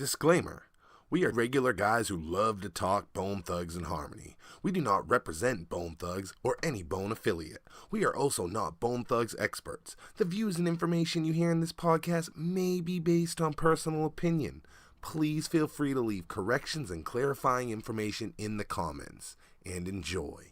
Disclaimer. We are regular guys who love to talk Bone Thugs and Harmony. We do not represent Bone Thugs or any Bone affiliate. We are also not Bone Thugs experts. The views and information you hear in this podcast may be based on personal opinion. Please feel free to leave corrections and clarifying information in the comments. And enjoy.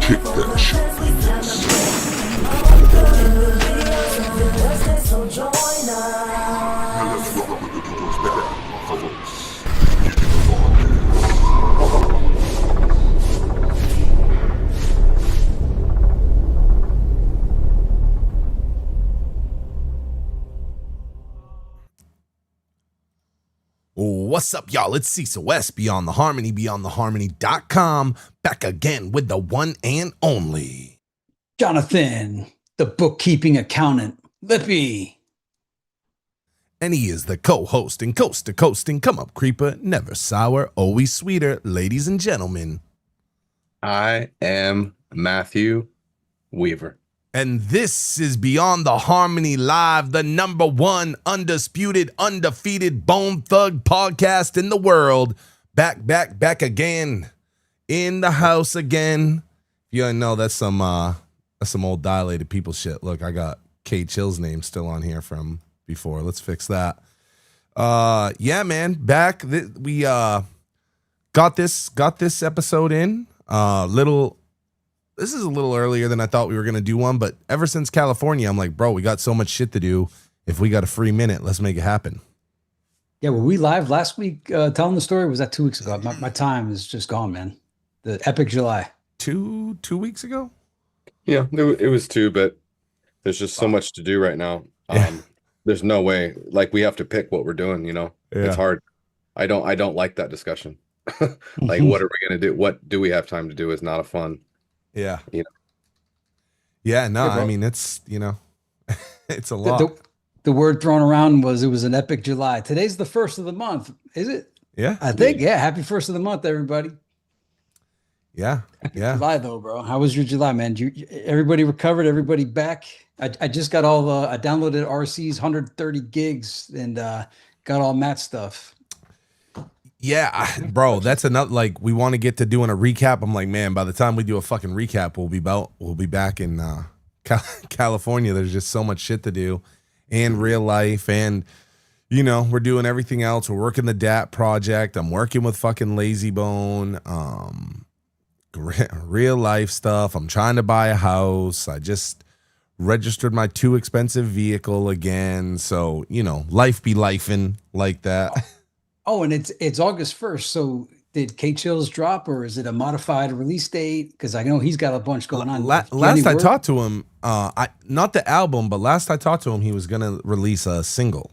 Kick that shit. What's up, y'all? It's Cecil West, Beyond the Harmony, beyondtheharmony.com, back again with the one and only Jonathan, the bookkeeping accountant, Lippy. And he is the co-host and coast to coasting come up creeper, never sour, always sweeter, ladies and gentlemen. I am Matthew Weaver. And this is Beyond the Harmony Live, the number one undisputed, undefeated Bone Thug podcast in the world. Back again, in the house again. You know that's some old dilated people shit. Look, I got K Chill's name still on here from before. Let's fix that. Yeah, man, back. We got this episode in. This is a little earlier than I thought we were going to do one, but ever since California, I'm like, bro, we got so much shit to do. If we got a free minute, let's make it happen. Yeah, were we live last week telling the story? Or was that 2 weeks ago? My time is just gone, man. The epic July. Two weeks ago? Yeah, it was two, but there's just so much to do right now. There's no way. Like, we have to pick what we're doing, you know? Yeah. It's hard. I don't like that discussion. Like, what are we going to do? What do we have time to do is not a fun. Yeah. You know? Yeah, no, Yeah, I mean, it's, it's a lot. The word thrown around was it was an epic July. Today's the first of the month, is it? Yeah. I think, yeah. Happy first of the month, everybody. Yeah. Yeah. July, though, bro. How was your July, man? Everybody recovered? Everybody back? I just got I downloaded RC's 130 gigs and got all Matt stuff. Yeah, bro, that's another, like, we want to get to doing a recap. I'm like, man, by the time we do a fucking recap, we'll be back in California. There's just so much shit to do and real life. And, we're doing everything else. We're working the DAT project. I'm working with fucking Lazy Bone, real life stuff. I'm trying to buy a house. I just registered my too expensive vehicle again. So, life be lifing like that. Oh, and it's August 1st. So did K Chills drop, or is it a modified release date? Because I know he's got a bunch going on. Last I talked to him, not the album, but last I talked to him, he was gonna release a single.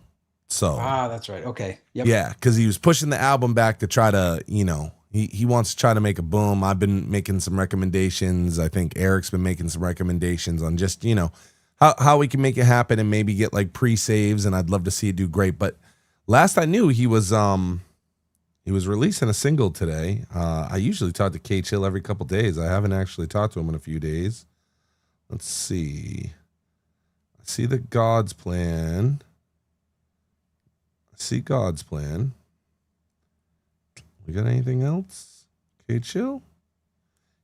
So that's right. Okay. Yep. Yeah, because he was pushing the album back to try to, he wants to try to make a boom. I've been making some recommendations. I think Eric's been making some recommendations on just, how we can make it happen and maybe get like pre-saves, and I'd love to see it do great. But last I knew, he was releasing a single today. I usually talk to K Chill every couple days. I haven't actually talked to him in a few days. Let's see. I see the God's Plan. We got anything else? K Chill?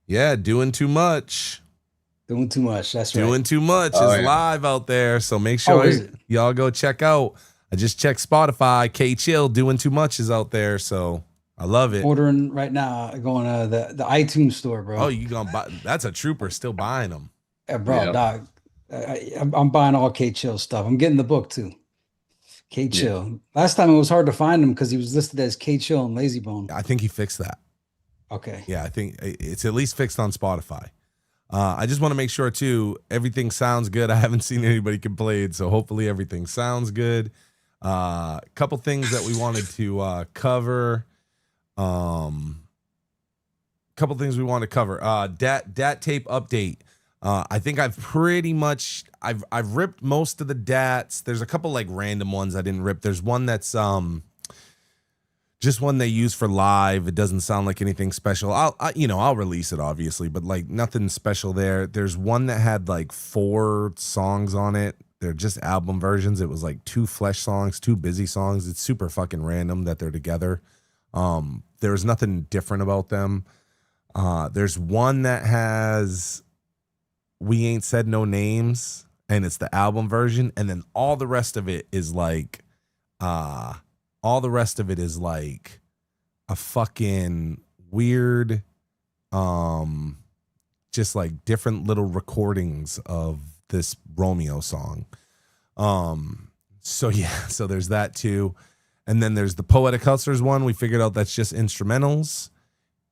Yeah, doing too much. Doing too much. That's right. Doing too much is live out there. So make sure y'all go check out. I just checked Spotify. K Chill, Doing Too Much is out there, so I love it. Ordering right now, going to the iTunes store, bro. Oh, you gonna buy? That's a trooper. Still buying them, bro. Yeah. Dog, I'm buying all K Chill stuff. I'm getting the book too. K Chill. Yeah. Last time it was hard to find him because he was listed as K Chill and Lazy Bone. I think he fixed that. Okay. Yeah, I think it's at least fixed on Spotify. I just want to make sure too, everything sounds good. I haven't seen anybody complain, so hopefully everything sounds good. Couple things that we wanted to cover. Couple things we want to cover. Dat tape update. I think I've pretty much I've ripped most of the DATs. There's a couple like random ones I didn't rip. There's one that's just one they use for live. It doesn't sound like anything special. I'll release it obviously, but like nothing special there. There's one that had like 4 songs on it. They're just album versions. It was like 2 Flesh songs, 2 Busy songs. It's super fucking random that they're together. There was nothing different about them. There's one that has We Ain't Said No Names, and it's the album version, and then all the rest of it is like a fucking weird just like different little recordings of this Romeo song. So there's that too. And then there's the Poetic Hustlers one. We figured out that's just instrumentals.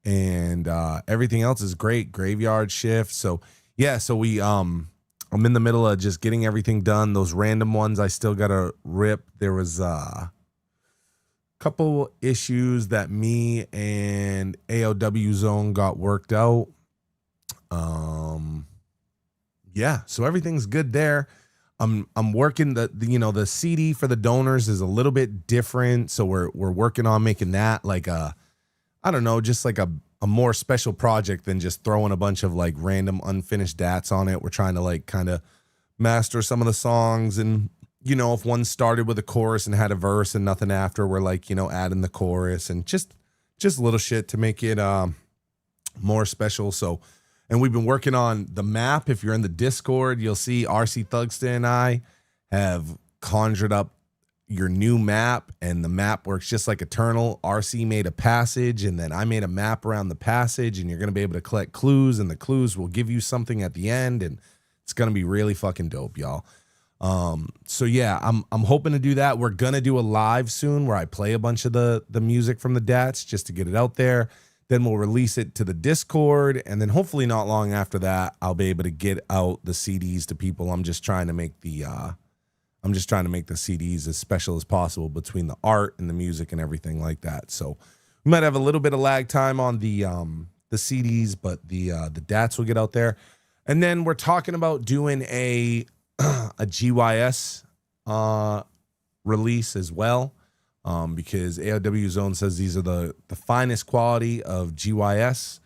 And everything else is great. Graveyard Shift. So yeah, so I'm in the middle of just getting everything done. Those random ones I still gotta rip. There was a couple issues that me and AOW Zone got worked out. Yeah, so everything's good there. I'm working the CD for the donors is a little bit different. So we're working on making that like just like a more special project than just throwing a bunch of like random unfinished DATs on it. We're trying to like kind of master some of the songs, and if one started with a chorus and had a verse and nothing after, we're like, adding the chorus and just little shit to make it more special. So, and we've been working on the map. If you're in the Discord, you'll see RC Thugsta and I have conjured up your new map, and the map works just like Eternal. RC made a passage, and then I made a map around the passage, and you're going to be able to collect clues, and the clues will give you something at the end, and it's going to be really fucking dope, y'all. So yeah, I'm hoping to do that. We're going to do a live soon where I play a bunch of the music from the DATs just to get it out there. Then we'll release it to the Discord, and then hopefully not long after that, I'll be able to get out the CDs to people. I'm just trying to make the CDs as special as possible between the art and the music and everything like that. So we might have a little bit of lag time on the CDs, but the DATs will get out there. And then we're talking about doing a GYS release as well. Because AOW Zone says these are the finest quality of GYS.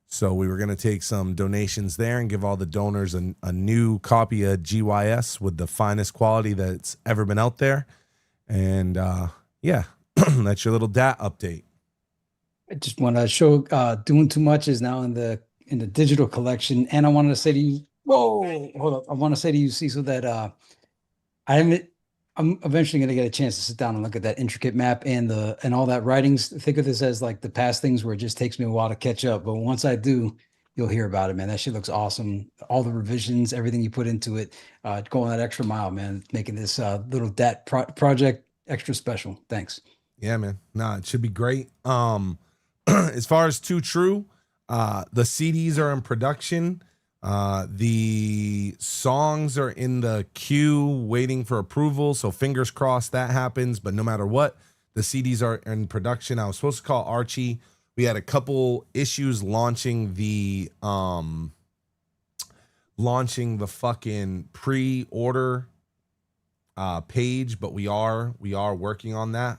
So we were going to take some donations there and give all the donors a new copy of GYS with the finest quality that's ever been out there. And yeah, that's your little DAT update. I just want to show Doing Too Much is now in the digital collection. And I wanted to say to you, whoa, hold up. I want to say to you, Cecil, that I'm eventually going to get a chance to sit down and look at that intricate map and all that writings. Think of this as like the past things where it just takes me a while to catch up. But once I do, you'll hear about it, man. That shit looks awesome. All the revisions, everything you put into it, going that extra mile, man, making this little DAT project extra special. Thanks. Yeah, man. Nah, it should be great. As far as Too True, the CDs are in production. The songs are in the queue waiting for approval. So fingers crossed that happens. But no matter what, the CDs are in production. I was supposed to call Archie. We had a couple issues launching the fucking pre-order page, but we are working on that.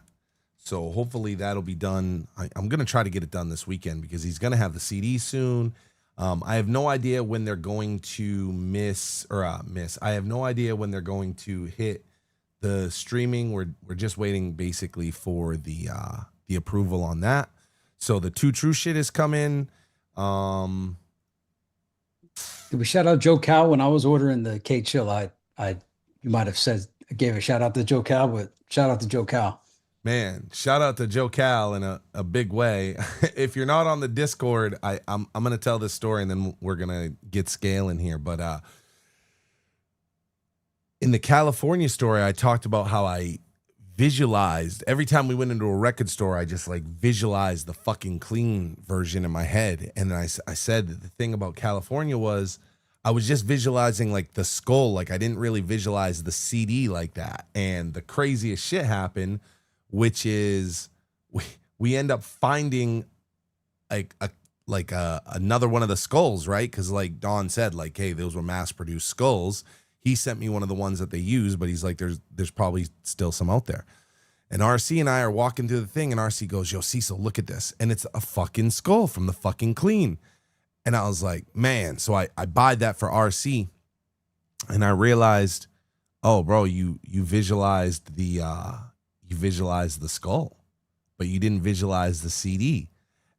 So hopefully that'll be done. I'm going to try to get it done this weekend because he's going to have the CD soon. I have no idea when they're going to I have no idea when they're going to hit the streaming. We're just waiting basically for the approval on that. So the Too True shit is coming. Did we shout out Joe Cal when I was ordering the K Chill? You might have said I gave a shout out to Joe Cal, but shout out to Joe Cal. Man, shout out to Joe Cal in a big way. If you're not on the Discord, I'm gonna tell this story and then we're gonna get Scale in here. But in the California story, I talked about how I visualized every time we went into a record store. I just like visualized the fucking clean version in my head. And then I said that the thing about California was I was just visualizing like the skull. Like I didn't really visualize the CD like that. And the craziest shit happened, which is we end up finding another one of the skulls, right? Because like Don said, like, hey, those were mass-produced skulls. He sent me one of the ones that they use, but he's like, there's probably still some out there. And RC and I are walking through the thing, and RC goes, yo, Cecil, look at this. And it's a fucking skull from the fucking clean. And I was like, man. So I buy that for RC, and I realized, oh, bro, you visualized the skull, but you didn't visualize the CD.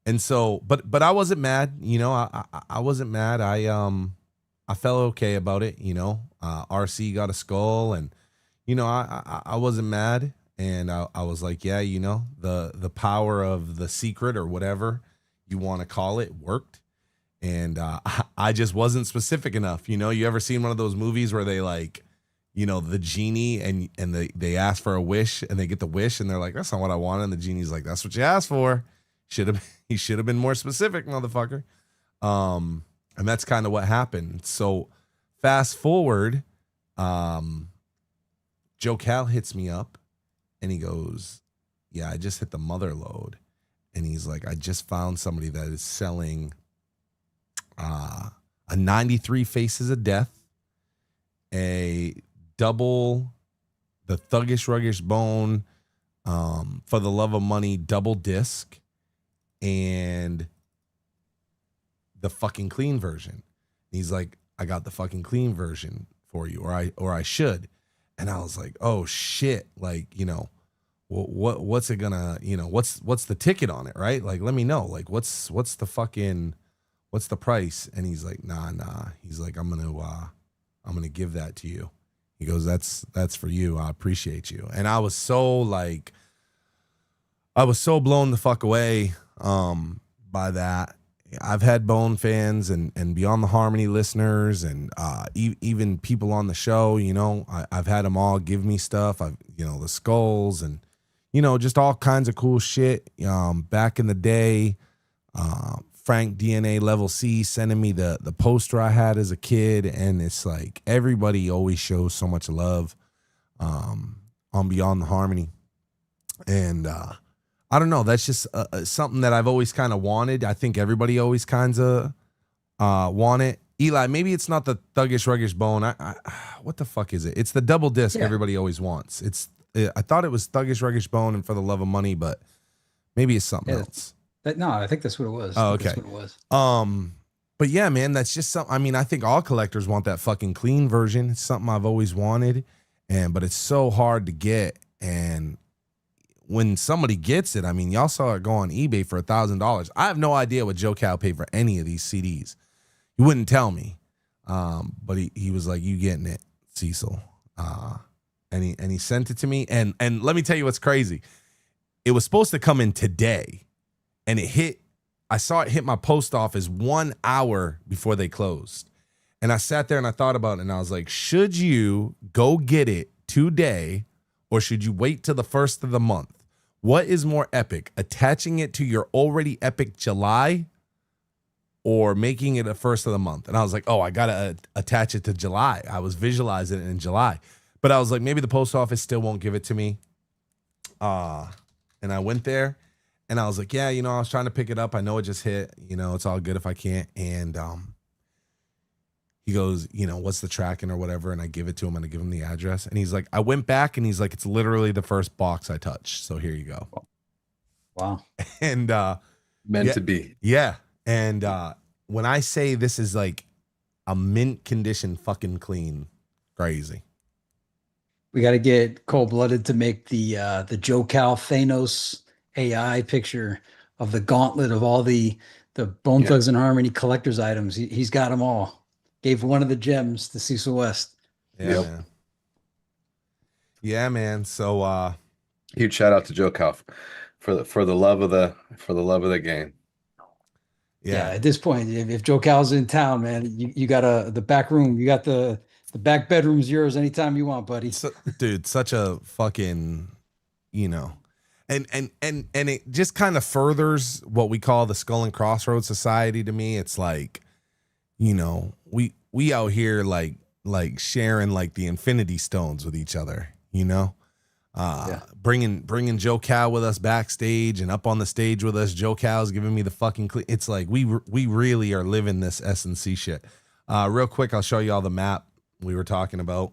And so, but I wasn't mad, you know. I wasn't mad. I felt okay about it, you know. RC got a skull, and you know, I wasn't mad, and I was like, yeah, you know, the power of the secret or whatever you want to call it worked, and I just wasn't specific enough. You know, you ever seen one of those movies where they like, you know, the genie and they ask for a wish and they get the wish and they're like, that's not what I wanted, and the genie's like, that's what you asked for. He should have been more specific, motherfucker. And that's kind of what happened. So fast forward, Joe Cal hits me up and he goes, yeah, I just hit the mother load. And he's like, I just found somebody that is selling a 93 Faces of Death, a double, the Thuggish Ruggish Bone, For the Love of Money double disc, and the fucking clean version. He's like, I got the fucking clean version for you, or I should. And I was like, oh shit, like, you know, what's it gonna, you know, what's the ticket on it, right? Like, let me know, like, what's the price? And he's like, nah. He's like, I'm gonna give that to you. He goes, that's for you. I appreciate you. And I was so blown the fuck away by that. I've had Bone fans and Beyond the Harmony listeners and even people on the show, you know, I've had them all give me stuff. You know, the skulls and, you know, just all kinds of cool shit. Back in the day, Frank DNA Level C sending me the poster I had as a kid. And it's like, everybody always shows so much love on Beyond the Harmony. And, I don't know. That's just something that I've always kind of wanted. I think everybody always kind of want it. Eli, maybe it's not the Thuggish Ruggish Bone. What the fuck is it? It's the double disc everybody always wants. I thought it was Thuggish Ruggish Bone and For the Love of Money, but maybe it's something else. No, I think that's what it was. Oh, okay. That's what it was. But yeah, man, that's just something. I mean, I think all collectors want that fucking clean version. It's something I've always wanted, but it's so hard to get. And when somebody gets it, I mean, y'all saw it go on eBay for $1,000. I have no idea what Joe Cal paid for any of these CDs. He wouldn't tell me, but he was like, "You getting it, Cecil?" And he sent it to me. And let me tell you what's crazy. It was supposed to come in today, and I saw it hit my post office 1 hour before they closed. And I sat there and I thought about it, and I was like, should you go get it today, or should you wait till the first of the month? What is more epic, attaching it to your already epic July or making it a first of the month? And I was like, oh, I got to attach it to July. I was visualizing it in July. But I was like, maybe the post office still won't give it to me. And I went there and I was like, yeah, you know, I was trying to pick it up. I know it just hit, you know, it's all good if I can't. And he goes, you know, what's the tracking or whatever? And I give it to him and I give him the address. And he's like, I went back and he's like, it's literally the first box I touched. So here you go. Wow. And meant to be. Yeah. And when I say this is like a mint condition fucking clean, crazy. We got to get Cold-Blooded to make the Joe Cal Thanos AI picture of the gauntlet of all the Bone Thugs and Harmony collector's items. He's got them all. Gave one of the gems to Cecil West. Yeah, man. Yeah, man. So huge shout out to Joe Cal for the love of the game. Yeah, at this point, if Joe Cal's in town, man, you got the back room. You got the back bedroom's yours anytime you want, buddy. Dude, such a fucking you know, and it just kind of furthers what we call the Skull and Crossroads Society to me. It's like, you know, we out here like sharing like the Infinity Stones with each other, you know, bringing Joe Cal with us backstage and up on the stage with us. Joe Cal's giving me the fucking it's like we really are living this S&C shit. Real quick, I'll show you all the map we were talking about.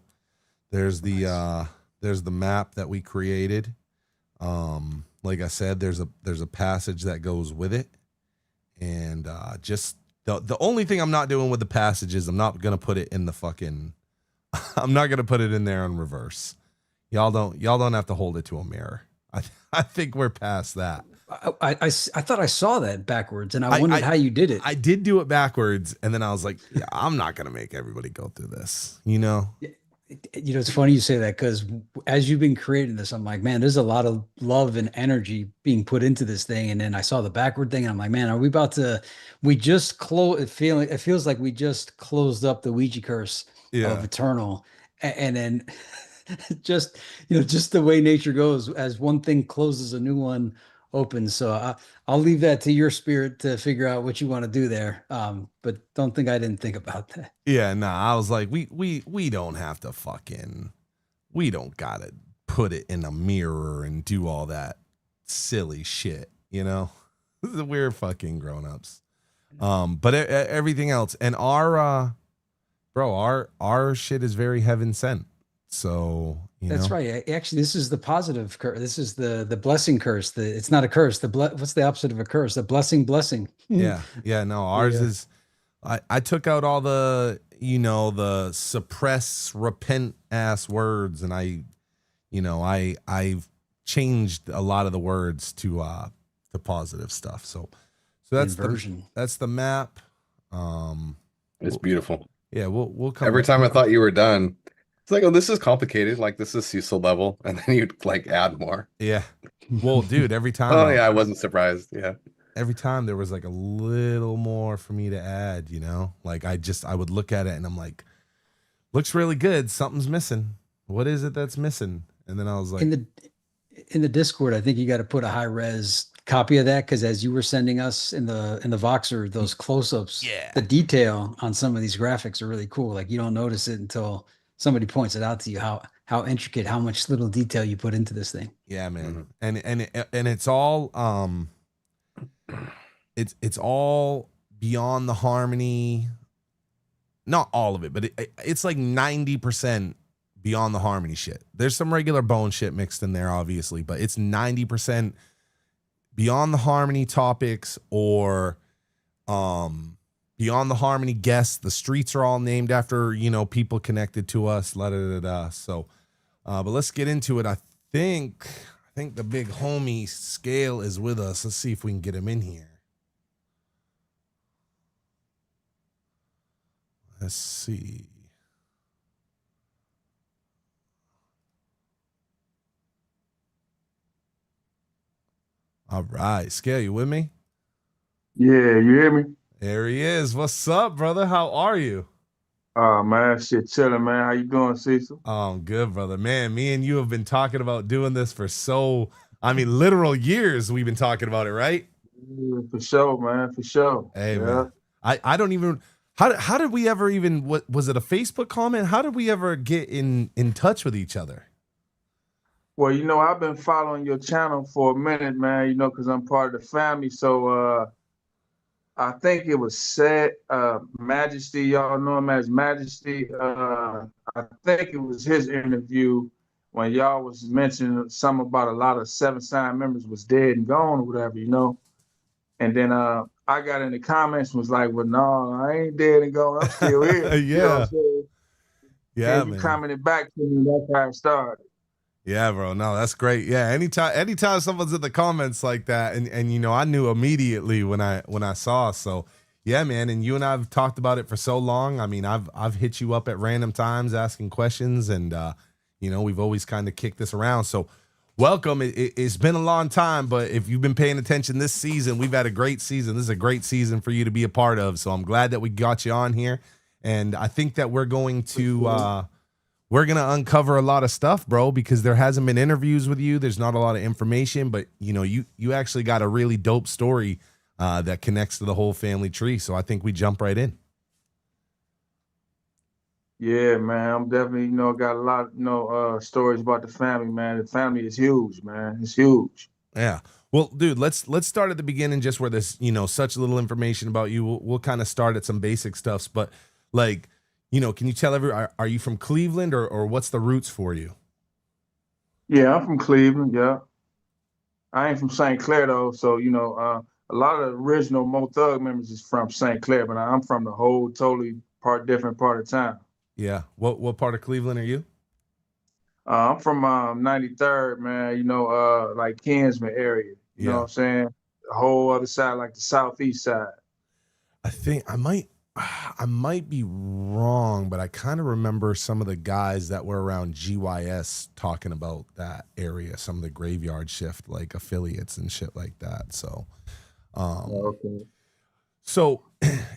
There's the map that we created. Like I said, there's a passage that goes with it, and just the only thing I'm not doing with the passage is I'm not gonna put it in the fucking I'm not gonna put it in there in reverse. Y'all don't have to hold it to a mirror. I think we're past that. I thought I saw that backwards, and I wondered how you did it. I did do it backwards, and then I was like, yeah, I'm not gonna make everybody go through this, you know. You know, it's funny you say that, because as you've been creating this, I'm like, man, there's a lot of love and energy being put into this thing. And then I saw the backward thing, and I'm like, man, are we about to? We just it feels like we just closed up the Ouija curse of Eternal, and then just, you know, just the way nature goes, as one thing closes, a new one opens. So I'll leave that to your spirit to figure out what you want to do there. But don't think I didn't think about that. Yeah, nah, I was like, we don't have to we don't gotta put it in a mirror and do all that silly shit, you know. We're fucking grown-ups. But everything else, and our shit is very heaven sent. So that's right. Actually, this is the positive curse. This is the blessing curse. It's not a curse. What's the opposite of a curse? A blessing. Yeah. No, ours is. I took out all the, you know, the suppress, repent ass words, and I've changed a lot of the words to positive stuff. So that's that's the map. It's beautiful. Yeah, we'll come. Every time I thought you were done, it's like, oh, this is complicated. Like, this is Cecil level, and then you'd like add more. Yeah. Well, dude, every time. Oh yeah, I wasn't surprised. Yeah. Every time there was like a little more for me to add, you know, like I would look at it and I'm like, looks really good. Something's missing. What is it that's missing? And then I was like, in the Discord, I think you got to put a high res copy of that, because as you were sending us in the Voxer, those close-ups, the detail on some of these graphics are really cool. Like, you don't notice it until somebody points it out to you, how intricate, how much little detail you put into this thing. Yeah, man. Mm-hmm. And it's all it's all beyond the harmony. Not all of it, but it's like 90% beyond the harmony shit. There's some regular bone shit mixed in there, obviously, but it's 90% beyond the harmony topics, or beyond the harmony guests. The streets are all named after, you know, people connected to us. So, but let's get into it. I think the big homie Skail is with us. Let's see if we can get him in here. Let's see. All right, Skail, you with me? Yeah, you hear me? There he is. What's up, brother? How are you? Oh, man, shit, chilling, man. How you doing, Cecil? Oh, I'm good, brother. Man, me and you have been talking about doing this for literal years. We've been talking about it, right? Yeah, for sure, man, for sure. Hey, man. I don't even... How did we ever even... was it a Facebook comment? How did we ever get in touch with each other? Well, you know, I've been following your channel for a minute, man, you know, because I'm part of the family. So I think it was Majesty, y'all know him as Majesty. I think it was his interview when y'all was mentioning something about a lot of 7 Sign members was dead and gone or whatever, you know. And then I got in the comments and was like, well, no, I ain't dead and gone. I'm still here. Yeah. You know what I'm saying? Yeah, and you commented back to me, that's how it started. Yeah, bro. No, that's great. Yeah, anytime someone's in the comments like that, and you know, I knew immediately when I saw. So yeah, man. And you and I have talked about it for so long. I mean, I've hit you up at random times asking questions, and you know, we've always kind of kicked this around. So welcome. It's been a long time, but if you've been paying attention this season, we've had a great season. This is a great season for you to be a part of. So I'm glad that we got you on here, and I think that we're going to we're going to uncover a lot of stuff, bro, because there hasn't been interviews with you. There's not a lot of information, but you know, you actually got a really dope story that connects to the whole family tree. So I think we jump right in. Yeah, man, I'm definitely, got a lot, stories about the family, man. The family is huge, man. It's huge. Yeah. Well, dude, let's start at the beginning, just where there's, such little information about you. We'll kind of start at some basic stuffs, but like, can you tell are you from Cleveland or what's the roots for you? Yeah, I'm from Cleveland. Yeah. I ain't from St. Clair though. So, a lot of the original Mo Thug members is from St. Clair, but I'm from the whole totally different part of town. Yeah. What part of Cleveland are you? I'm from 93rd, man, like Kinsman area. You know what I'm saying? The whole other side, like the southeast side. I think I might be wrong, but I kind of remember some of the guys that were around GYS talking about that area, some of the graveyard shift like affiliates and shit like that. So, okay. So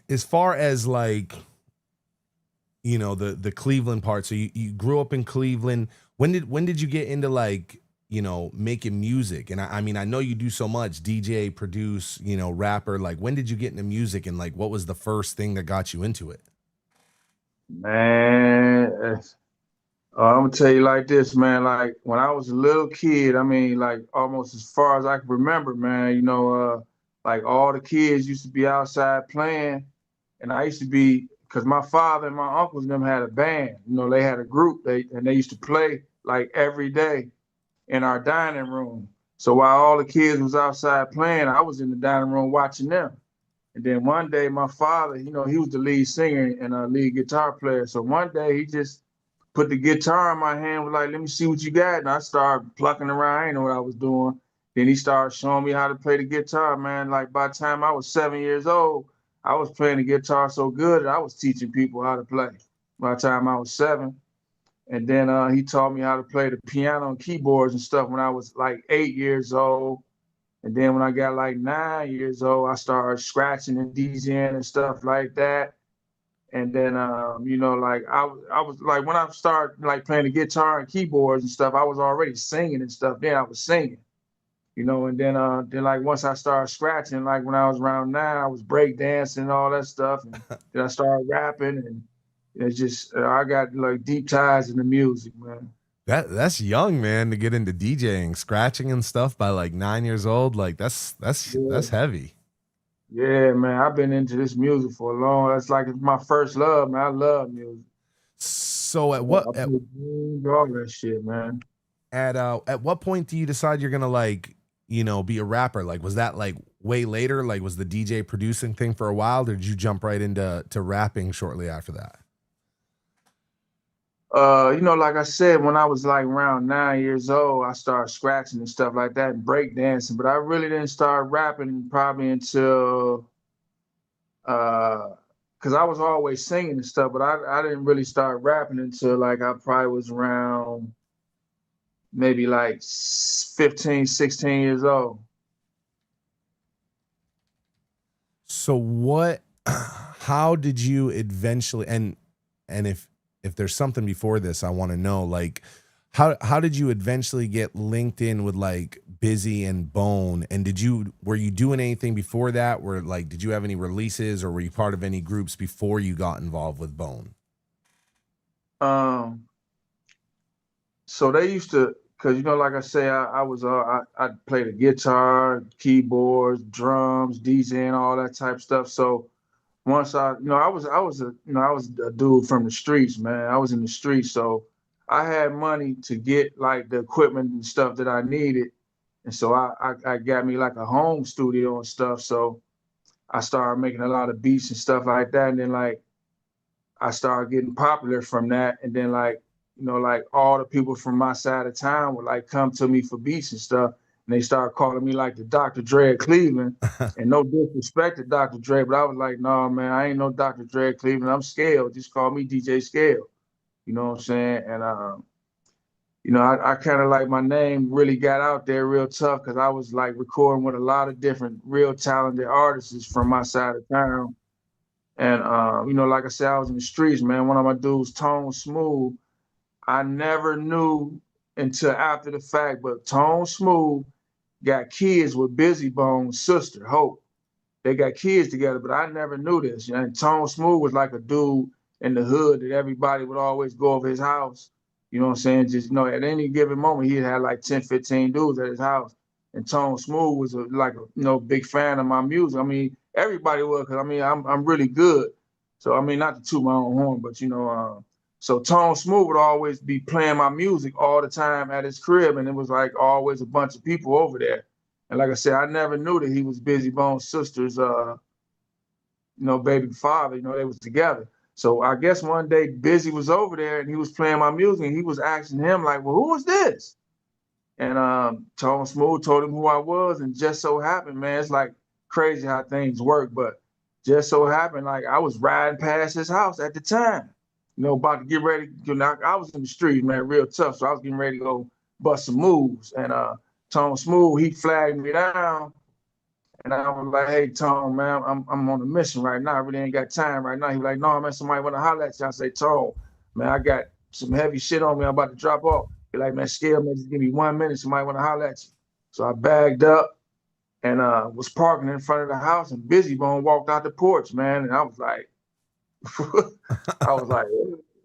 as far as like, the Cleveland part, so you grew up in Cleveland. When did you get into like, making music? And I mean, I know you do so much, DJ, produce, rapper. Like, when did you get into music, and like, what was the first thing that got you into it? Man, I'm gonna tell you like this, man. Like when I was a little kid, I mean, like almost as far as I can remember, man. Like all the kids used to be outside playing, and I used to be, because my father and my uncles and them had a band. They had a group. They used to play like every day in our dining room. So while all the kids was outside playing, I was in the dining room watching them. And then one day, my father, he was the lead singer and a lead guitar player. So one day he just put the guitar in my hand, was like, let me see what you got. And I started plucking around. I didn't know what I was doing. Then he started showing me how to play the guitar, man. Like by the time I was 7 years old, I was playing the guitar so good that I was teaching people how to play by the time I was 7. And then he taught me how to play the piano and keyboards and stuff when I was like 8 years old. And then when I got like 9 years old, I started scratching and DJing and stuff like that. And then, like I was like, when I started like playing the guitar and keyboards and stuff, I was already singing and stuff. Then I was singing, and then like once I started scratching, like when I was around 9, I was break dancing and all that stuff. And then I started rapping, and it's just, I got like deep ties in the music, man. That's young, man, to get into DJing, scratching and stuff by like 9 years old. Like that's heavy. Yeah, man, I've been into this music for a long. It's like it's my first love, man. I love music. So all that shit, man. At what point do you decide you're gonna like, be a rapper? Like, was that like way later? Like, was the DJ producing thing for a while, or did you jump right into rapping shortly after that? Like I said, when I was like around 9 years old, I started scratching and stuff like that and break dancing. But I really didn't start rapping probably until because I was always singing and stuff, but I didn't really start rapping until like I probably was around maybe like 15, 16 years old. So how did you eventually, and if there's something before this, I want to know, like, how did you eventually get linked in with like Busy and Bone? And were you doing anything before that? Did you have any releases, or were you part of any groups before you got involved with Bone? So they used to, because like I say, I played the guitar, keyboards, drums, DJ, and all that type of stuff. So once I was a dude from the streets, man. I was in the streets, so I had money to get like the equipment and stuff that I needed, and so I got me like a home studio and stuff. So I started making a lot of beats and stuff like that, and then like I started getting popular from that, and then like like all the people from my side of town would like come to me for beats and stuff, and they started calling me like the Dr. Dre of Cleveland. And no disrespect to Dr. Dre, but I was like, no, man, I ain't no Dr. Dre of Cleveland. I'm SKAIL. Just call me DJ SKAIL. You know what I'm saying? And I kind of like my name really got out there real tough because I was like recording with a lot of different real talented artists from my side of town. And like I said, I was in the streets, man. One of my dudes, Tone Smooth, I never knew until after the fact, but Tone Smooth got kids with Busy Bone's sister, Hope. They got kids together, but I never knew this. And Tone Smooth was like a dude in the hood that everybody would always go over his house. You know what I'm saying? Just, at any given moment, he had like 10, 15 dudes at his house. And Tone Smooth was big fan of my music. I mean, everybody was, because I'm really good. So, not to toot my own horn, but so Tone Smooth would always be playing my music all the time at his crib. And it was like always a bunch of people over there. And like I said, I never knew that he was Busy Bone's sister's, baby father. They was together. So I guess one day Busy was over there and he was playing my music and he was asking him like, well, who was this? And Tone Smooth told him who I was, and just so happened, man, it's like crazy how things work, but just so happened, like I was riding past his house at the time, about to get ready. I was in the street, man, real tough, so I was getting ready to go bust some moves, and Tone Smooth, he flagged me down, and I was like, hey, Tone, man, I'm on a mission right now. I really ain't got time right now. He was like, no, man, somebody want to holler at you. I say, Tone, man, I got some heavy shit on me. I'm about to drop off. He like, man, Skail, man, just give me 1 minute. Somebody want to holler at you. So I bagged up and was parking in front of the house, and Busy Bone walked out the porch, man. And I was like, you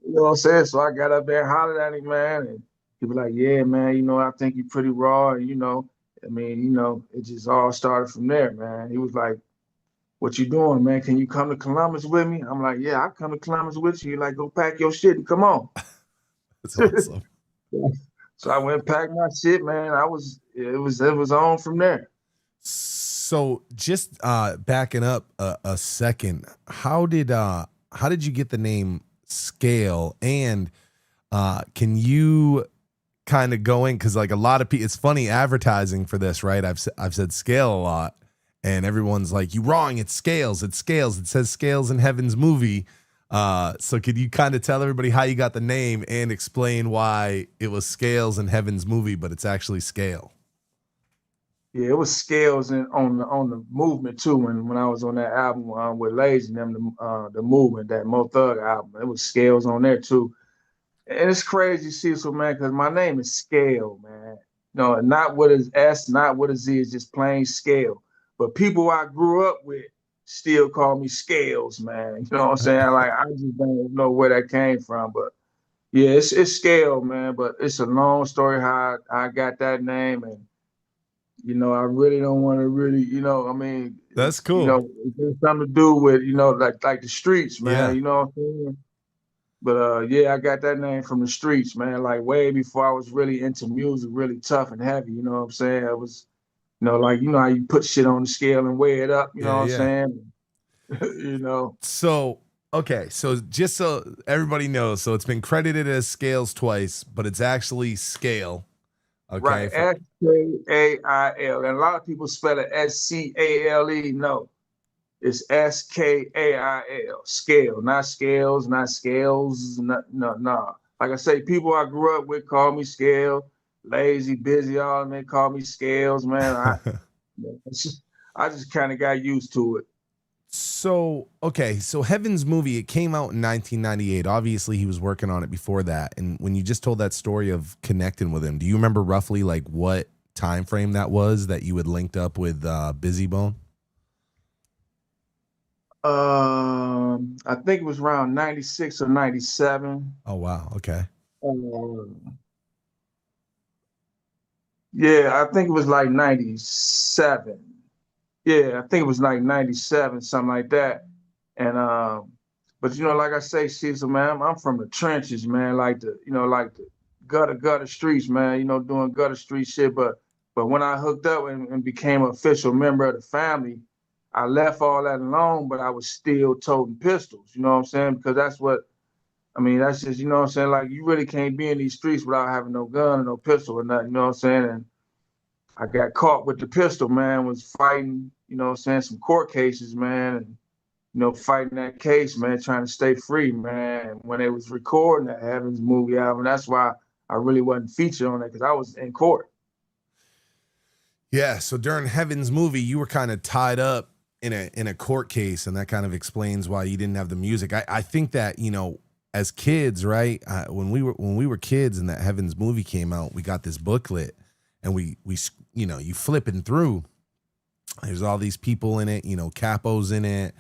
know what I'm saying? So I got up there and hollered at him, man. And he was like, yeah, man, I think you're pretty raw. And, it just all started from there, man. He was like, what you doing, man? Can you come to Columbus with me? I'm like, yeah, I'll come to Columbus with you. He like, go pack your shit and come on. That's awesome. So I went and packed my shit, man. It was on from there. So just backing up a second, how did you get the name SKAIL? And can you kind of go in, because like a lot of people, it's funny advertising for this, right? I've said SKAIL a lot, and everyone's like, you wrong, it's SKAILS, it says SKAILS in Heaven's Movie. So could you kind of tell everybody how you got the name and explain why it was SKAILS in Heaven's Movie, but it's actually SKAIL? Yeah, it was SKAILS on the movement too. When I was on that album with Lazy and them, the movement, that Mo Thug album, it was SKAILS on there too. And it's crazy, Cecil, man, because my name is SKAIL, man. Not with an S, not with a Z, it's just plain SKAIL. But people I grew up with still call me SKAILS, man. You know what I'm saying? Like, I just don't know where that came from. But yeah, it's SKAIL, man. But it's a long story how I got that name. And, I really don't want to really, That's cool. It's something to do with, like the streets, man. Yeah. You know what I'm saying? But yeah, I got that name from the streets, man. Like way before I was really into music, really tough and heavy. You know what I'm saying? It was, like how you put shit on the scale and weigh it up. You know what I'm saying? So okay, so just so everybody knows, so it's been credited as SKAILS twice, but it's actually SKAIL. Okay. Right. SKAIL, and a lot of people spell it SCALE. No. It's SKAIL, SKAIL, not scales, not scales, no. Like I say, people I grew up with call me SKAIL, Lazy, Busy, all of them, they call me SKAILS, man. I just kind of got used to it. So, okay, so Heaven's Movie, it came out in 1998. Obviously, he was working on it before that. And when you just told that story of connecting with him, do you remember roughly like what time frame that was that you had linked up with Busy Bone? I think it was around 96 or 97. Oh, wow. Okay. Yeah, I think it was like 97. Yeah, I think it was like 97, something like that. And but like I say, Cecil, man, I'm from the trenches, man, like the gutter streets, man, doing gutter street shit. But when I hooked up and became an official member of the family, I left all that alone, but I was still toting pistols, you know what I'm saying? Because that's just, you know what I'm saying? Like, you really can't be in these streets without having no gun or no pistol or nothing, you know what I'm saying? And I got caught with the pistol, man, was fighting, you know what I'm saying, some court cases, man, and, fighting that case, man, trying to stay free, man. And when they was recording that Heaven's Movie album, that's why I really wasn't featured on it, because I was in court. Yeah, so during Heaven's Movie, you were kind of tied up in a court case, and that kind of explains why you didn't have the music. I think that, as kids, right? When we were kids and that Heaven's movie came out, we got this booklet, and we you know, you flipping through. There's all these people in it, you know, Capo's in it,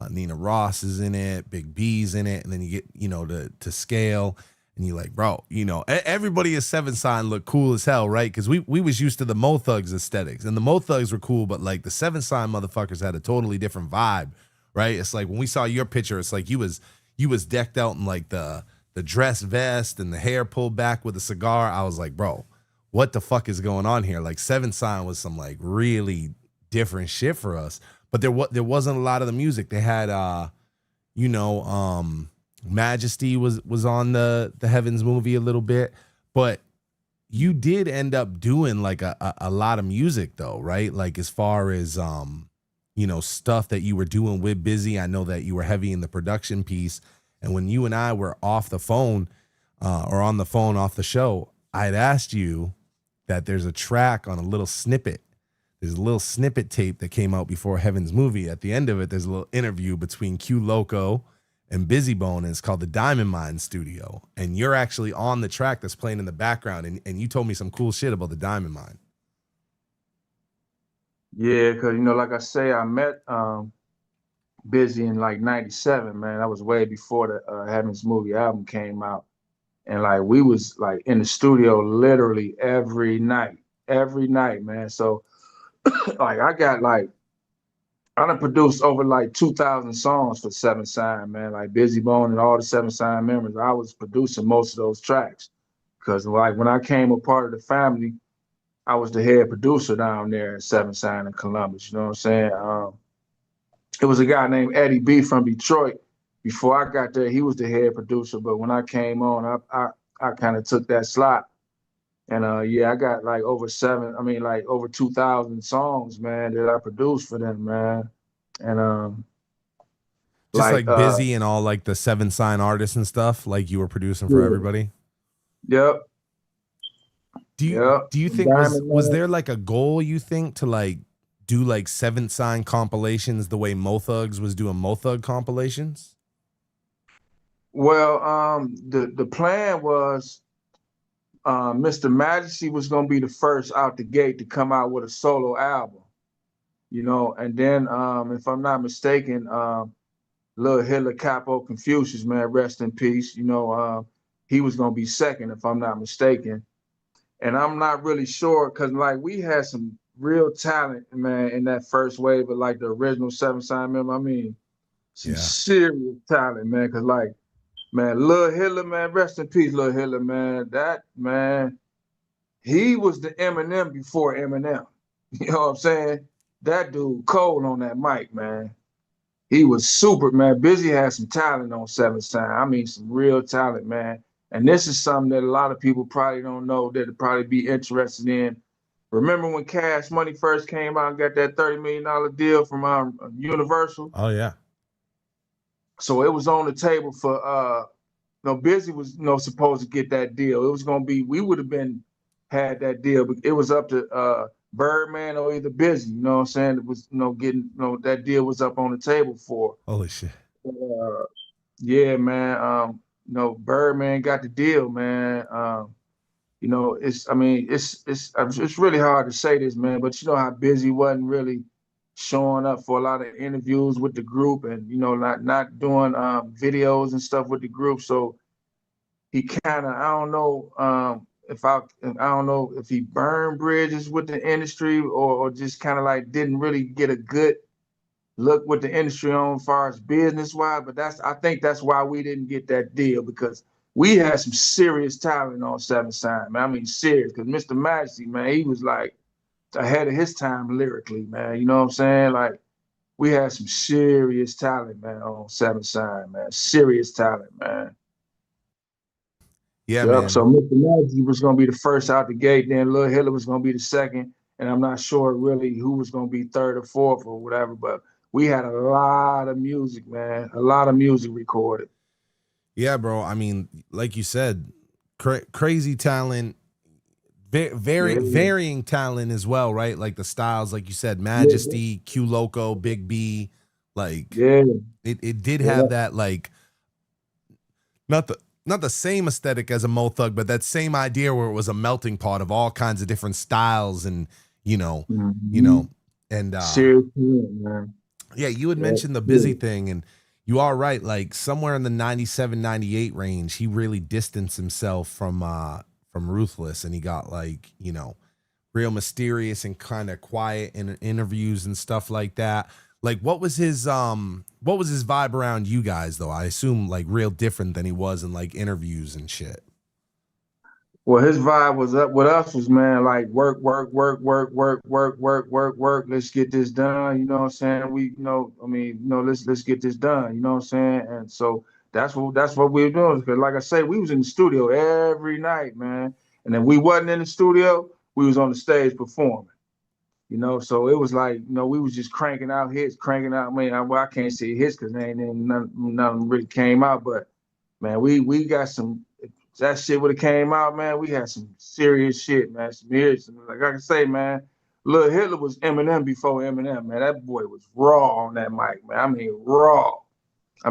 Nina Ross is in it, Big B's in it, and then you get, you know, to Scale, and you're like, bro, you know, everybody is Seven Sign look cool as hell, right? Because we was used to the Mo Thugs aesthetics, and the Mo Thugs were cool, but like the Seven Sign motherfuckers had a totally different vibe, right? It's like when we saw your picture, it's like you was decked out in like the dress vest and the hair pulled back with a cigar. I was like, bro, what the fuck is going on here? Like Seven Sign was some like really different shit for us, but there wasn't a lot of the music. They had you know, Majesty was on the Heavens movie a little bit, but you did end up doing like a lot of music though, right? Like as far as you know, stuff that you were doing with Busy. I know that you were heavy in the production piece, and when you and I were off the phone or on the phone off the show, I'd asked you that there's a track on a little snippet. There's a little snippet tape that came out before Heaven's movie. At the end of it, there's a little interview between Q Loco and Busy Bone, and it's called the Diamond Mine Studio. And you're actually on the track that's playing in the background, and you told me some cool shit about the Diamond Mine. Yeah, because, you know, like I say, I met Busy in like 97, man. That was way before the Heaven's movie album came out. And like we was like in the studio literally every night, man. So like I done produced over like 2,000 songs for Seven Sign, man. Like Busy Bone and all the Seven Sign members, I was producing most of those tracks. Because like when I came a part of the family, I was the head producer down there at Seven Sign in Columbus. You know what I'm saying? It was a guy named Eddie B from Detroit. Before I got there, he was the head producer. But when I came on, I kind of took that slot. And yeah, I got like over 2,000 songs, man, that I produced for them, man. And Just like Busy and all like the Seven Sign artists and stuff, like you were producing for everybody. Yep. Do you think was there like a goal, you think, to like do like Seven Sign compilations the way Mo Thugs was doing Mo Thug compilations? Well, the plan was Mr. Majesty was gonna be the first out the gate to come out with a solo album, you know, and then if I'm not mistaken, Lil Hitler Capo Confucius, man, rest in peace, you know, he was gonna be second if I'm not mistaken. And I'm not really sure, because like we had some real talent, man, in that first wave of like the original Seven Sign member. I mean, some serious talent, man, because like, man, Lil Hitler, man, rest in peace, Lil Hitler, man. That, man, he was the Eminem before Eminem. You know what I'm saying? That dude cold on that mic, man. He was super, man. Busy had some talent on Seven Sign. I mean, some real talent, man. And this is something that a lot of people probably don't know, that'd probably be interested in. Remember when Cash Money first came out and got that $30 million deal from Universal? Oh, yeah. So it was on the table for, Busy was, supposed to get that deal. It was going to be, we would have had that deal, but it was up to Birdman or either Busy, you know what I'm saying? It was, getting, that deal was up on the table for. Holy shit. Yeah, man. Birdman got the deal, man. It's really hard to say this, man, but you know how Busy wasn't really showing up for a lot of interviews with the group, and not doing videos and stuff with the group. So he kind of, I don't know if he burned bridges with the industry or just kind of like didn't really get a good look with the industry on as far as business wise. But I think that's why we didn't get that deal, because we had some serious talent on Seven Sign, man. I mean, serious, because Mr. Majesty, man, he was like ahead of his time lyrically, man. You know what I'm saying? Like, we had some serious talent, man, on Seven Sign, man. Serious talent, man. Yeah, man. So Mr. Majesty was going to be the first out the gate, then Lil Hitler was going to be the second, and I'm not sure really who was going to be third or fourth or whatever, but we had a lot of music, man. A lot of music recorded. Yeah, bro. I mean, like you said, crazy talent, varying talent as well, right? Like the styles, like you said, Majesty, Q Loco, Big B, like it did have that, like not the same aesthetic as a Mo Thug, but that same idea where it was a melting pot of all kinds of different styles and you know, and Seriously, man. yeah, you had Yeah, mentioned the busy thing, and you are right. Like somewhere in the 97, 98 range, he really distanced himself from Ruthless, and he got like, you know, real mysterious and kind of quiet in interviews and stuff like that. Like what was his vibe around you guys though? I assume like real different than he was in like interviews and shit. Well, his vibe was up with us was, man, like work, work, work, work, work, work, work, work, work. Let's get this done. You know what I'm saying? Let's get this done. You know what I'm saying? And so that's what we were doing. Because like I say, we was in the studio every night, man. And then we wasn't in the studio, we was on the stage performing. You know, so it was like, you know, we was just cranking out hits, cranking out. I can't say hits because none really came out. But man, we got some. If that shit would have came out, man, we had some serious shit, man. Some serious, like I can say, man, Lil Hitler was Eminem before Eminem, man. That boy was raw on that mic, man. I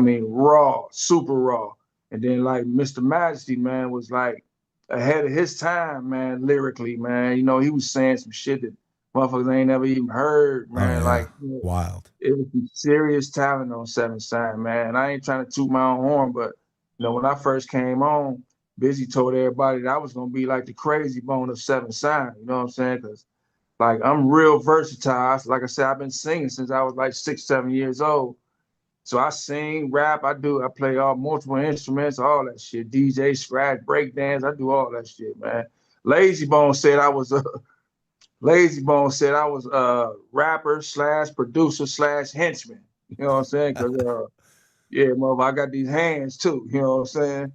mean raw, super raw. And then like Mr. Majesty, man, was like ahead of his time, man, lyrically, man. You know, he was saying some shit that motherfuckers ain't never even heard, man. Oh, yeah. Like, Wild. it was some serious talent on Seven Sign, man. And I ain't trying to toot my own horn, but you know, when I first came on, Busy told everybody that I was gonna be like the crazy bone of Seven Sign. You know what I'm saying? Because like I'm real versatile. Like I said, I've been singing since I was like 6, 7 years old. So I sing, rap, I play all multiple instruments, all that shit. DJ, scratch, break dance, I do all that shit, man. Lazy Bone said I was a rapper / producer / henchman. You know what I'm saying? Because yeah, mother, I got these hands too. You know what I'm saying?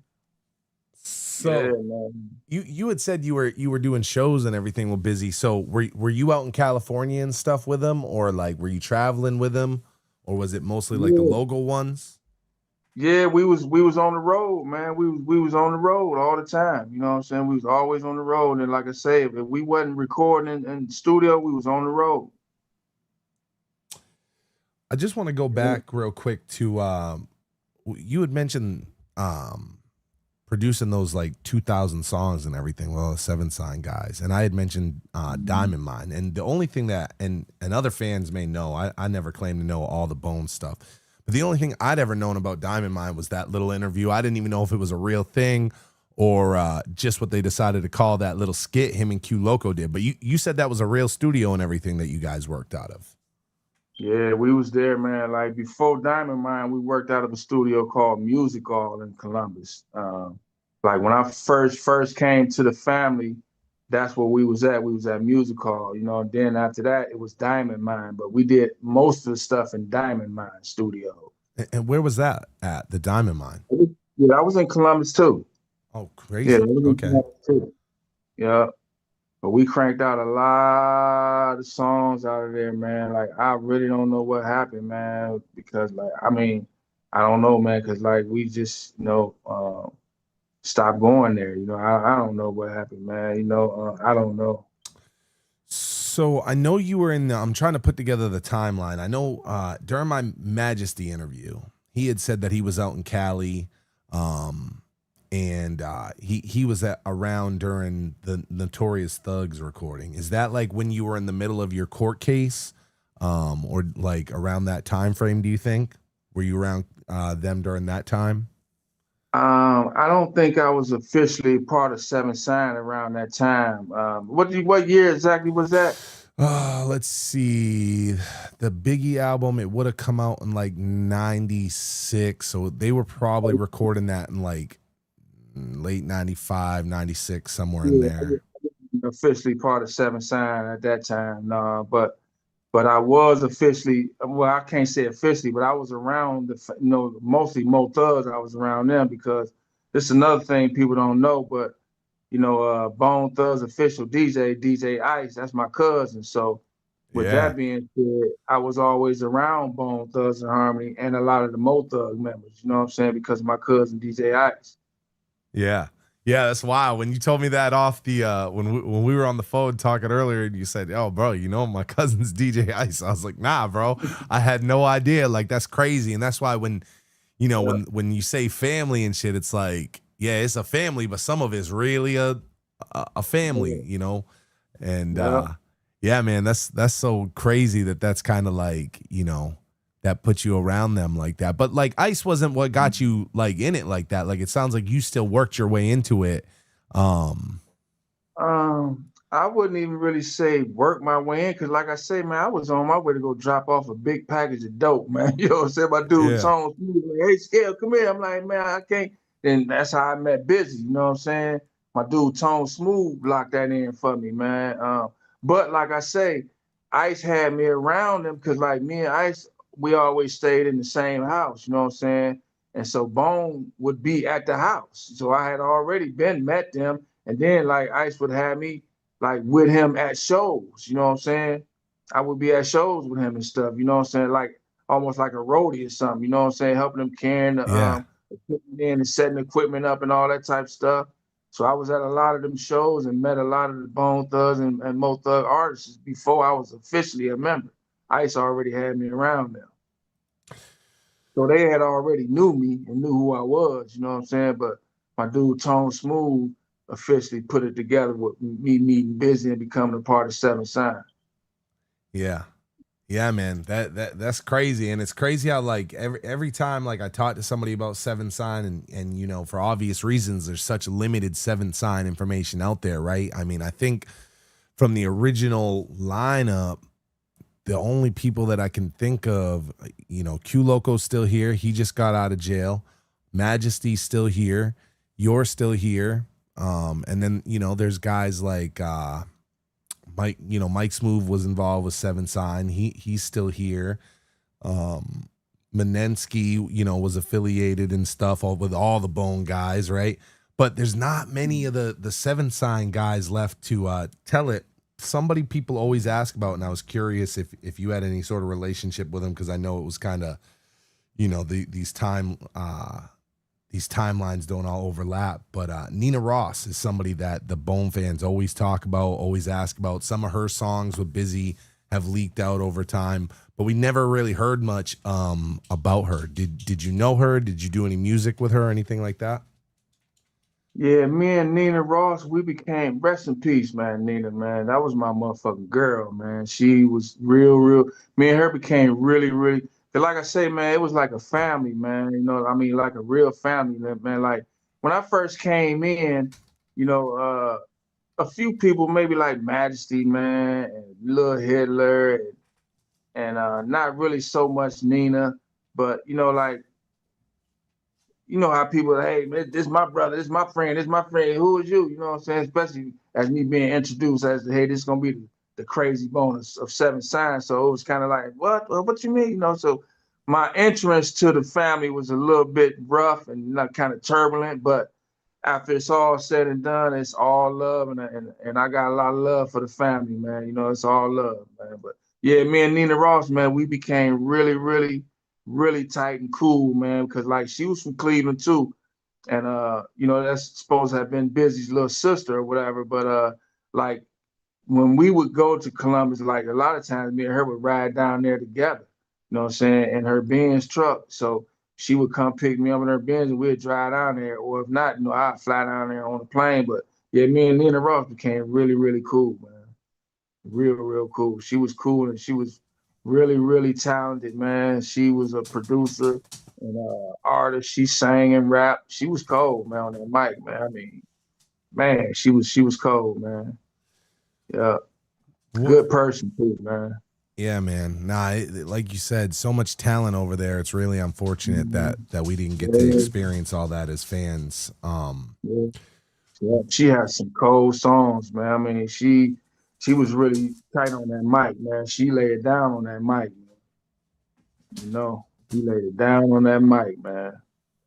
So Yeah, man. you had said you were doing shows and everything with Busy. So were you out in California and stuff with him, or like were you traveling with him, or was it mostly like the local ones? Yeah, we was on the road, man. We was on the road all the time. You know what I'm saying? We was always on the road. And like I say, if we wasn't recording in the studio, we was on the road. I just want to go back real quick to you had mentioned producing those like 2000 songs and everything with all the Seven Sign guys, and I had mentioned Diamond Mine, and the only thing that and other fans may know, I never claimed to know all the Bone stuff, but the only thing I'd ever known about Diamond Mine was that little interview. I didn't even know if it was a real thing or just what they decided to call that little skit him and Q Loco did. But you said that was a real studio and everything that you guys worked out of. Yeah, we was there, man. Like before Diamond Mine, we worked out of a studio called Music Hall in Columbus. Like when I first came to the family, that's where we was at. We was at Music Hall, you know. And then after that, it was Diamond Mine. But we did most of the stuff in Diamond Mine studio. And where was that at, the Diamond Mine? Yeah, I was in Columbus too. Oh, crazy. Yeah, Okay. Yeah. But we cranked out a lot of songs out of there, man. Like, I really don't know what happened, man, because, like, I mean, I don't know, man, because, like, we just, you know, stopped going there. You know, I don't know what happened, man. You know, I don't know. So I know you were in I'm trying to put together the timeline. I know during my Majesty interview, he had said that he was out in Cali, and he was around during the Notorious Thugs recording. Is that like when you were in the middle of your court case, or like around that time frame? Do you think were you around them during that time? I don't think I was officially part of Seven Sign around that time. What year exactly was that? Let's see. The Biggie album, it would have come out in like 96. So they were probably recording that in like late 95, 96, somewhere in there. Officially part of Seven Sign at that time. No, but I was officially, well, I can't say officially, but I was around mostly Mo Thugs. I was around them because this is another thing people don't know, but Bone Thugs official DJ Ice, that's my cousin. So with that being said, I was always around Bone Thugs and Harmony and a lot of the Mo Thug members, you know what I'm saying? Because of my cousin DJ Ice. Yeah. Yeah, that's wild. When you told me that off the when we were on the phone talking earlier, and you said, "Oh, bro, you know my cousin's DJ Ice." I was like, "Nah, bro, I had no idea." Like that's crazy, and that's why when you know, when you say family and shit, it's like, yeah, it's a family, but some of it's really a family, you know? And yeah, man, that's so crazy that's kind of like, you know, that puts you around them like that. But like Ice wasn't what got you like in it like that. Like it sounds like you still worked your way into it. I wouldn't even really say work my way in, because like I say, man, I was on my way to go drop off a big package of dope, man. You know what I'm saying? My dude Yeah. Tone, he was like, hey, Scale, come here. I'm like, man, I can't. Then that's how I met Busy, you know what I'm saying? My dude Tone Smooth locked that in for me, man. But like I say, Ice had me around him because like me and Ice, we always stayed in the same house, you know what I'm saying? And so Bone would be at the house. So I had already met them. And then like Ice would have me like with him at shows, you know what I'm saying? I would be at shows with him and stuff, you know what I'm saying? Like almost like a roadie or something, you know what I'm saying? Helping him carrying the Yeah. equipment in and setting equipment up and all that type of stuff. So I was at a lot of them shows and met a lot of the Bone Thugs and Mo Thug artists before I was officially a member. Ice already had me around them. So they had already knew me and knew who I was, you know what I'm saying? But my dude Tone Smooth officially put it together with me meeting Busy and becoming a part of Seven Sign. Yeah. Yeah, man. That's crazy. And it's crazy how like every time like I talk to somebody about Seven Sign and you know, for obvious reasons, there's such limited Seven Sign information out there, right? I mean, I think from the original lineup, the only people that I can think of, you know, Q Loco's still here. He just got out of jail. Majesty's still here. You're still here. And then, you know, there's guys like Mike, you know, Mike Smooth was involved with Seven Sign. He's still here. Menensky, you know, was affiliated and stuff with all the Bone guys, right? But there's not many of the Seven Sign guys left to tell it. Somebody people always ask about, and I was curious if you had any sort of relationship with him, because I know it was kind of, you know, these timelines don't all overlap. But Nina Ross is somebody that the Bone fans always talk about, always ask about. Some of her songs with Busy have leaked out over time, but we never really heard much about her. Did you know her? Did you do any music with her or anything like that? Yeah, me and Nina Ross, we became, rest in peace, man, Nina, man. That was my motherfucking girl, man. She was real. Me and her became really, 'cause like I say, man, it was like a family, man. You know, I mean, like a real family, man. Like when I first came in, you know, a few people, maybe like Majesty, man, and Lil Hitler, and not really so much Nina, but you know, like, you know how people, hey, man, this is my brother, this is my friend, this is my friend. Who is you? You know what I'm saying? Especially as me being introduced as, hey, this is gonna be the crazy bonus of Seven Signs. So it was kind of like, what? Well, what you mean? You know, so my entrance to the family was a little bit rough and not kind of turbulent, but after it's all said and done, it's all love, and I got a lot of love for the family, man. You know, it's all love, man. But yeah, me and Nina Ross, man, we became really tight and cool, man, because like she was from Cleveland too. And you know, that's supposed to have been Busy's little sister or whatever. But like when we would go to Columbus, like a lot of times me and her would ride down there together, you know what I'm saying, in her Benz truck. So she would come pick me up in her Benz and we'd drive down there. Or if not, you know, I'd fly down there on the plane. But yeah, me and Nina Ross became really cool, man. Real cool. She was cool and she was really talented, man. She was a producer and artist. She sang and rapped. She was cold, man, on that mic, man. I mean, man, she was cold, man. Yeah. Good person too, man. Yeah, man. Nah, like you said, so much talent over there. It's really unfortunate that we didn't get to experience all that as fans. Yeah. Yeah. She had some cold songs, man. I mean, she was really tight on that mic, man. She laid it down on that mic, man. You know, she laid it down on that mic, man.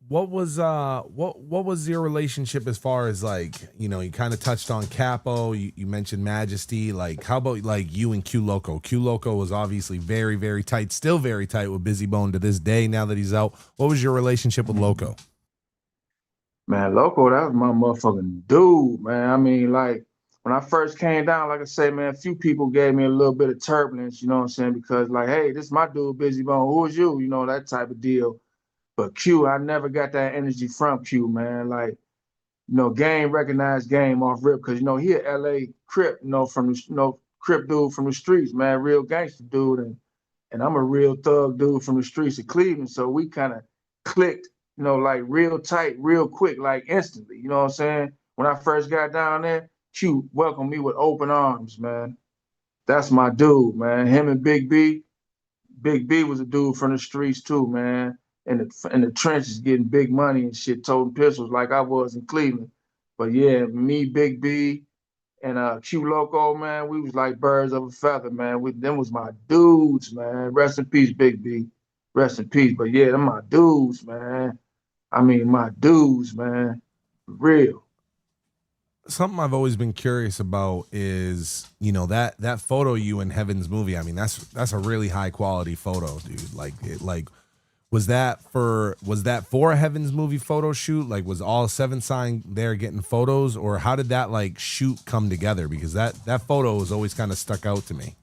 What was your relationship as far as like, you know, you kind of touched on Capo, you mentioned Majesty, like how about like you and Q Loco? Q Loco was obviously very tight, still very tight with Busy Bone to this day now that he's out. What was your relationship with Loco? Man, Loco, that was my motherfucking dude, man. I mean, like, when I first came down, like I say, man, a few people gave me a little bit of turbulence, you know what I'm saying? Because, like, hey, this is my dude, Busy Bone. Who is you? You know, that type of deal. But Q, I never got that energy from Q, man. Like, Game recognized Game off rip because he a LA Crip, from the Crip dude from the streets, man, real gangster dude, and I'm a real thug dude from the streets of Cleveland. So we kind of clicked, like real tight, real quick, like instantly. You know what I'm saying? When I first got down there, Q welcomed me with open arms, man. That's my dude, man. Him and Big B. Big B was a dude from the streets too, man. In the trenches getting big money and shit, toting pistols like I was in Cleveland. But yeah, me, Big B, and Q Loco, man, we was like birds of a feather, man. Them was my dudes, man. Rest in peace, Big B. Rest in peace. But yeah, them my dudes, man. I mean, my dudes, man. Real. Something I've always been curious about is, that photo you in Heaven's movie. I mean, that's a really high quality photo, dude. Was that for a Heaven's movie photo shoot? Like, was all 7 Sign there getting photos, or how did that shoot come together? Because that photo was always kind of stuck out to me.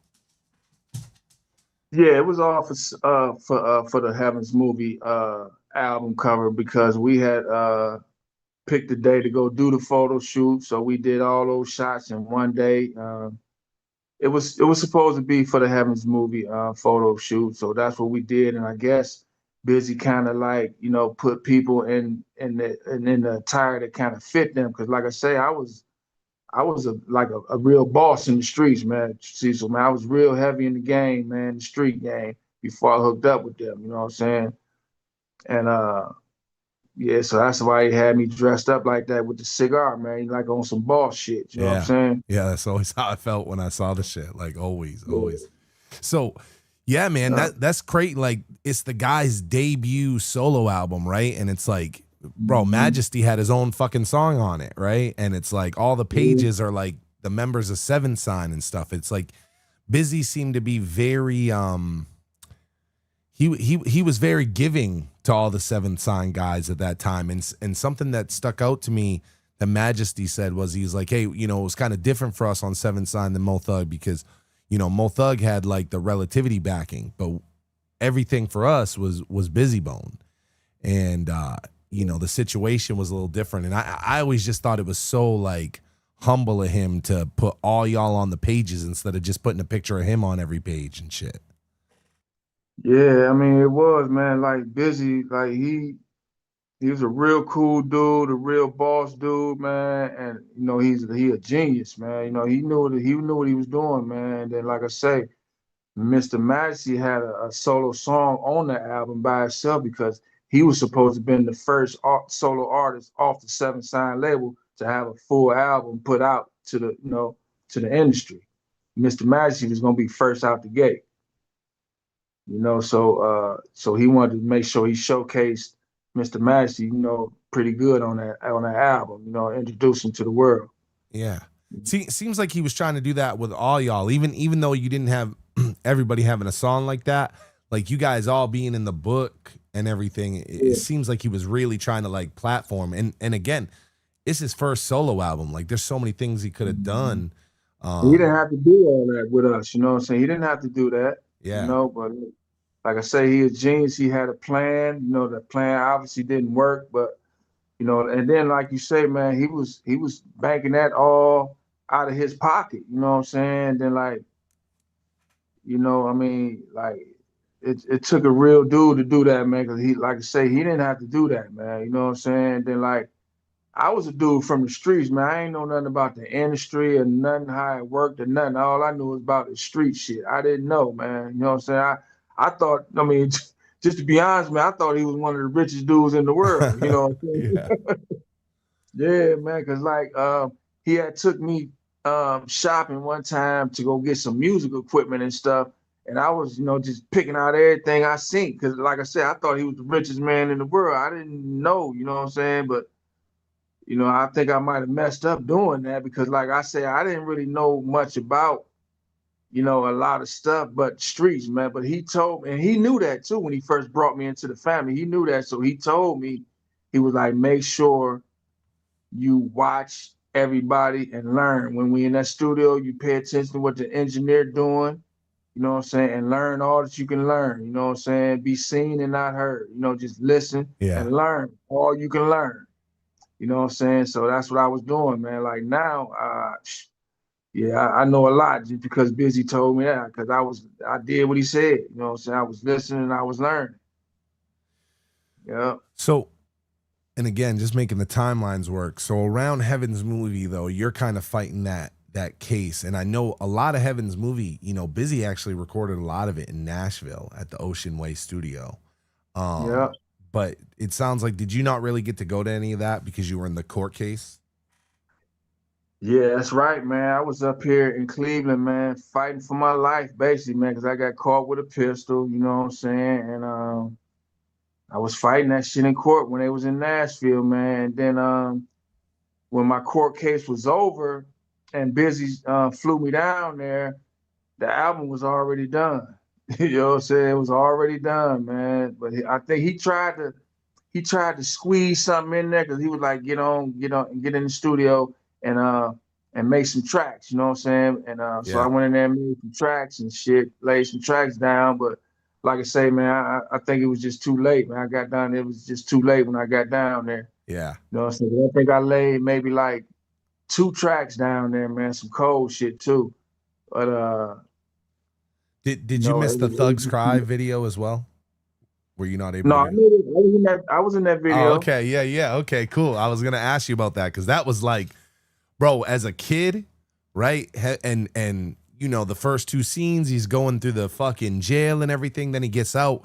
Yeah, it was all for the Heaven's movie album cover because we had picked a day to go do the photo shoot. So we did all those shots in one day. It was supposed to be for the Heaven's movie photo shoot. So that's what we did. And I guess Busy kind of put people in the attire that kind of fit them. Cause like I say, I was a real boss in the streets, man, Cecil, man. I was real heavy in the game, man, the street game before I hooked up with them, you know what I'm saying? And yeah, so that's why he had me dressed up like that with the cigar, man. Like on some boss shit. You know what I'm saying? Yeah, that's always how I felt when I saw the shit. Like always. So yeah, man, that's great. Like it's the guy's debut solo album, right? And it's like, bro, Majesty had his own fucking song on it, right? And it's like all the pages are like the members of 7 Sign and stuff. It's like Busy seemed to be very he was very giving to all the 7 Sign guys at that time. And something that stuck out to me that Majesty said was, he's like, hey, it was kind of different for us on 7 Sign than Mo Thug because, Mo Thug had like the relativity backing, but everything for us was Busy Bone. And, the situation was a little different. And I always just thought it was so like humble of him to put all y'all on the pages instead of just putting a picture of him on every page and shit. Yeah, I mean, it was, man, like Busy, like he was a real cool dude, a real boss dude, man. And, he a genius, man. He knew what he was doing, man. And then, like I say, Mr. Majesty had a solo song on the album by itself because he was supposed to have been the first solo artist off the 7 Sign label to have a full album put out to the industry. Mr. Majesty was gonna be first out the gate. So he wanted to make sure he showcased Mr. Majesty, pretty good on that album, introduce him to the world. Yeah. See, seems like he was trying to do that with all y'all, even though you didn't have everybody having a song like that, like you guys all being in the book and everything. It seems like he was really trying to like platform. And again, it's his first solo album. Like there's so many things he could have done. He didn't have to do all that with us, you know what I'm saying? He didn't have to do that. Yeah. But like I say, he a genius. He had a plan. The plan obviously didn't work, but and then like you say, man, he was banking that all out of his pocket. You know what I'm saying? Then like, I mean, like it took a real dude to do that, man. Cause he, like I say, he didn't have to do that, man. You know what I'm saying? Then like, I was a dude from the streets, man. I ain't know nothing about the industry or nothing, how it worked or nothing. All I knew was about the street shit. I didn't know, man. You know what I'm saying? I thought, I mean, just to be honest, man, I thought he was one of the richest dudes in the world. You know what I'm saying? Yeah, man, because like he had took me shopping one time to go get some music equipment and stuff. And I was, just picking out everything I seen. Because like I said, I thought he was the richest man in the world. I didn't know, you know what I'm saying? But I think I might have messed up doing that because, like I said, I didn't really know much about, a lot of stuff but streets, man. But he told me, and he knew that too when he first brought me into the family. He knew that. So he told me, he was like, make sure you watch everybody and learn. When we in that studio, you pay attention to what the engineer doing. you know what I'm saying, and learn all that you can learn, you know what I'm saying? Be seen and not heard, you know, just listen and learn all you can learn, you know what I'm saying? So that's what I was doing, man. Like now, yeah, I know a lot just because Busy told me that, because I did what he said, you know what I'm saying? I was listening and I was learning. Yeah. So, and again, just making the timelines work. So around Heaven's Movie, though, you're kind of fighting that case. And I know a lot of Heaven's Movie, you know, Busy actually recorded a lot of it in Nashville at the Ocean Way studio. Yeah. But it sounds like, did you not really get to go to any of that because you were in the court case? Yeah, that's right, man. I was up here in Cleveland, man, fighting for my life, basically, man, because I got caught with a pistol, you know what I'm saying? And I was fighting that shit in court when they was in Nashville, man. And then when my court case was over and Busy flew me down there, the album was already done. You know what I'm saying? It was already done, man. But I think he tried to squeeze something in there because he was like, get in the studio and make some tracks, you know what I'm saying? And so I went in there and made some tracks and shit, laid some tracks down. But like I say, man, I think it was just too late, man. I got down there, it was just too late when I got down there. Yeah. You know what I'm saying? I think I laid maybe like 2 tracks down there, man, some cold shit too. But did you miss the Thugs Cry video as well? Were you not able No, to I was in that video. Oh, okay. Yeah. Okay, cool. I was going to ask you about that because that was like, bro, as a kid, right? And you know, the first 2 scenes, he's going through the fucking jail and everything. Then he gets out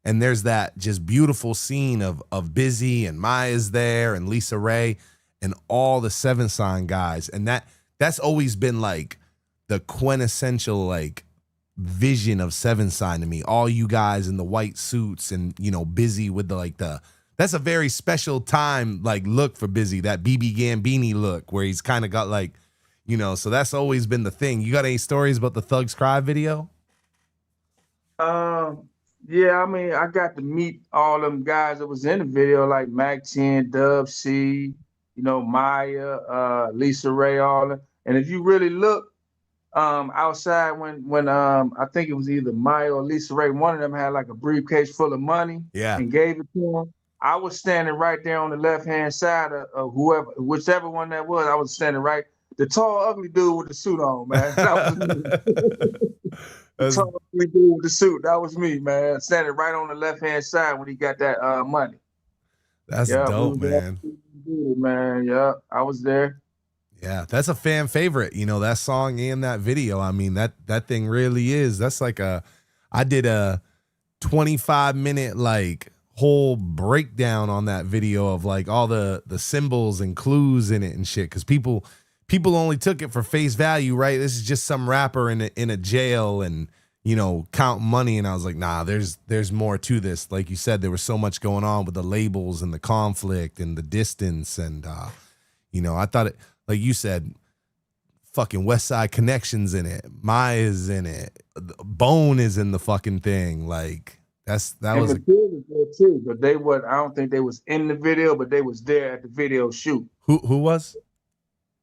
and there's that just beautiful scene of Busy and Maya's there and Lisa Ray and all the 7 Sign guys. And that's always been like the quintessential like vision of 7 Sign to me. All you guys in the white suits and, you know, Busy with that's a very special time, like, look for Busy, that BB Gambini look where he's kind of got like, you know, so that's always been the thing. You got any stories about the Thugs Cry video? Yeah, I mean, I got to meet all them guys that was in the video, like Mac 10, Dub C, you know, Maya, Lisa Ray, all them. And if you really look, outside when I think it was either Maya or Lisa Ray, one of them had like a briefcase full of money and gave it to him. I was standing right there on the left-hand side of whichever one that was. I was standing right. The tall, ugly dude with the suit on, man. That was me. The tall, ugly dude with the suit. That was me, man. Standing right on the left-hand side when he got that money. That's dope, man. Man, yeah, I was there. Yeah, that's a fan favorite, you know, that song and that video. I mean, that thing really is. That's like I did a 25-minute like whole breakdown on that video of like all the symbols and clues in it and shit, because people only took it for face value, right? This is just some rapper in a jail and, you know, counting money. And I was like, nah, there's more to this. Like you said, there was so much going on with the labels and the conflict and the distance. And, you know, I thought it, like you said, fucking West Side Connection's in it. Maya's in it. Bone is in the fucking thing. Like that was there too, but they were. I don't think they was in the video, but they was there at the video shoot. Who was?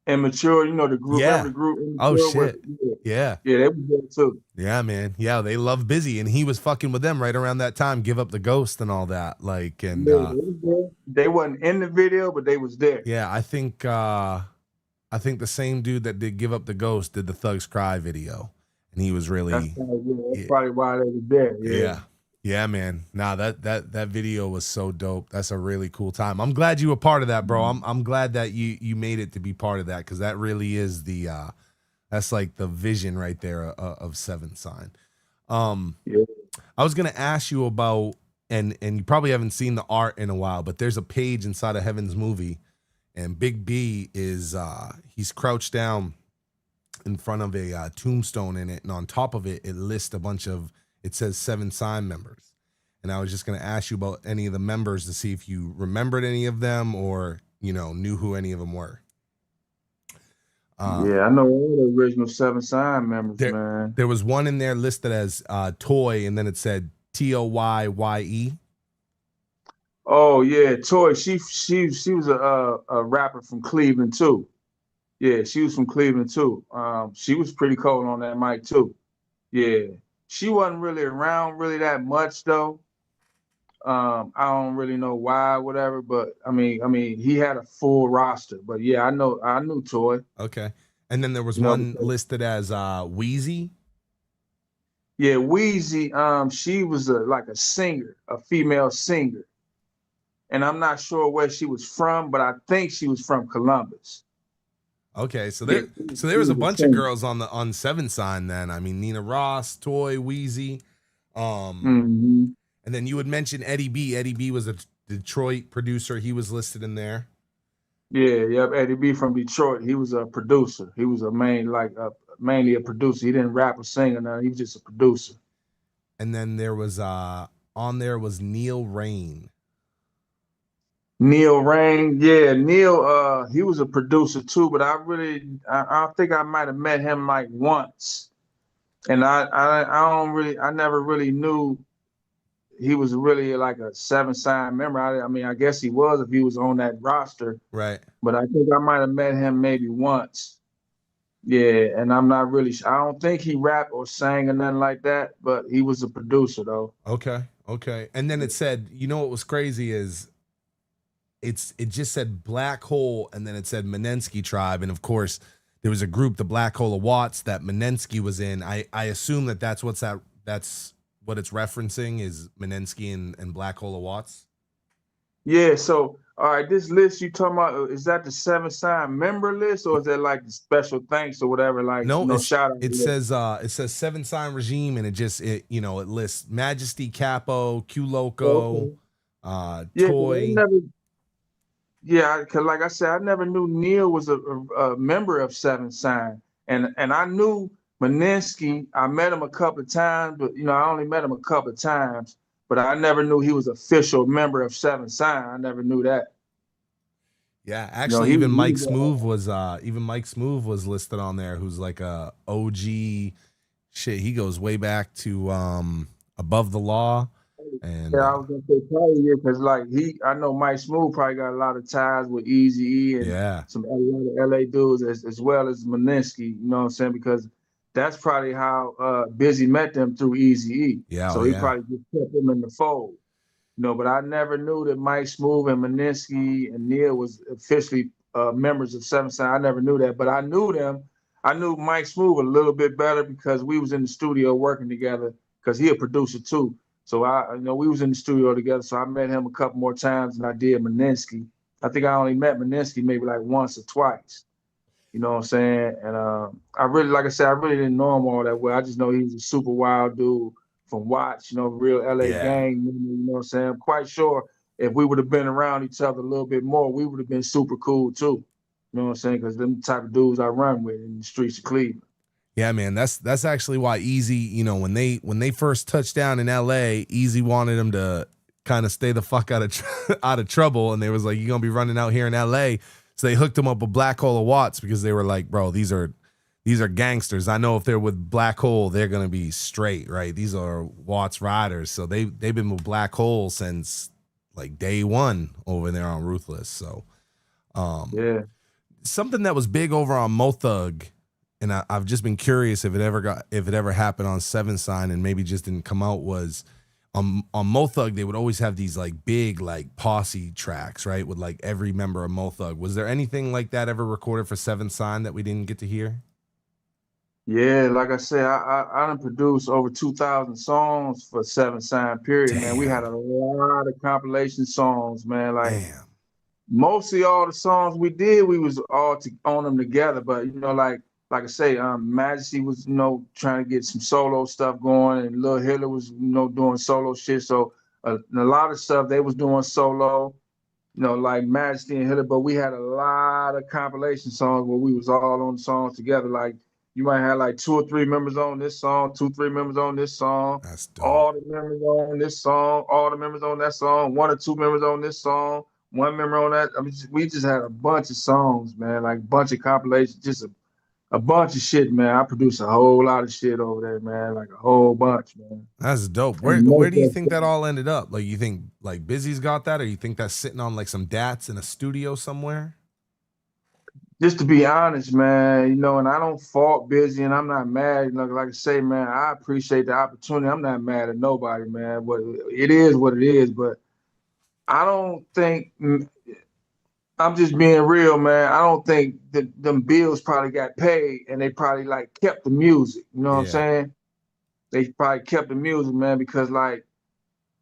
Immature, you know, the group. Yeah. The group. Oh shit. Yeah. Yeah, they was there too. Yeah, man. Yeah, they love Busy, and he was fucking with them right around that time. Give Up the Ghost and all that. Like, and they wasn't in the video, but they was there. Yeah, I think the same dude that did Give Up the Ghost did the Thugs Cry video, and he was really. That's probably why they was there. Yeah, man. Nah, that video was so dope. That's a really cool time. I'm glad you were part of that, bro. I'm glad that you made it to be part of that, because that really is that's like the vision right there of 7 Sign. I was gonna ask you about, and you probably haven't seen the art in a while, but there's a page inside of Heaven's Movie, and Big B is he's crouched down in front of a tombstone in it, and on top of it, it lists a bunch of. It says 7 Sign members. And I was just going to ask you about any of the members to see if you remembered any of them or, you know, knew who any of them were. Yeah, I know all the original 7 Sign members, man. There was one in there listed as Toy, and then it said Toye. Oh yeah, Toy. She was a rapper from Cleveland too. Yeah, she was from Cleveland too. She was pretty cold on that mic too. Yeah. she wasn't really around really that much though. I don't really know why, whatever, but I mean, he had a full roster. But yeah, I knew Toy. Okay. And then there was You know, one listed as Wheezy. yeah, Weezy. She was like a singer, a female singer, and I'm not sure where she was from, but I think she was from Columbus. Okay, so Yeah, there was a she bunch of singer. girls on Seven Sign then. I mean, Nina Ross, Toy, Wheezy. Mm-hmm. And then you would mention Eddie B. Eddie B was a Detroit producer. He was listed in there. Yeah, yep. Eddie B from Detroit. He was a producer. He was mainly a producer. He didn't rap or sing or nothing. He was just a producer. And then there was on there was Neil Rain. Neil Rain, yeah, Neil. He was a producer too, but I think I might have met him like once, and I never really knew he was really like a Seven Sign member. I mean, I guess he was if he was on that roster, Right. but I think I might have met him maybe once. Yeah, and I'm not really sure. I don't think he rapped or sang or nothing like that, but he was a producer though. Okay. Okay. And then it said, you know what was crazy is it just said Black Hole and then it said Menensky Tribe. And of course, there was a group, the Black Hole of Watts, that Menensky was in. I assume that's what it's referencing is Menensky and Black Hole of Watts. Yeah, so all right, this list you talking about, is that the Seven Sign member list or is that like the special thanks or whatever? Like, No, shout out. it says Seven Sign Regime and it lists Majesty, Capo, Q Loco, Yeah, Toy. Because like I said, I never knew Neil was a member of Seven Sign, and I knew Meninsky. I met him a couple of times, but I only met him a couple of times. But I never knew he was official member of Seven Sign. I never knew that. Yeah, actually, even Mike Smooth was listed on there. Who's like a OG shit. He goes way back to Above the Law. And yeah, I was gonna say probably because like I know Mike Smooth probably got a lot of ties with Eazy-E and some LA dudes as well as Meninsky. You know what I'm saying? Because that's probably how Busy met them through Eazy-E. Yeah, so he probably just kept them in the fold. But I never knew that Mike Smooth and Meninsky and Neil was officially members of Seven Sign. I never knew that, but I knew them. I knew Mike Smooth a little bit better because we was in the studio working together because he a producer too. So we was in the studio together. So I met him a couple more times than I did Meninsky. I think I only met Meninsky maybe like once or twice. You know what I'm saying? And I really, like I said, I really didn't know him all that well. I just know he was a super wild dude from Watts, real LA gang. You know what I'm saying? I'm quite sure if we would have been around each other a little bit more, we would have been super cool too. You know what I'm saying? Because them type of dudes I run with in the streets of Cleveland. Yeah, man, that's actually why Eazy, when they first touched down in LA, Eazy wanted them to kind of stay the fuck out of trouble, and they was like, "You're gonna be running out here in LA." So they hooked him up with Black Hole of Watts because they were like, "Bro, these are gangsters. I know if they're with Black Hole, they're gonna be straight, right? These are Watts riders." So they've been with Black Hole since like day one over there on Ruthless. So something that was big over on Mo Thug. And I've just been curious if it ever happened on Seven Sign and maybe just didn't come out was on Mo Thug, they would always have these like big like posse tracks, right? With like every member of Mo Thug. Was there anything like that ever recorded for Seven Sign that we didn't get to hear? Yeah, like I said, I done produced over 2,000 songs for Seven Sign period, man. We had a lot of compilation songs, man. Like mostly all the songs we did, we was all on them together. But like I say, Majesty was, trying to get some solo stuff going, and Lil Hiller was, doing solo shit. So a lot of stuff they was doing solo, like Majesty and Hiller. But we had a lot of compilation songs where we was all on the songs together. Like you might have like 2 or 3 members on this song, 2 or 3 members on this song, That's dope. all the members on this song, all the members on that song, 1 or 2 members on this song, 1 member on that. I mean, we just had a bunch of songs, man, like a bunch of compilations, just a bunch of shit, man. I produced a whole lot of shit over there, man. Like a whole bunch, man. That's dope. Where do you think that all ended up? Like, you think like Busy's got that, or you think that's sitting on like some DATs in a studio somewhere? just to be honest, man, you know, and I don't fault Busy, and I'm not mad. You know, like I say, man, I appreciate the opportunity. I'm not mad at nobody, man. But it is what it is. But I don't think I'm just being real, man. I don't think that them bills probably got paid, and they probably like kept the music. You know what I'm Yeah. saying? They probably kept the music, man, because like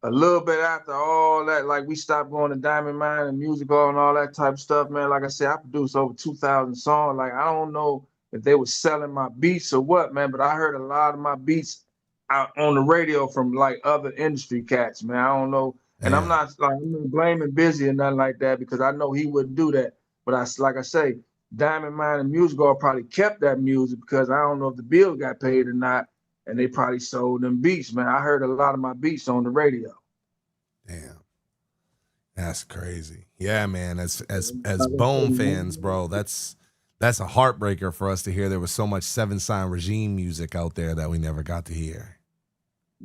a little bit after all that, like we stopped going to Diamond Mine and Music Hall and all that type of stuff, man. Like I said, I produced over 2,000 songs. Like I don't know if they were selling my beats or what, man, but I heard a lot of my beats out on the radio from like other industry cats, man. I don't know. And I'm Yeah. not like I'm not blaming Busy or nothing like that because I know he wouldn't do that. But like I say, Diamond Mine and Music Hall probably kept that music because I don't know if the bill got paid or not, and they probably sold them beats, man. I heard a lot of my beats on the radio. Damn. That's crazy. Yeah, man. As Bone fans, bro, that's a heartbreaker for us to hear there was so much Seven Sign Regime music out there that we never got to hear.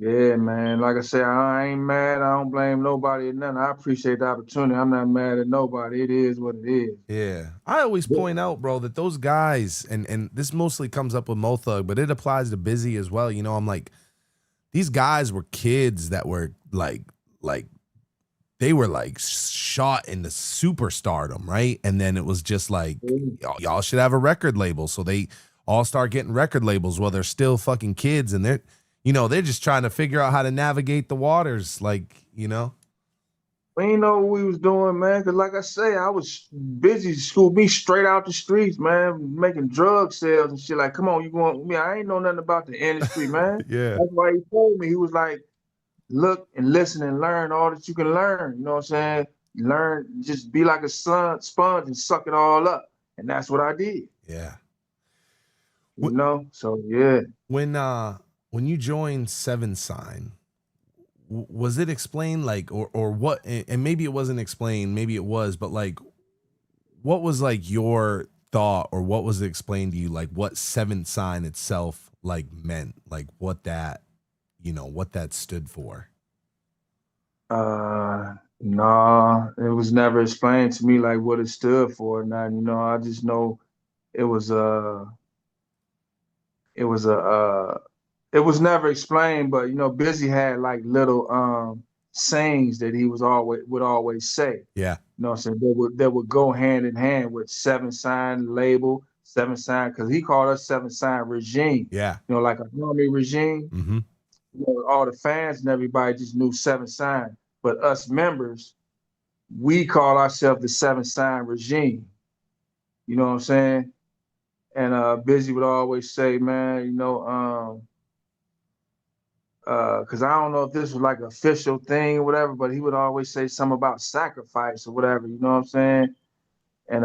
Yeah, man. Like I said, I ain't mad. I don't blame nobody or nothing. I appreciate the opportunity. I'm not mad at nobody. It is what it is. Yeah. I always point out, bro, that those guys, and this mostly comes up with Mo Thug, but it applies to Busy as well. You know, I'm like, these guys were kids that were like they were like shot into superstardom, right? And then it was just like, y'all should have a record label. So they all start getting record labels while they're still fucking kids, and they're just trying to figure out how to navigate the waters, like, you know. We ain't know what we was doing, man. Cause like I say, I was busy. School me straight out the streets, man, making drug sales and shit. Like, come on, you going? Me? I ain't know nothing about the industry, man. Yeah. That's why he told me. He was like, look and listen and learn all that you can learn. You know what I'm saying? Learn, just be like a sponge and suck it all up. And that's what I did. Yeah. You know? So yeah. When you joined Seven Sign, was it explained, like, or what? And maybe it wasn't explained, maybe it was, but like, what was like your thought, or what was explained to you, like what Seven Sign itself like meant, like what that, what that stood for? Nah, it was never explained to me like what it stood for. Now, I just know it was it was it was never explained, but Busy had like little sayings that he would always say. Yeah. You know what I'm saying? That would go hand in hand with Seven Sign label, Seven Sign, because he called us Seven Sign regime. Yeah. Like a army regime. Mm-hmm. All the fans and everybody just knew Seven Sign. But us members, we call ourselves the Seven Sign regime. You know what I'm saying? And Busy would always say, man, because I don't know if this was like an official thing or whatever, but he would always say something about sacrifice or whatever, you know what I'm saying? And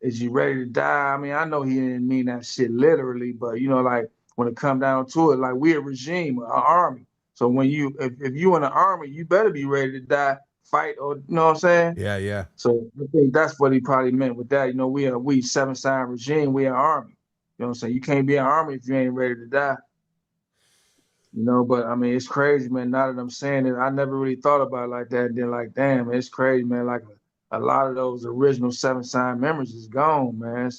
is you ready to die? I mean, I know he didn't mean that shit literally, but like when it come down to it, like we a regime, an army. So when if you in the army, you better be ready to die, fight, or you know what I'm saying? Yeah, yeah. So I think that's what he probably meant with that. We Seven Sign regime, we an army. You know what I'm saying? You can't be an army if you ain't ready to die. But I mean, it's crazy, man. Now that I'm saying it, I never really thought about it like that. And then, like, damn, man, it's crazy, man. Like, a lot of those original Seven Sign members is gone, man.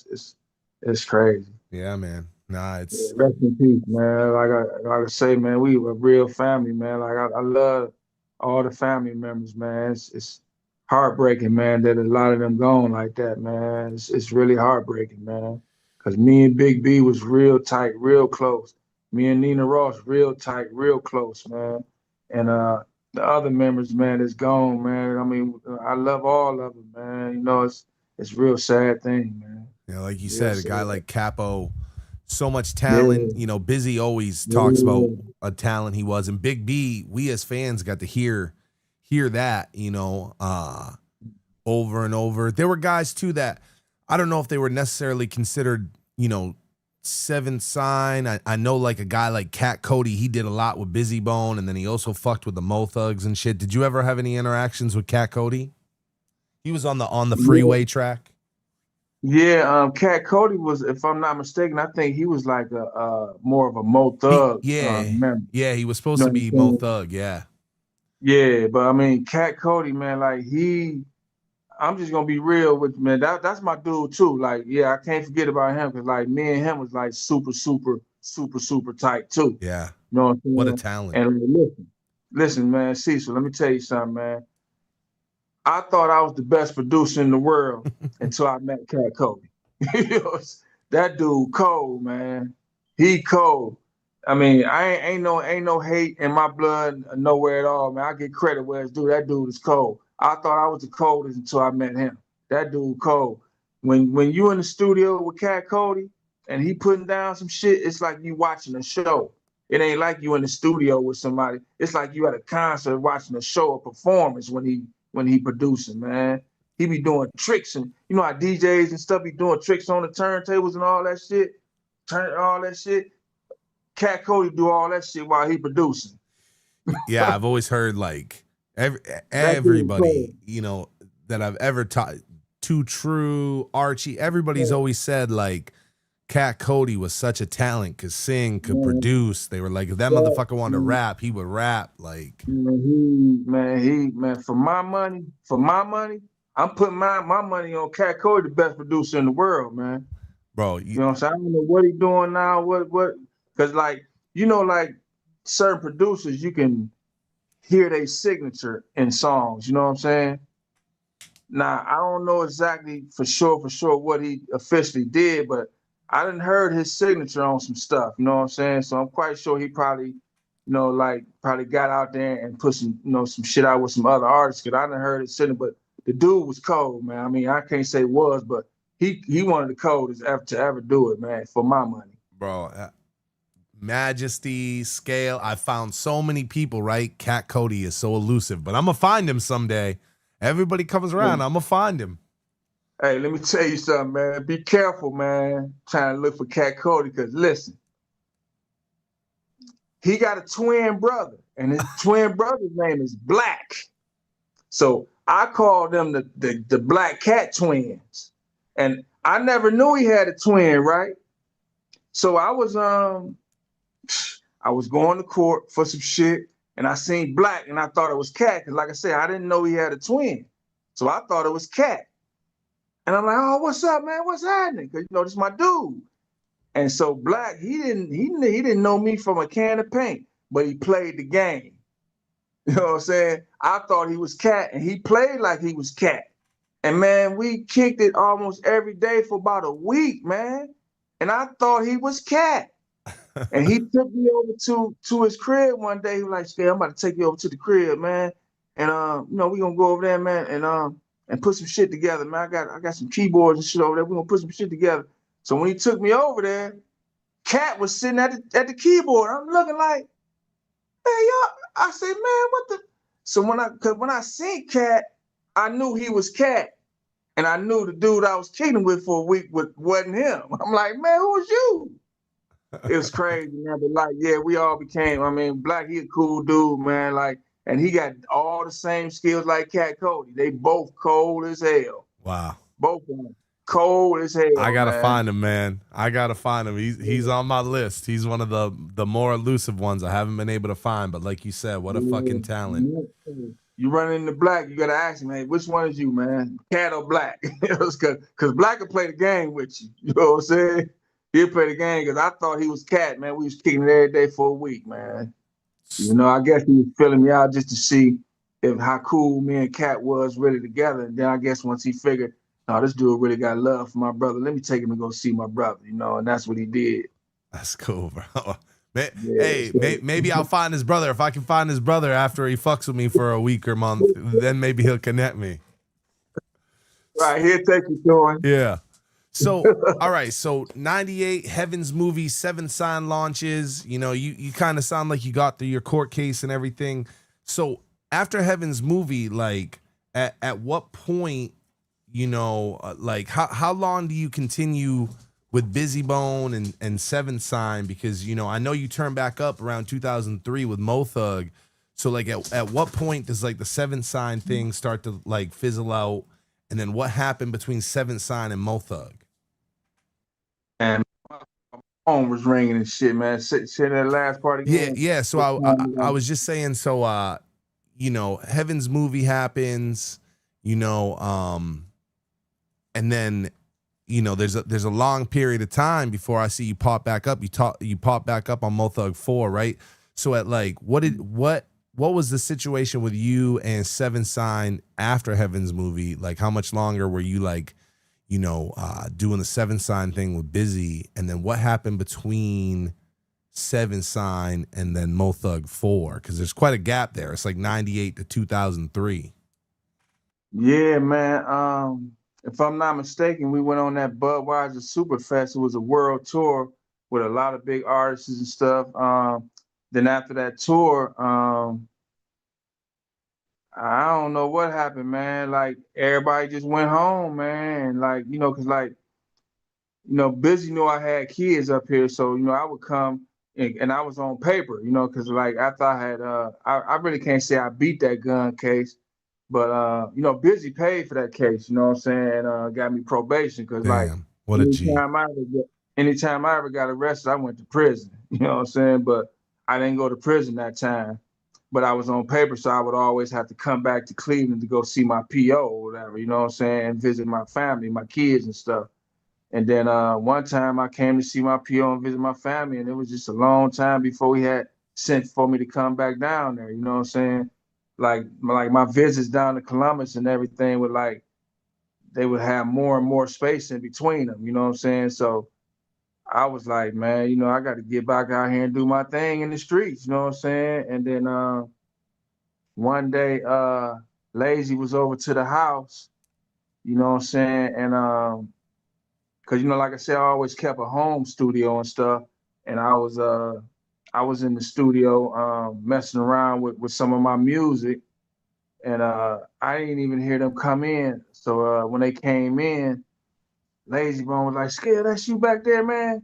It's crazy. Yeah, man. Nah, it's rest in peace, man. Like I say, man, we were a real family, man. Like I love all the family members, man. It's heartbreaking, man, that a lot of them gone like that, man. It's really heartbreaking, man. Cause me and Big B was real tight, real close. Me and Nina Ross, real tight, real close, man. And the other members, man, is gone, man. I mean, I love all of them, man. It's real sad thing, man. like you said, a guy like Capo, so much talent. Yeah. Busy always talks about a talent he was, and Big B, we as fans got to hear that, over and over. There were guys too that I don't know if they were necessarily considered, Seven Sign. I know like a guy like Cat Cody, he did a lot with Busy Bone, and then he also fucked with the Mo Thugs and shit. Did you ever have any interactions with Cat Cody? He was on the freeway track. Yeah, Cat Cody was, if I'm not mistaken, I think he was like a more of a Mo Thug. Member. Yeah, he was supposed to be Mo Thug. Yeah. Yeah, but I mean, Cat Cody, man, like I'm just gonna be real with you, man. That's my dude too. Like, yeah, I can't forget about him because like me and him was like super tight too. Yeah. You know what I'm saying? What a talent. And listen, man, Cecil, let me tell you something, man. I thought I was the best producer in the world until I met Cat Cody. You know, that dude cold, man. He cold. I mean, I ain't no hate in my blood nowhere at all, man. I get credit where it's due. That dude is cold. I thought I was the coldest until I met him. That dude cold. When you in the studio with Cat Cody and he putting down some shit, it's like you watching a show. It ain't like you in the studio with somebody. It's like you at a concert watching a show, a performance when he producing, man. He be doing tricks, and you know how DJs and stuff be doing tricks on the turntables and all that shit. All that shit. Cat Cody do all that shit while he producing. Yeah, I've always heard like everybody, you know, that I've ever taught, Too True, Archie, everybody's always said like Cat Cody was such a talent, could sing, could produce. They were like, if that motherfucker wanted to rap, he would rap. Like, man, for my money, I'm putting my money on Cat Cody, the best producer in the world, man. Bro, you know what I'm saying? I don't know what he doing now, what, because like, you know, like certain producers, you can hear their signature in songs, you know what I'm saying? Now, I don't know exactly for sure what he officially did, but I done heard his signature on some stuff, you know what I'm saying? So I'm quite sure he probably, you know, like probably got out there and put some, you know, some shit out with some other artists, because I done heard it sitting, but the dude was cold, man. I mean, I can't say was, but he one of the coldest to ever do it, man, for my money. Bro, Majesty, Scale, I found so many people, right? Cat Cody is so elusive, but I'm going to find him someday. Everybody comes around, I'm going to find him. Hey, let me tell you something, man. Be careful, man, trying to look for Cat Cody, because listen, he got a twin brother, and his twin brother's name is Black. So I call them the Black Cat twins. And I never knew he had a twin, right? So I was going to court for some shit, and I seen Black, and I thought it was Cat, because like I said, I didn't know he had a twin. So I thought it was Cat. And I'm like, oh, what's up, man? What's happening? Because, you know, this is my dude. And so Black, he didn't know me from a can of paint, but he played the game. You know what I'm saying? I thought he was Cat, and he played like he was Cat. And man, we kicked it almost every day for about a week, man. And I thought he was Cat. And he took me over to his crib one day. He was like, "Skail, I'm about to take you over to the crib, man. And you know, we're gonna go over there, man, and put some shit together, man. I got some keyboards and shit over there. We're gonna put some shit together." So when he took me over there, Cat was sitting at the keyboard. I'm looking like, hey, y'all. I said, man, what the? So when I seen Cat, I knew he was Cat. And I knew the dude I was kicking with for a week wasn't him. I'm like, man, who was you? It was crazy, man. But like, yeah, we all became, I mean, Black, he a cool dude, man. Like, and he got all the same skills like Cat Cody. They both cold as hell. Wow. Both of them cold as hell. I gotta find him, man. I gotta find him. He's on my list. He's one of the more elusive ones I haven't been able to find. But like you said, what a fucking talent. You run into Black, you gotta ask him, hey, which one is you, man? Cat or Black? Cause Black will play the game with you. You know what I'm saying? He'll play the game, because I thought he was Cat, man. We was kicking it every day for a week, man. You know, I guess he was filling me out just to see how cool me and Cat was really together. And then I guess once he figured, no, this dude really got love for my brother, let me take him to go see my brother, you know, and that's what he did. That's cool, bro. Hey, maybe I'll find his brother. If I can find his brother after he fucks with me for a week or month, then maybe he'll connect me. Right, he'll take you to him. Yeah. So, all right. So 98, Heaven's Movie, 7 Sign launches. You know, you kind of sound like you got through your court case and everything. So after Heaven's Movie, like at what point, you know, like how long do you continue with Busy Bone and 7 Sign? Because, you know, I know you turned back up around 2003 with Mo Thug. So like at what point does like the 7 Sign thing start to like fizzle out? And then what happened between 7 Sign and Mo Thug? And my phone was ringing and shit, man. Say that last part again. Yeah. So I was just saying, so you know, Heaven's Movie happens, you know, and then, you know, there's a long period of time before I see you pop back up. You pop back up on Mo Thug 4, right? So at like, what was the situation with you and Seven Sign after Heaven's movie? Like, how much longer were you like, you know, doing the Seven Sign thing with Busy, and then what happened between Seven Sign and then Mo Thug 4? Because there's quite a gap there. It's like 98 to 2003. Yeah, man. If I'm not mistaken, we went on that Budweiser Superfest. It was a world tour with a lot of big artists and stuff. Then after that tour, I don't know what happened, man. Like everybody just went home, man. Like, you know, cause like, you know, Busy knew I had kids up here, so you know, I would come and I was on paper, you know, cause like after I had I really can't say I beat that gun case. But you know, Busy paid for that case, you know what I'm saying? Got me probation because like Damn, what a G. anytime I ever got arrested, I went to prison. You know what I'm saying? But I didn't go to prison that time. But I was on paper, so I would always have to come back to Cleveland to go see my PO or whatever, you know what I'm saying, and visit my family, my kids and stuff. And then one time I came to see my PO and visit my family, and it was just a long time before he had sent for me to come back down there, you know what I'm saying? Like my visits down to Columbus and everything would like they would have more and more space in between them, you know what I'm saying? So I was like, man, you know, I got to get back out here and do my thing in the streets, you know what I'm saying? And then one day Lazy was over to the house, you know what I'm saying? And cause you know, like I said, I always kept a home studio and stuff. And I was in the studio messing around with some of my music. And I didn't even hear them come in. So when they came in, Lazy Bone was like, "Skail, that's you back there, man."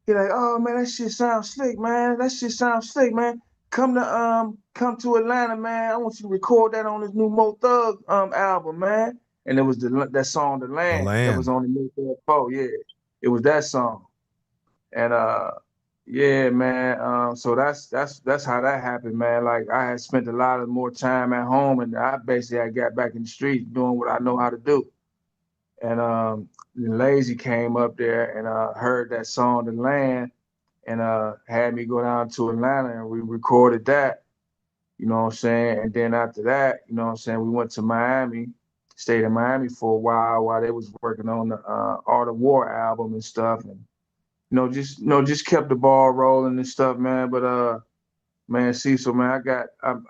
He like, "Oh man, that shit sounds slick, man. That shit sounds slick, man. Come to Atlanta, man. I want you to record that on this new Mo Thug album, man." And it was that song, The The Land, that was Land. on the Mo Thug 4. Yeah, it was that song. And yeah, man. So that's how that happened, man. Like I had spent a lot of more time at home, and I got back in the streets doing what I know how to do. And Lazy came up there and heard that song, The Land, and had me go down to Atlanta, and we recorded that. You know what I'm saying? And then after that, you know what I'm saying, we went to Miami, stayed in Miami for a while they was working on the Art of War album and stuff, and just kept the ball rolling and stuff, man. But man, Cecil, man,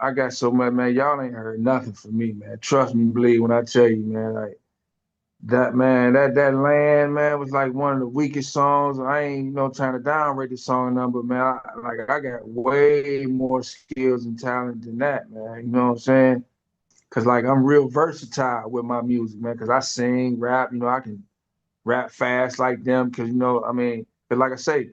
I got so much, man. Y'all ain't heard nothing from me, man. Trust me, bleed when I tell you, man. Like that, man, that Land, man, was like one of the weakest songs. I ain't, trying to downrate the song number, man. I got way more skills and talent than that, man. You know what I'm saying? Cause like I'm real versatile with my music, man. Cause I sing, rap, I can rap fast like them. Cause I mean, but like I say,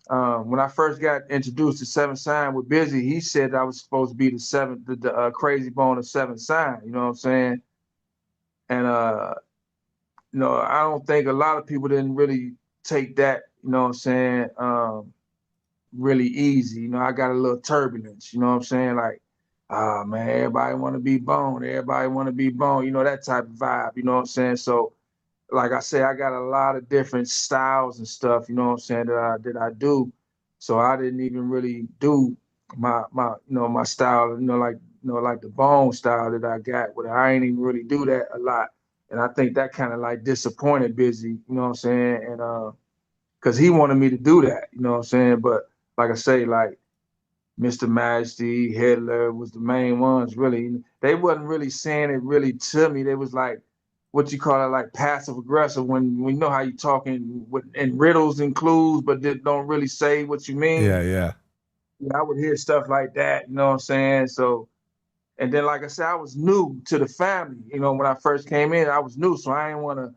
when I first got introduced to Seven Sign with Busy, he said I was supposed to be the crazy bone of Seven Sign. You know what I'm saying? And I don't think a lot of people didn't really take that. You know what I'm saying? Really easy. I got a little turbulence. You know what I'm saying? Like, oh man, everybody want to be Bone. Everybody want to be Bone. That type of vibe. You know what I'm saying? So like I say, I got a lot of different styles and stuff, you know what I'm saying, that I do. So I didn't even really do my style, like the Bone style that I got. But I ain't even really do that a lot. And I think that kind of like disappointed Busy, you know what I'm saying? And because he wanted me to do that, you know what I'm saying? But like I say, like Mr. Majesty, Hitler was the main ones, really. They wasn't really saying it really to me. They was like, what you call it, like passive aggressive, when we know how you talking in riddles and clues, but they don't really say what you mean. Yeah, yeah. I would hear stuff like that, you know what I'm saying? So, and then like I said, I was new to the family. When I first came in, I was new, so I didn't want to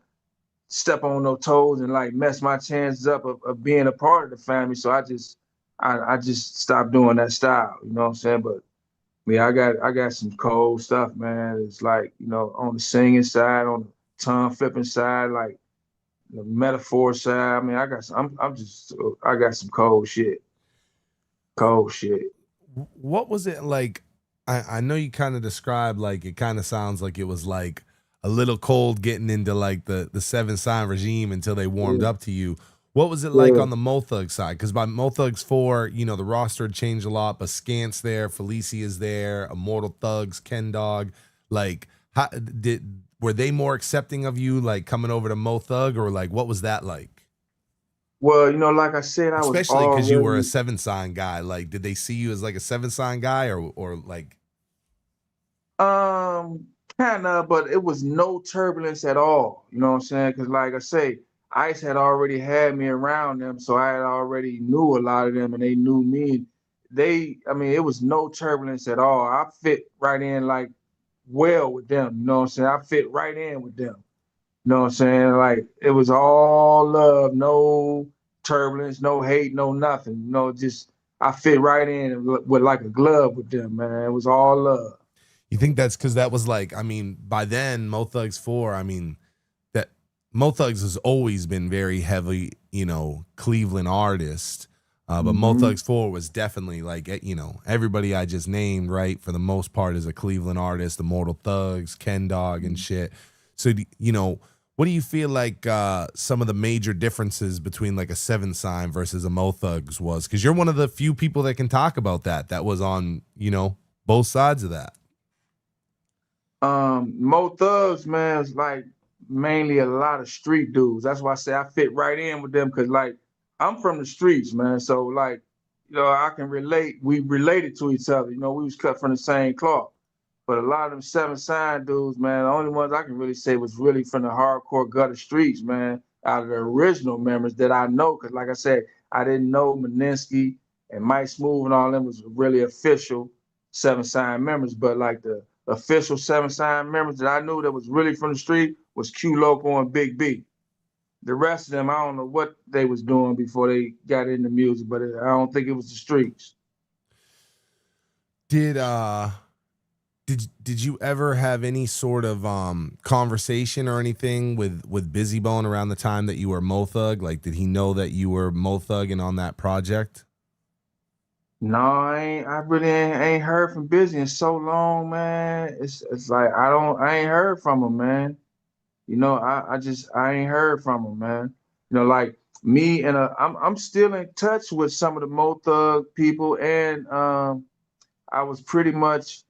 step on no toes and like mess my chances up of being a part of the family. So I just stopped doing that style, you know what I'm saying? But yeah, I got some cold stuff, man. It's like, on the singing side, on the tongue flipping side, like the metaphor side. I mean, I got some cold shit. Cold shit. What was it like? I know you kind of described like it kind of sounds like it was like a little cold getting into like the 7 sign regime until they warmed up to you. What was it like on the Mo Thug side? Because by Mo Thugs 4, you know, the roster had changed a lot, but Scant's there, Felicia's there, Immortal Thugs, Ken Dog. Like, were they more accepting of you, like coming over to Mo Thug, or like what was that like? Well, you know, like I said, I was especially because you were a already 7 sign guy. Like, did they see you as like a 7 sign guy, or like? kind of, but it was no turbulence at all. You know what I'm saying? Because like I say, Ice had already had me around them, so I had already knew a lot of them, and they knew me. I mean, it was no turbulence at all. I fit right in like well with them. You know what I'm saying? I fit right in with them. You know what I'm saying? Like it was all love, no turbulence, no hate, no nothing. You know, just I fit right in with like a glove with them, man. It was all love. You think that's because that was like, I mean, by then, Mo Thugs 4, I mean, that Mo Thugs has always been very heavy, you know, Cleveland artist. But Mo Thugs 4 was definitely like, you know, everybody I just named, right, for the most part is a Cleveland artist, Immortal Thugs, Ken Dog and shit. So, you know, what do you feel like some of the major differences between like a 7 sign versus a Mo Thugs was? Because you're one of the few people that can talk about that was on, you know, both sides of that. Mo Thugs, man, is like mainly a lot of street dudes. That's why I say I fit right in with them because like I'm from the streets, man. So like, you know, I can relate. We related to each other. You know, we was cut from the same cloth. But a lot of them 7 sign dudes, man, the only ones I can really say was really from the hardcore gutter streets, man, out of the original members that I know. Cause like I said, I didn't know Meninsky and Mike Smooth and all them was really official 7 sign members. But like the official 7 sign members that I knew that was really from the street was Q Loco and Big B. The rest of them, I don't know what they was doing before they got into music, but I don't think it was the streets. Did you ever have any sort of conversation or anything with Busy Bone around the time that you were Mo Thug? Like, did he know that you were Mo Thug and on that project? No, I really ain't heard from Busy in so long, man. It's like I ain't heard from him, man. You know, I ain't heard from him, man. You know, like me and I'm still in touch with some of the Mo Thug people, and I was pretty much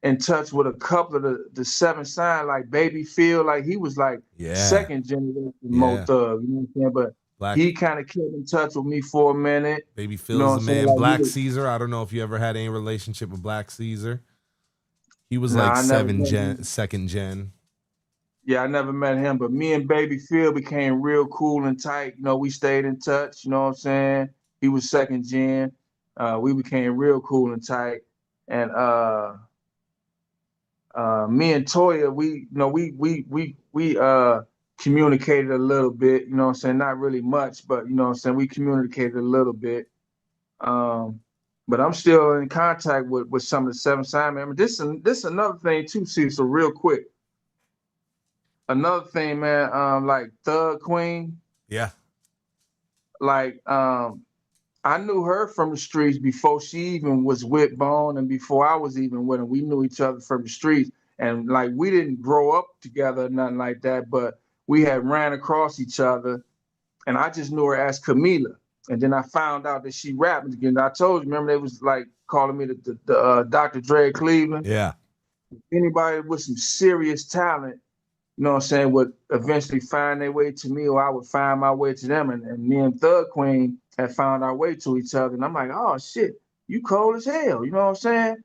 in touch with a couple of the 7 sign, like Baby Phil, like he was like second generation Mo Thug, you know what I'm saying? But he kind of kept in touch with me for a minute. Baby Phil's you know the man. Like, Black Caesar, I don't know if you ever had any relationship with Black Caesar. He was like second gen. Yeah, I never met him, but me and Baby Phil became real cool and tight. You know, we stayed in touch, you know what I'm saying? He was second gen. We became real cool and tight. And me and Toya, we communicated a little bit, you know what I'm saying? Not really much, but you know what I'm saying? We communicated a little bit. But I'm still in contact with some of the 7 sign members. This another thing too, Cecil, real quick. Another thing, man, like Thug Queen. Yeah. Like, I knew her from the streets before she even was with Bone and before I was even with him. We knew each other from the streets. And like, we didn't grow up together or nothing like that, but we had ran across each other. And I just knew her as Camila. And then I found out that she rapped again. I told you, remember they was like calling me the Dr. Dre Cleveland? Yeah. Anybody with some serious talent, you know what I'm saying, would eventually find their way to me, or I would find my way to them. And me and Thug Queen had found our way to each other. And I'm like, oh shit, you cold as hell. You know what I'm saying?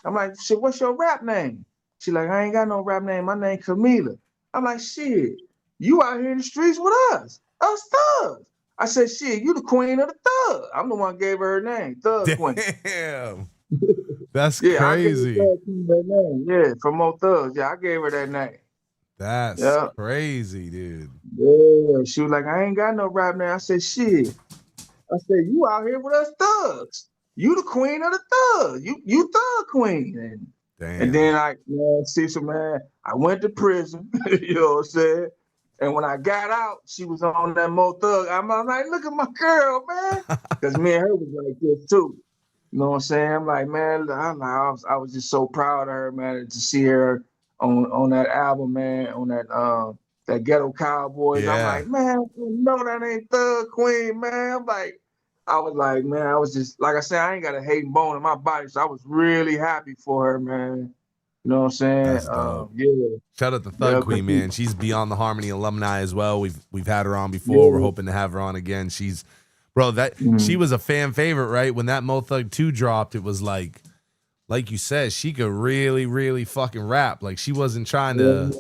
I'm like, shit, what's your rap name? She like, I ain't got no rap name. My name Camila. I'm like, shit, you out here in the streets with us thugs. I said, shit, you the queen of the thug. I'm the one who gave her her name, Thug Queen. Damn. That's yeah, crazy. I gave her that name. Yeah, from Mo Thugs. Yeah, I gave her that name. That's crazy, dude. Yeah, she was like, I ain't got no rap name. I said, shit. I said, you out here with us thugs. You the queen of the thugs. You Thug Queen. And then Cecil, man, I went to prison. You know what I'm saying? And when I got out, she was on that Mo Thug. I'm like, look at my girl, man. Because me and her was like this too. You know what I'm saying? I'm like, man, I was just so proud of her, man, to see her on that album, man, on that Ghetto Cowboys. I'm Yeah. like, man, no, that ain't Thug Queen, man. I was like, man, I was just like I said, I ain't got a hating bone in my body, so I was really happy for her, man. You know what I'm saying? That's dope. Yeah, Shout out to Thug yeah, Queen, man. She's Beyond the Harmony alumni as well. We've had her on before. yeah. We're hoping to have her on again. She's, bro, that she Mm. was a fan favorite, right? When that Mo Thug 2 dropped, it was like you said, she could really, really fucking rap. Like she wasn't trying to,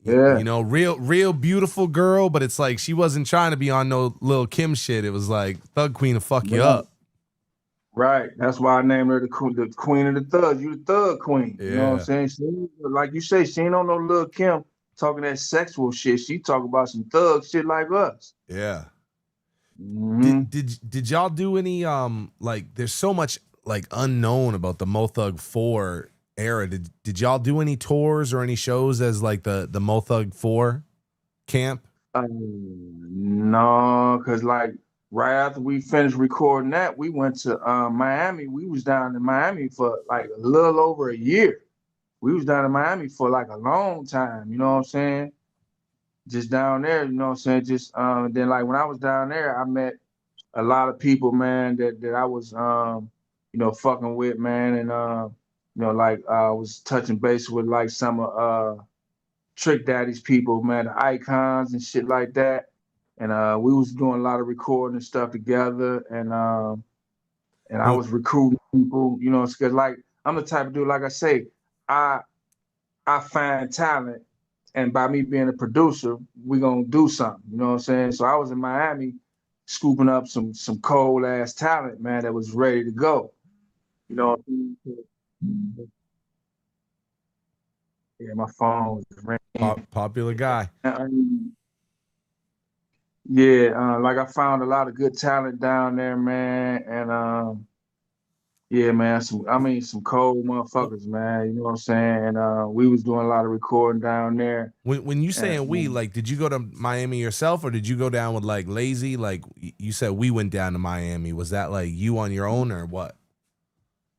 Yeah, real beautiful girl, but it's like she wasn't trying to be on no Lil Kim shit. It was like Thug Queen to fuck you right. up. Right. That's why I named her the queen of the thugs. You the thug queen. You know what I'm Yeah. saying? Like you say, she ain't on no Lil Kim talking that sexual shit. She talk about some thug shit like us. Yeah. Hmm. Did y'all do any like there's so much like unknown about the Mo Thug 4 era. Did y'all do any tours or any shows as like the Mo Thug 4 camp? No, because like right after we finished recording that, we went to Miami. We was down in Miami for like a little over a year. We was down in Miami for like a long time, you know what I'm saying? Just down there, you know what I'm saying? Just then like when I was down there, I met a lot of people, man, that I was fucking with, man, and like I was touching base with like some of Trick Daddy's people, man, the icons and shit like that. And we was doing a lot of recording and stuff together, and I was recruiting people, you know, because like I'm the type of dude, like I say, I find talent, and by me being a producer, we gonna do something. You know what I'm saying? So I was in Miami, scooping up some cold ass talent, man, that was ready to go. You know what I mean? Yeah, my phone was ringing. Popular guy. Yeah, like I found a lot of good talent down there, man, and yeah, man, some cold motherfuckers, man. You know what I'm saying? And we was doing a lot of recording down there. When you And saying we, like, did you go to Miami yourself or did you go down with like Lazy? Like you said, we went down to Miami. Was that like you on your own or what?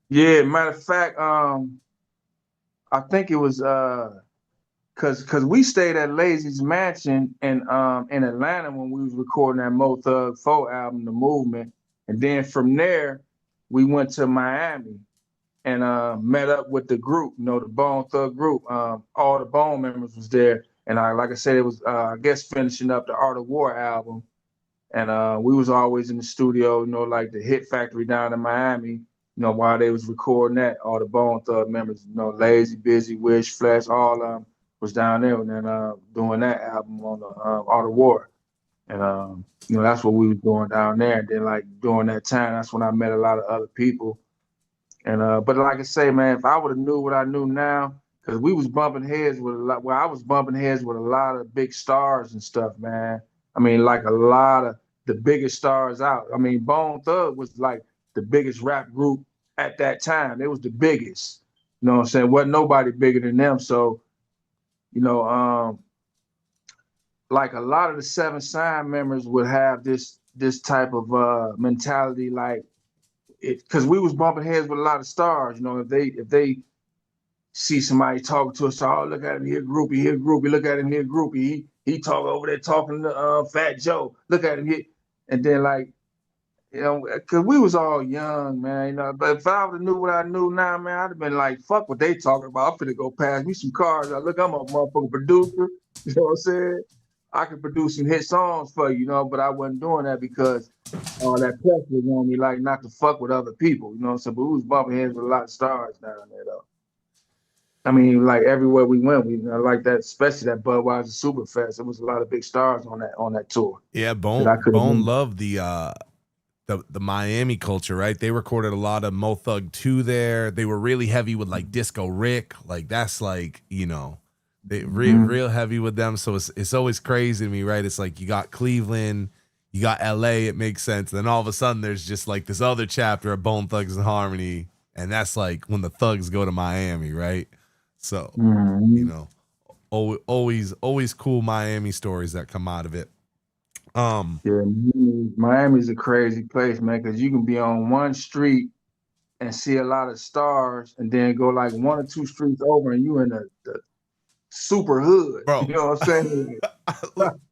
yeah, matter of fact, I think it was cause we stayed at Lazy's Mansion in Atlanta when we was recording that Mo Thug 4 album, The Movement. And then from there, we went to Miami and met up with the group, you know, the Bone Thug group. All the Bone members was there. And like I said, it was I guess finishing up the Art of War album. And we was always in the studio, you know, like the Hit Factory down in Miami, you know, while they was recording that, all the Bone Thug members, you know, Lazy, Busy, Wish, Flesh, all of them was down there and then doing that album on the Art of War. And that's what we was doing down there. And then like during that time, that's when I met a lot of other people. And but like I say, man, if I would have knew what I knew now, because we was bumping heads with a lot. Well, I was bumping heads with a lot of big stars and stuff, man. I mean, like a lot of the biggest stars out. I mean, Bone Thug was like the biggest rap group at that time. It was the biggest. You know what I'm saying? Wasn't nobody bigger than them. So, you know, like a lot of the Seven Sign members would have this type of mentality, like because we was bumping heads with a lot of stars. You know, if they see somebody talking to us, oh, look at him, he a groupie, look at him, he a groupie. He talk over there talking to Fat Joe. Look at him, and then like, you know, because we was all young, man, you know. But if I would have knew what I knew now, man, I'd have been like, fuck what they talking about. I'm finna go pass me some cars. Look, I'm a motherfucking producer. You know what I'm saying? I could produce some hit songs for you, you know, but I wasn't doing that because all that pressure was on me, like not to fuck with other people, you know what I'm saying? But we was bumping heads with a lot of stars down there, though. I mean, like everywhere we went, we like that, especially that Budweiser Superfest. There was a lot of big stars on that tour. Yeah, That I could have Bone been. loved the Miami culture, right? They recorded a lot of Mo Thug 2 there. They were really heavy with like Disco Rick. Like that's like, you know, they real heavy with them. So it's always crazy to me, right? It's like you got Cleveland, you got LA, it makes sense. Then all of a sudden there's just like this other chapter of Bone Thugs and Harmony. And that's like when the thugs go to Miami, right? So, you know, always cool Miami stories that come out of it. Yeah, Miami's a crazy place, man, because you can be on one street and see a lot of stars, and then go like 1 or 2 streets over, and you in the super hood. You Bro. know what I'm saying?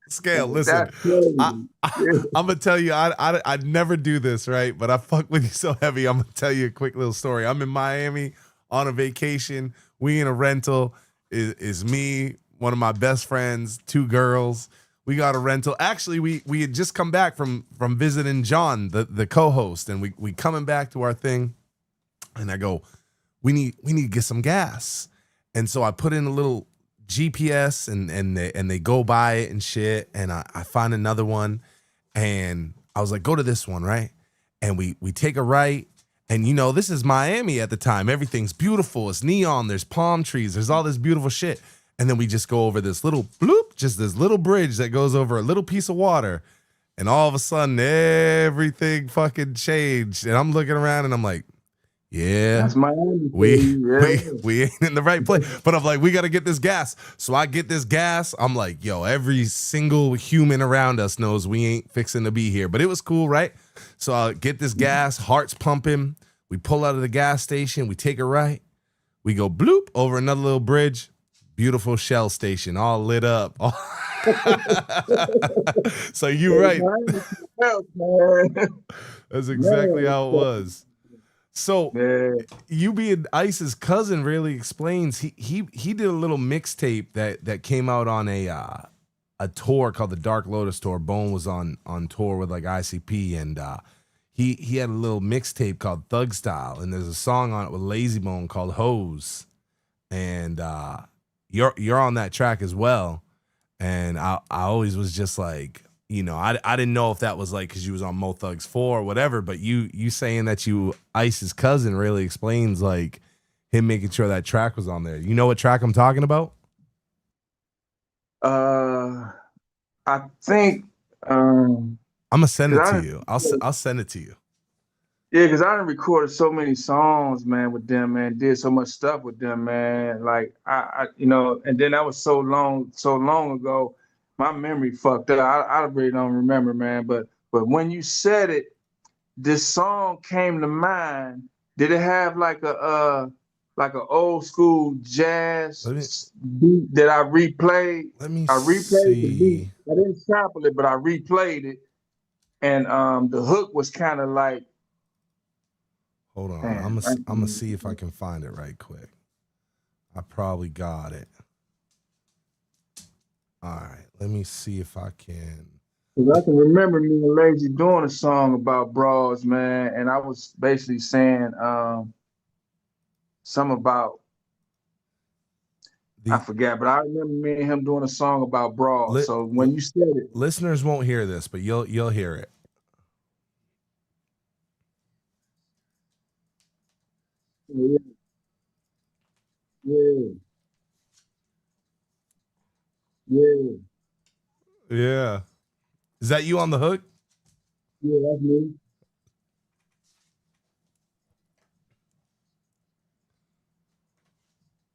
Scale, Like, listen. that's crazy. Yeah. I'm gonna tell you, I never do this, right? But I fuck with you so heavy. I'm gonna tell you a quick little story. I'm in Miami on a vacation. We in a rental. Is me, one of my best friends, 2 girls. We got a rental. Actually, we had just come back from visiting John, the co-host, and we coming back to our thing. And I go, we need to get some gas. And so I put in a little GPS and they go by it and shit. And I find another one, and I was like, go to this one, right? And we take a right. And you know, this is Miami at the time. Everything's beautiful. It's neon. There's palm trees. There's all this beautiful shit. And then we just go over this little bloop, just this little bridge that goes over a little piece of water. And all of a sudden, everything fucking changed. And I'm looking around and I'm like, yeah, That's Miami. we Yeah. ain't in the right place. But I'm like, we got to get this gas. So I get this gas. I'm like, yo, every single human around us knows we ain't fixing to be here. But it was cool, right? So I get this gas, heart's pumping. We pull out of the gas station. We take a right. We go bloop over another little bridge. Beautiful Shell station, all lit up. So you're right. That's exactly how it was. So you being Ice's cousin really explains. He did a little mixtape that came out on a tour called the Dark Lotus tour. Bone was on tour with like ICP, and he had a little mixtape called Thug Style, and there's a song on it with Lazy Bone called Hose, and you're on that track as well. And I always was just like, you know, I didn't know if that was like because you was on Mo Thugs 4 or whatever, but you saying that you Ice's cousin really explains like him making sure that track was on there. You know what track I'm talking about? I think I'm gonna send it to you. I'll send it to you. Yeah, because I done recorded so many songs, man, with them, man. Did so much stuff with them, man. Like I you know, and then that was so long ago. My memory fucked up. I really don't remember, man. But when you said it, this song came to mind. Did it have like a old school jazz beat that I replayed? Let me I replayed the beat. see. I didn't sample it, but I replayed it. And the hook was kind of like, hold on. damn, I'm gonna see if I can find it right quick. I probably got it. All right, let me see if I can. Cause I can remember me and Lazy doing a song about bras, man, and I was basically saying something about I forgot, but I remember me and him doing a song about bras. So when you said it, listeners won't hear this, but you'll hear it. yeah, yeah, yeah, Yeah. Is that you on the hook? yeah, that's me.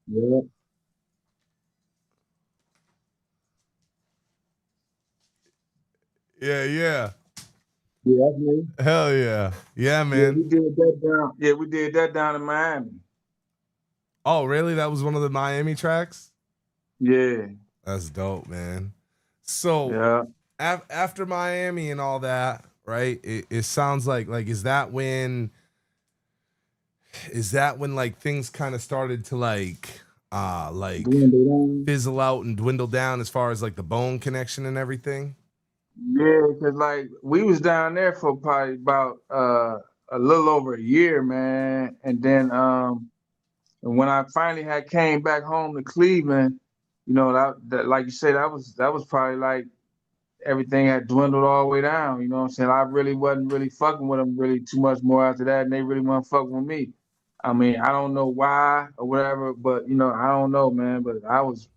Yeah, Yeah, yeah. yeah, that's me. Hell yeah. Yeah, Yeah, man. we did that down. Yeah, we did that down in Miami. Oh, really? That was one of the Miami tracks? Yeah. That's dope, man. So Yeah. after Miami and all that, right? It sounds like is that when like things kind of started to like fizzle out and dwindle down as far as like the Bone connection and everything? Yeah, because like we was down there for probably about a little over a year, man. And then when I finally came back home to Cleveland, you know, that like you said, that was probably like everything had dwindled all the way down. You know what I'm saying? I really wasn't really fucking with them really too much more after that, and they really weren't fucking with me. I mean, I don't know why or whatever, but you know, I don't know, man. But I was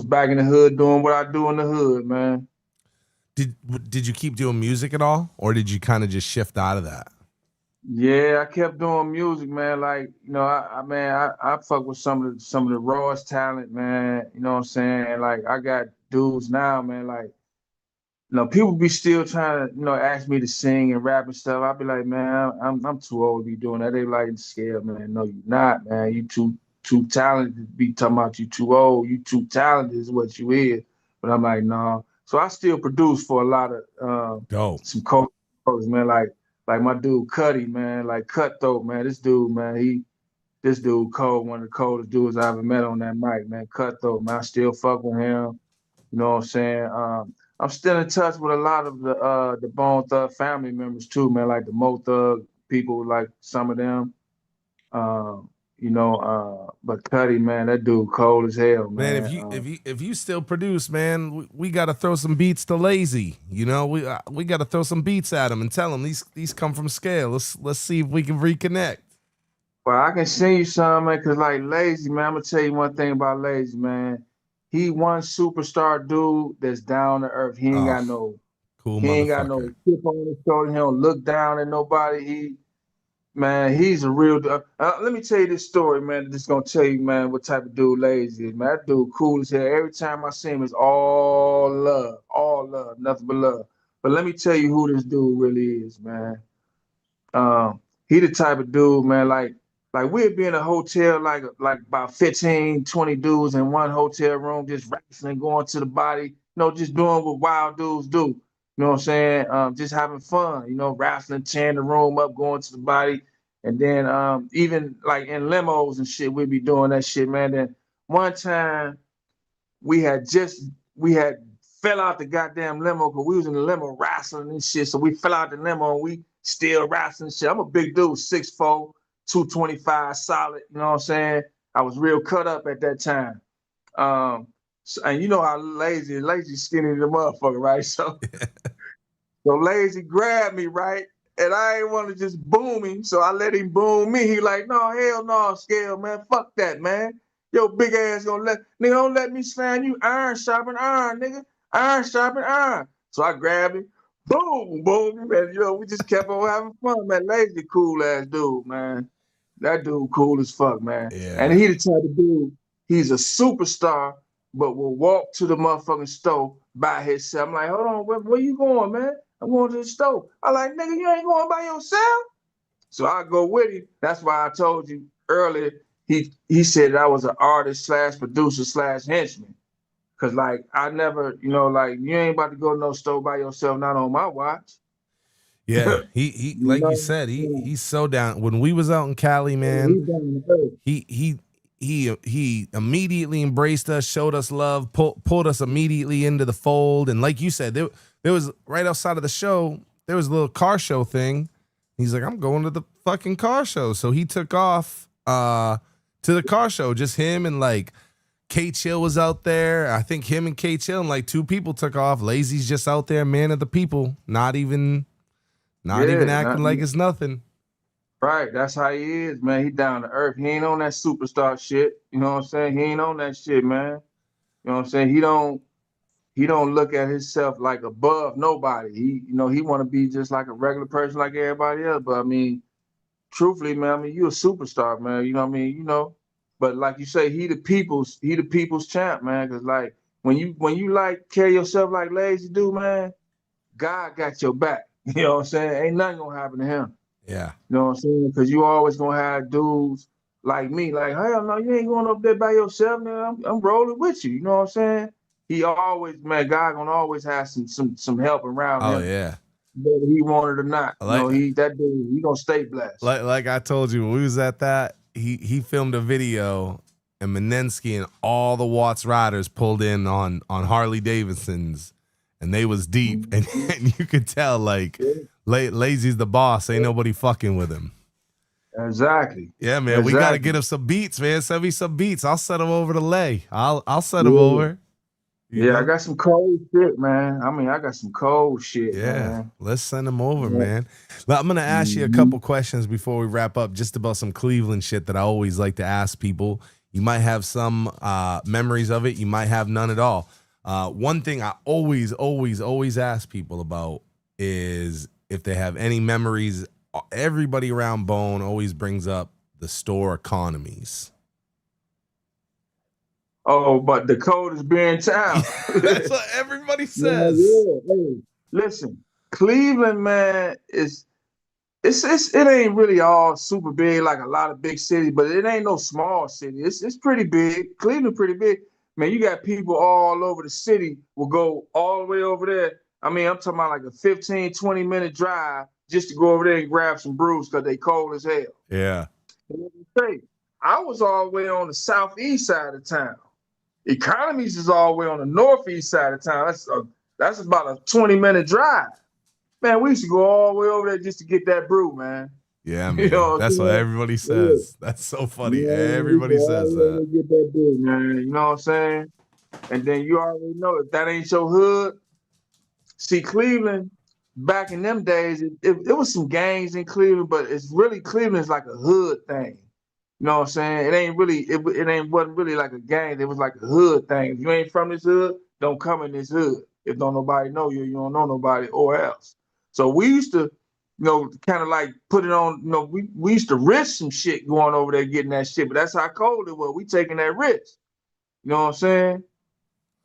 back in the hood doing what I do in the hood, man. Did you keep doing music at all, or did you kind of just shift out of that? Yeah, I kept doing music, man. Like, you know, I fuck with some of the rawest talent, man. You know what I'm saying? Like, I got dudes now, man. Like people be still trying to, ask me to sing and rap and stuff. I'll be like, man, I'm too old to be doing that. They like, Scale, man. No, you're not, man. You too talented to be talking about you too old. You too talented is what you is. But I'm like, nah. So I still produce for a lot of Dope. some coaches, man. Like my dude Cuddy, man. Like Cutthroat, man. This dude, man. This dude cold, one of the coldest dudes I ever met on that mic, man. Cutthroat, man. I still fuck with him. You know what I'm saying? I'm still in touch with a lot of the Bone Thug family members too, man. Like the Mo Thug people, like some of them. But Cuddy, man, that dude cold as hell, Man, man. if you still produce, man, we got to throw some beats to Lazy. You know, we got to throw some beats at him and tell him these come from Scale. Let's see if we can reconnect. Well, I can send you some, man, cause like Lazy, man, I'm gonna tell you one thing about Lazy, man. He one superstar dude that's down to earth. He ain't Oh, got no cool he ain't got no motherfucker. chip on his shoulder. He don't look down at nobody. Man, he's a real. Let me tell you this story, man. Just gonna tell you, man, what type of dude Lazy is. Man, that dude cool as hell. Every time I see him, it's all love, nothing but love. But let me tell you who this dude really is, man. He the type of dude, man, like we'd be in a hotel, like about 15, 20 dudes in one hotel room, just wrestling, going to the body, just doing what wild dudes do. You know what I'm saying? Just having fun, wrestling, tearing the room up, going to the body. And then even like in limos and shit, we'd be doing that shit, man. Then one time we had fell out the goddamn limo because we was in the limo wrestling and shit. So we fell out the limo and we still wrestling shit. I'm a big dude, 6'4", 225 solid. You know what I'm saying? I was real cut up at that time. And you know how lazy skinny the motherfucker, right? So Lazy grabbed me, right? And I ain't want to just boom him, so I let him boom me. He like, no, hell no, Scale, man. Fuck that, man. Yo, big ass nigga, don't let me slam you. Iron sharpen iron, nigga. Iron sharpen iron. So I grabbed him, boom, boom, and we just kept on having fun, man. Lazy cool ass dude, man. That dude cool as fuck, man. And Yeah. he the type of dude, he's a superstar, but will walk to the motherfucking store by himself. I'm like, hold on, where you going, man? I'm going to the store. I like, nigga, you ain't going by yourself? So I go with him. That's why I told you earlier, he said I was an artist slash producer slash henchman. Cause like I never, like you ain't about to go to no store by yourself, not on my watch. Yeah, he You like you know? said, Yeah. he's so down. When we was out in Cali, man, He down to earth. he immediately embraced us, showed us love, pulled us immediately into the fold. And like you said, there was right outside of the show, there was a little car show thing. He's like, I'm going to the fucking car show. So he took off to the car show. Just him and like K Chill was out there. I think him and K Chill and like two people took off. Lazy's just out there, man of the people, not even acting like it's nothing. Right, that's how he is, man. He down to earth. He ain't on that superstar shit. You know what I'm saying? He ain't on that shit, man. You know what I'm saying? He don't look at himself like above nobody. He want to be just like a regular person like everybody else. But I mean, truthfully, man, I mean, you a superstar, man. You know what I mean? But like you say, he the people's champ, man. Cause like when you like carry yourself like Lazy do, man, God got your back. You know what I'm saying? Ain't nothing gonna happen to him. Yeah. You know what I'm saying? Because you always gonna have dudes like me, like, hell no, you ain't going up there by yourself, man. I'm rolling with you. You know what I'm saying? He always, man, God gonna always have some help around Oh him, yeah. whether he wanted or not. Like That dude, he gonna stay blessed. like I told you when we was at that, he filmed a video and Menensky and all the Watts riders pulled in on Harley Davidsons and they was deep and you could tell like Lazy's the boss, ain't nobody fucking with him. Exactly. Yeah, man, we gotta get him some beats, man. Send me some beats. I'll send him over to Lay. I'll send him over. You know? I got some cold shit, man. I mean, I got some cold shit, man. Let's send him over, man. Well, I'm gonna ask you a couple questions before we wrap up, just about some Cleveland shit that I always like to ask people. You might have some memories of it. You might have none at all. One thing I always ask people about is if they have any memories. Everybody around Bone always brings up the store economies. Oh, but the coldest beer in town. That's what everybody Yeah, says. yeah. Hey, listen, Cleveland, man, it ain't really all super big like a lot of big cities, but it ain't no small city. It's pretty big. Cleveland pretty big. Man, you got people all over the city will go all the way over there. I mean, I'm talking about like a 15, 20-minute drive just to go over there and grab some brews because they cold as hell. Yeah. Say, I was all the way on the southeast side of town. Economies is all the way on the northeast side of town. That's about a 20-minute drive. Man, we used to go all the way over there just to get that brew, man. Yeah, You man. know, That's what everybody says. That's so funny. Everybody says that. get that brew, man. You know what I'm saying? And then you already know if that ain't your hood. See, Cleveland, back in them days, it was some gangs in Cleveland, but it's really Cleveland's like a hood thing. You know what I'm saying? Wasn't really like a gang. It was like a hood thing. If you ain't from this hood, don't come in this hood. If don't nobody know you, you don't know nobody or else. So we used to, kind of like put it on, we used to risk some shit going over there getting that shit, but that's how cold it was. We taking that risk. You know what I'm saying?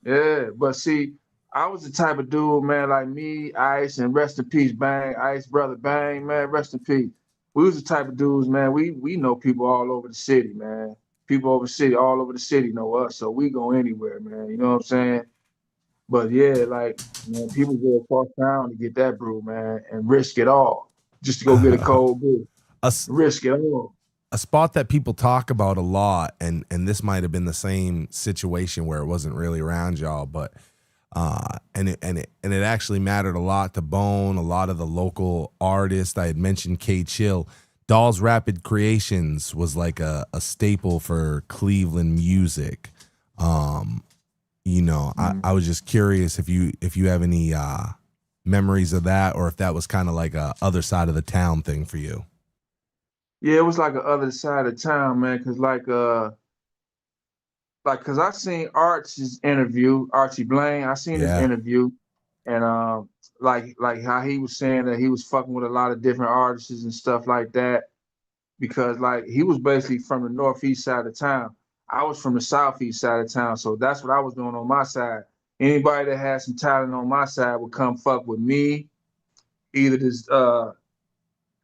Yeah, but see, I was the type of dude, man, like me, Ice, and rest in peace, Bang, Ice brother, Bang, man, rest in peace. We was the type of dudes, man. We know people all over the city, man. People over the city, all over the city know us, so we go anywhere, man. You know what I'm saying? But yeah, like, man, people go across town to get that brew, man, and risk it all just to go get a cold brew. A, Risk it all. a spot that people talk about a lot, and this might have been the same situation where it wasn't really around y'all, but and it actually mattered a lot to Bone, a lot of the local artists. I had mentioned K Chill. Doll's Rapid Creations was like a staple for Cleveland music. I was just curious if you have any memories of that, or if that was kind of like a other side of the town thing for you. Yeah, it was like a other side of town, man, because cause I seen Archie's interview, Archie Blaine. I seen his interview, and like how he was saying that he was fucking with a lot of different artists and stuff like that, because like he was basically from the northeast side of town. I was from the southeast side of town, so that's what I was doing on my side. Anybody that had some talent on my side would come fuck with me. Either this,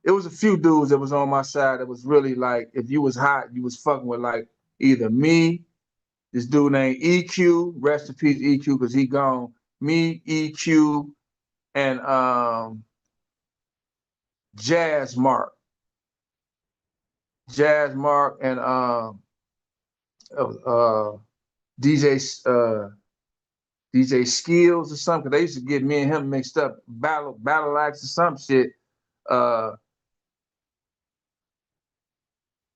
it was a few dudes that was on my side that was really like, if you was hot, you was fucking with like either me, this dude named EQ, rest in peace EQ, because he gone. Me, EQ, and Jazz Mark. Jazz Mark and DJ SKAILS or something. They used to get me and him mixed up, battle acts or some shit.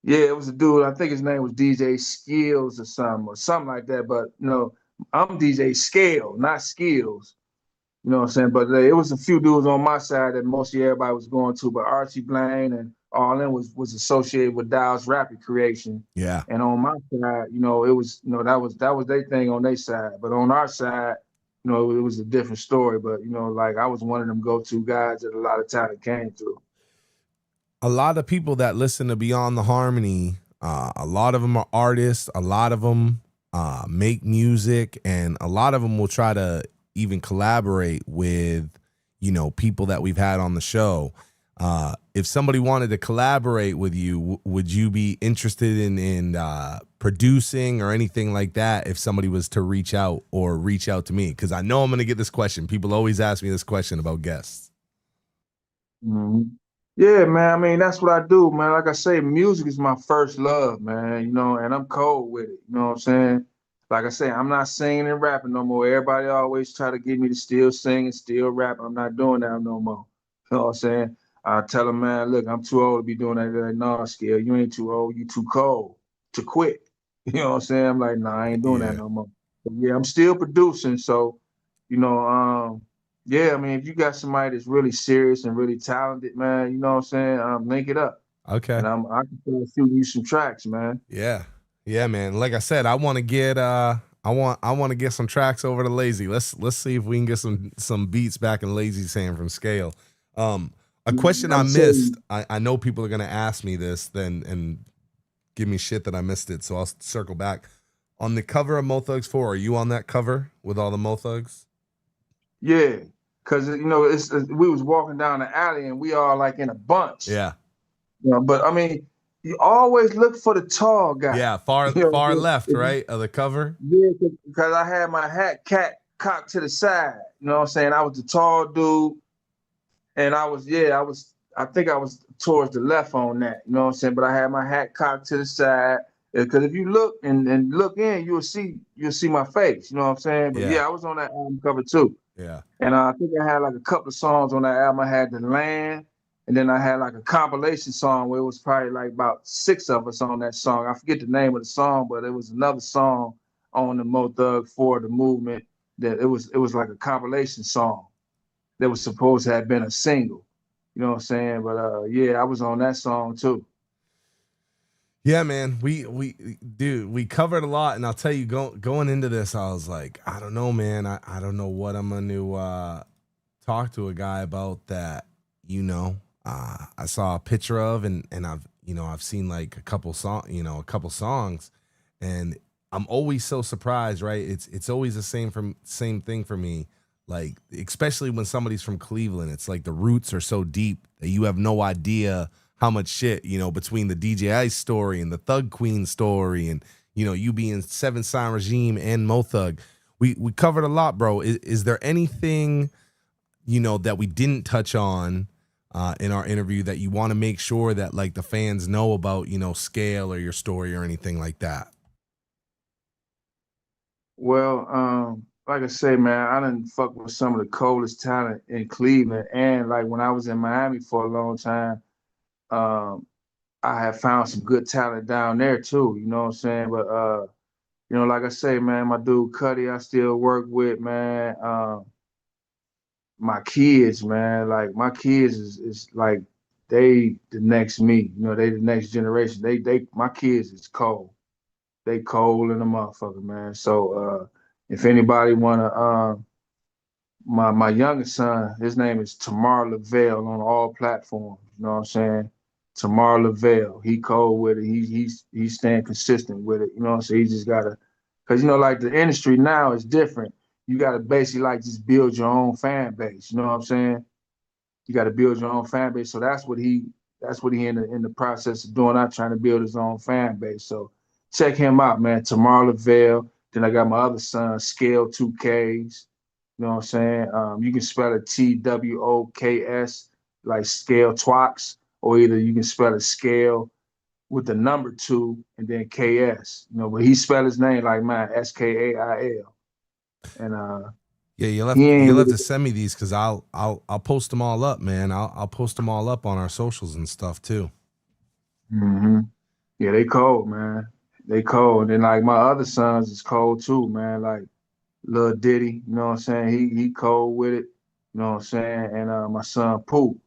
Yeah, it was a dude. I think his name was DJ SKAILS or something like that. But I'm DJ SKAIL, not Skills. You know what I'm saying? But it was a few dudes on my side that mostly everybody was going to. But Archie Blaine and all them was associated with Dow's Rapid Creation. Yeah. And on my side, it was that was their thing on their side. But on our side, it was a different story. But like I was one of them go-to guys that a lot of talent came through. A lot of people that listen to Beyond the Harmony, a lot of them are artists, a lot of them make music, and a lot of them will try to even collaborate with, people that we've had on the show. If somebody wanted to collaborate with you, would you be interested in producing or anything like that if somebody was to reach out to me? Because I know I'm going to get this question. People always ask me this question about guests. Mm-hmm. Yeah, man. I mean, that's what I do, man. Like I say, music is my first love, man, and I'm cold with it. You know what I'm saying? Like I say, I'm not singing and rapping no more. Everybody always try to get me to still sing and still rap. I'm not doing that no more. You know what I'm saying? I tell them, man, look, I'm too old to be doing that. They're like, no, Skail, you ain't too old. You too cold to quit. You know what I'm saying? I'm like, nah, I ain't doing that no more. But yeah, I'm still producing. So, yeah, I mean, if you got somebody that's really serious and really talented, man, you know what I'm saying? Link it up. Okay. And I can shoot you some tracks, man. Yeah. Yeah, man. Like I said, I want to get I want to get some tracks over to Lazy. Let's see if we can get some beats back in Lazy's hand from Skail. A question I missed. I know people are gonna ask me this and give me shit that I missed it, so I'll circle back. On the cover of Mo Thugs 4, are you on that cover with all the Mo Thugs? Yeah, because you know we was walking down the alley and we all like in a bunch. Yeah. You know, but I mean, you always look for the tall guy. Yeah, far You know, far left, right, of the cover. Yeah, because I had my hat cocked to the side. You know what I'm saying? I was the tall dude, and I think I was towards the left on that. You know what I'm saying? But I had my hat cocked to the side. Because if you look and look in, you'll see my face. You know what I'm saying? But yeah, I was on that album cover too. Yeah. And I think I had like a couple of songs on that album. I had The Land, and then I had like a compilation song where it was probably like about 6 of us on that song. I forget the name of the song, but it was another song on the Mo Thug for the movement that it was like a compilation song that was supposed to have been a single. You know what I'm saying? But yeah, I was on that song too. Yeah, man, we covered a lot, and I'll tell you, going into this, I was like, I don't know, man, I don't know what I'm gonna talk to a guy about that, you know, I saw a picture of, and I've seen like a couple songs, and I'm always so surprised, right? It's always the same thing for me, like especially when somebody's from Cleveland, it's like the roots are so deep that you have no idea how much shit, you know, between the DJ Ice story and the Thug Queen story and, you know, you being 7 Sign Regime and Mo Thug. We covered a lot, bro. Is there anything, you know, that we didn't touch on in our interview that you want to make sure that, like, the fans know about, you know, Scale or your story or anything like that? Well, like I say, man, I done fuck with some of the coldest talent in Cleveland. And like when I was in Miami for a long time, I have found some good talent down there too, you know what I'm saying? But you know, like I say, man, my dude Cuddy, I still work with, man. My kids, man, like my kids is like they the next me, you know, they the next generation. My kids is cold. They cold in the motherfucker, man. So if anybody wanna my youngest son, his name is Tamar Lavelle on all platforms, you know what I'm saying? Tamar Lavelle, he cold with it. He's staying consistent with it. You know what I'm saying? He just gotta, cause you know, like the industry now is different. You gotta basically like just build your own fan base. You know what I'm saying? You gotta build your own fan base. So that's what he in the process of doing. Not trying to build his own fan base. So check him out, man. Tamar Lavelle. Then I got my other son, Scale 2Ks. You know what I'm saying? You can spell it TWOKS, like Scale Twox, or either you can spell it Scale with the number 2 and then KS. You know, but he spelled his name like mine, SKAIL. And Yeah, you'll he ain't have really, to send me these because I'll post them all up, man. I'll post them all up on our socials and stuff too. Yeah, they cold, man. They cold. And like my other sons is cold too, man. Like Lil Diddy, you know what I'm saying? He cold with it, you know what I'm saying? And my son Pooh, you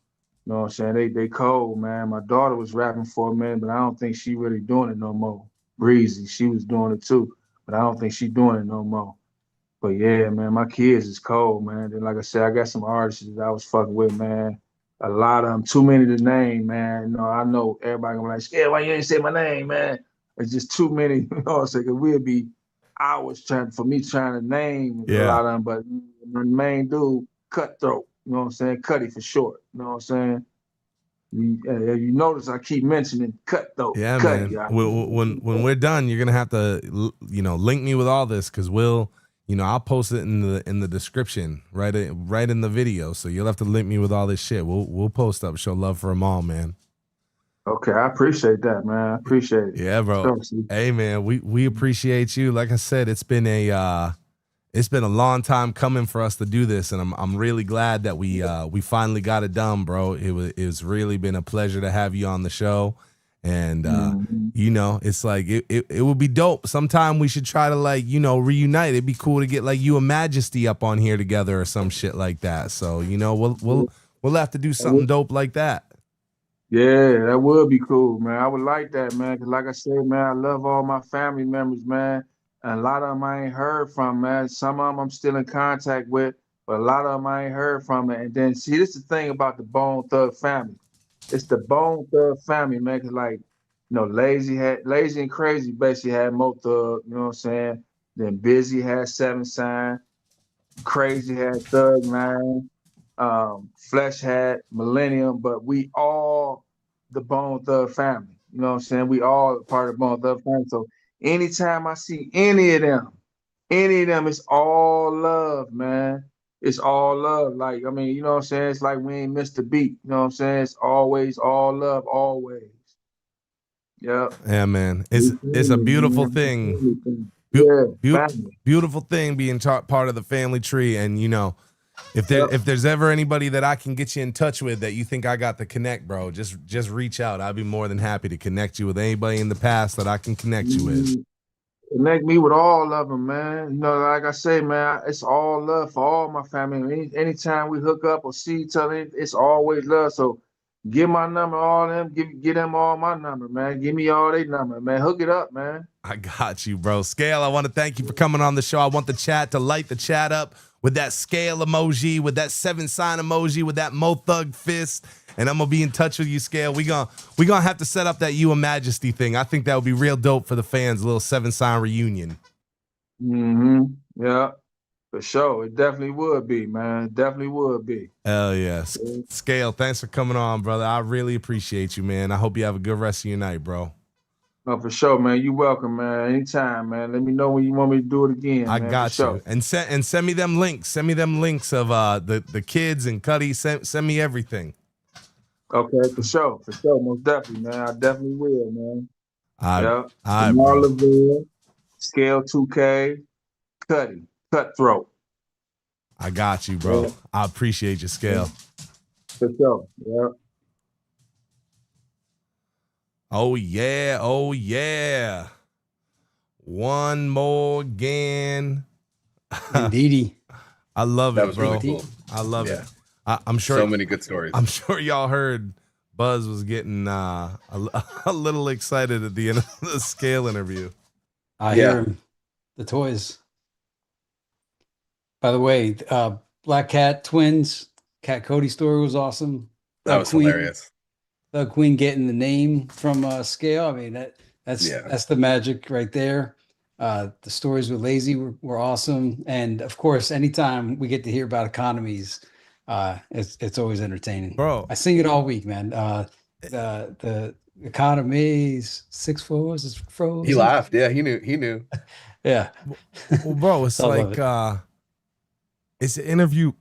know what I'm saying? They cold, man. My daughter was rapping for a minute, but I don't think she really doing it no more. Breezy, she was doing it too, but I don't think she doing it no more. But yeah, man, my kids is cold, man. Then like I said, I got some artists that I was fucking with, man. A lot of them, too many to name, man. You know, I know everybody gonna be like, yeah, why you ain't say my name, man? It's just too many, you know what I'm saying? Cause we'll be hours trying to name a Yeah. lot of them, but the main dude, Cutthroat, you know what I'm saying? Cutty for short, you know what I'm saying? You notice I keep mentioning Cutthroat, Yeah, Cutty, man. y'all. When we're done, you're gonna have to, you know, link me with all this because I'll post it in the description, right in the video. So you'll have to link me with all this shit. We'll post up, show love for them all, man. Okay, I appreciate that, man. I appreciate it. Yeah, bro. Sure, Hey, man, we appreciate you. Like I said, it's been a long time coming for us to do this, and I'm really glad that we finally got it done, bro. It's really been a pleasure to have you on the show, and you know, it's like it would be dope. Sometime we should try to, like, you know, reunite. It'd be cool to get like you and Majesty up on here together or some shit like that. So, you know, we'll have to do something dope like that. Yeah, that would be cool, man. I would like that, man. Cause like I said, man, I love all my family members, man. And a lot of them I ain't heard from, man. Some of them I'm still in contact with, but a lot of them I ain't heard from. And then see, this is the thing about the Bone Thug family. It's the Bone Thug family, man. Cause like, Lazy and Crazy basically had Mo Thug, you know what I'm saying? Then Busy had Seven Sign, Crazy had Thug 9, Flesh had Millennium, but we all the Bone Thug family. You know what I'm saying? We all part of the Bone Thug family. So anytime I see any of them, it's all love, man. It's all love. Like, I mean, you know what I'm saying? It's like we ain't missed a beat. You know what I'm saying? It's always all love, always. Yeah. Yeah, man. It's a beautiful thing. Yeah, family. Beautiful thing being part of the family tree. And you know, if there's ever anybody that I can get you in touch with that you think I got to connect, bro, just reach out. I'd be more than happy to connect you with anybody in the past that I can connect you with. Connect me with all of them, man. You know, like I say, man, it's all love for all my family. Anytime we hook up or see each other, it's always love. So give my number, all them, give them all my number, man. Give me all their number, man. Hook it up, man. I got you, bro. Scale, I want to thank you for coming on the show. I want the chat to light the chat up with that scale emoji, with that 7 sign emoji, with that Mo Thug fist. And I'm gonna be in touch with you, Scale. We gonna have to set up that You and Majesty thing. I think that would be real dope for the fans, a little 7 sign reunion. Yeah, for sure. It definitely would be, man. It definitely would be. Hell yeah. Scale, thanks for coming on, brother. I really appreciate you, man. I hope you have a good rest of your night, bro. Oh, for sure, man. You welcome, man. Anytime, man. Let me know when you want me to do it again. I man, got for you. Sure. And send me them links. Send me them links of the kids and Cuddy. Send me everything. Okay, for sure. For sure. Most definitely, man. I definitely will, man. All right, Marlaville, Scale 2K, Cuddy, Cutthroat. I got you, bro. Yeah. I appreciate your Scale. For sure. Yeah. Oh yeah, oh yeah. One more again. Indeedy. I love that it, was bro. Really cool. I love it. I'm sure so many good stories. I'm sure y'all heard Buzz was getting a little excited at the end of the Scale interview. I hear him. The toys. By the way, Black Cat Twins, Cat Cody story was awesome. That was hilarious. The Queen getting the name from Scale. I mean, that's the magic right there. The stories with Lazy were awesome. And of course, anytime we get to hear about economies, it's always entertaining. Bro, I sing it all week, man. The economies, 6 fours is frozen. He laughed. Yeah, he knew. Yeah. Well, bro, it's like it's an interview.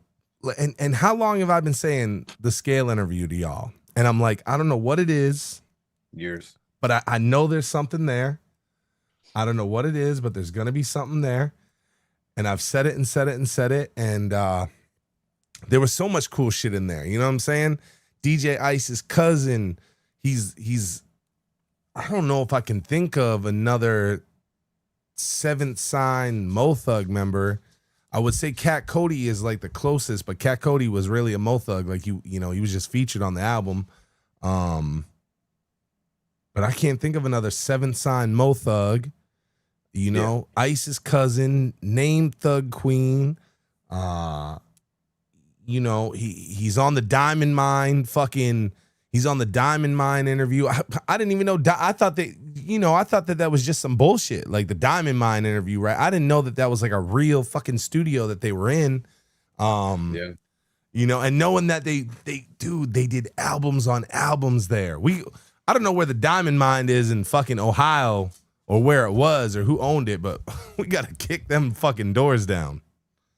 And how long have I been saying the Scale interview to y'all? And I'm like, I don't know what it is. Years. But I know there's something there. I don't know what it is, but there's going to be something there. And I've said it and said it and said it. And there was so much cool shit in there. You know what I'm saying? DJ Ice's cousin, he's I don't know if I can think of another 7th sign Mo Thug member. I would say Cat Cody is like the closest, but Cat Cody was really a Mo Thug. Like you know, he was just featured on the album. But I can't think of another 7th sign Mo Thug. You know, Ice's cousin, named Thug Queen. You know, he's on the Diamond Mine he's on the Diamond Mine interview. I didn't even know. I thought that was just some bullshit, like the Diamond Mine interview, right? I didn't know that was like a real fucking studio that they were in. You know, and knowing that they did albums on albums there. I don't know where the Diamond Mine is in fucking Ohio or where it was or who owned it, but we got to kick them fucking doors down.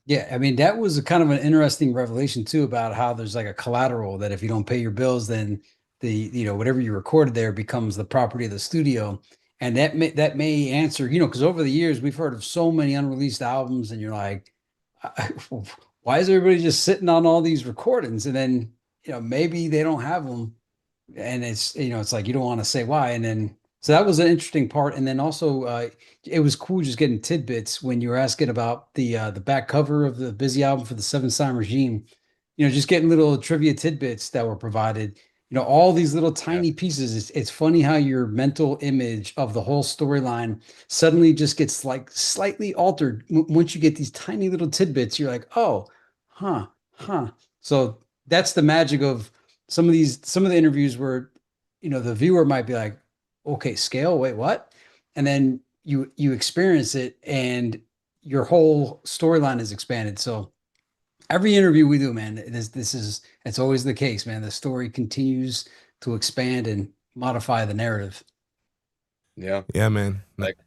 Yeah, I mean, that was a kind of an interesting revelation too about how there's like a collateral that if you don't pay your bills, then whatever you recorded there becomes the property of the studio. And that may answer, because over the years we've heard of so many unreleased albums and you're like, why is everybody just sitting on all these recordings? And then, maybe they don't have them. And it's, it's like, you don't want to say why. And then, so that was an interesting part. And then also it was cool just getting tidbits when you were asking about the back cover of the Busy album for the 7 Sign Regime, just getting little trivia tidbits that were provided, all these little tiny pieces. It's funny how your mental image of the whole storyline suddenly just gets like slightly altered. Once you get these tiny little tidbits, you're like, oh, huh. So that's the magic of some of the interviews where, the viewer might be like, okay, Scale, wait, what? And then you experience it, and your whole storyline is expanded. So every interview we do, man, it's always the case, man. The story continues to expand and modify the narrative. Yeah. Yeah, man. Like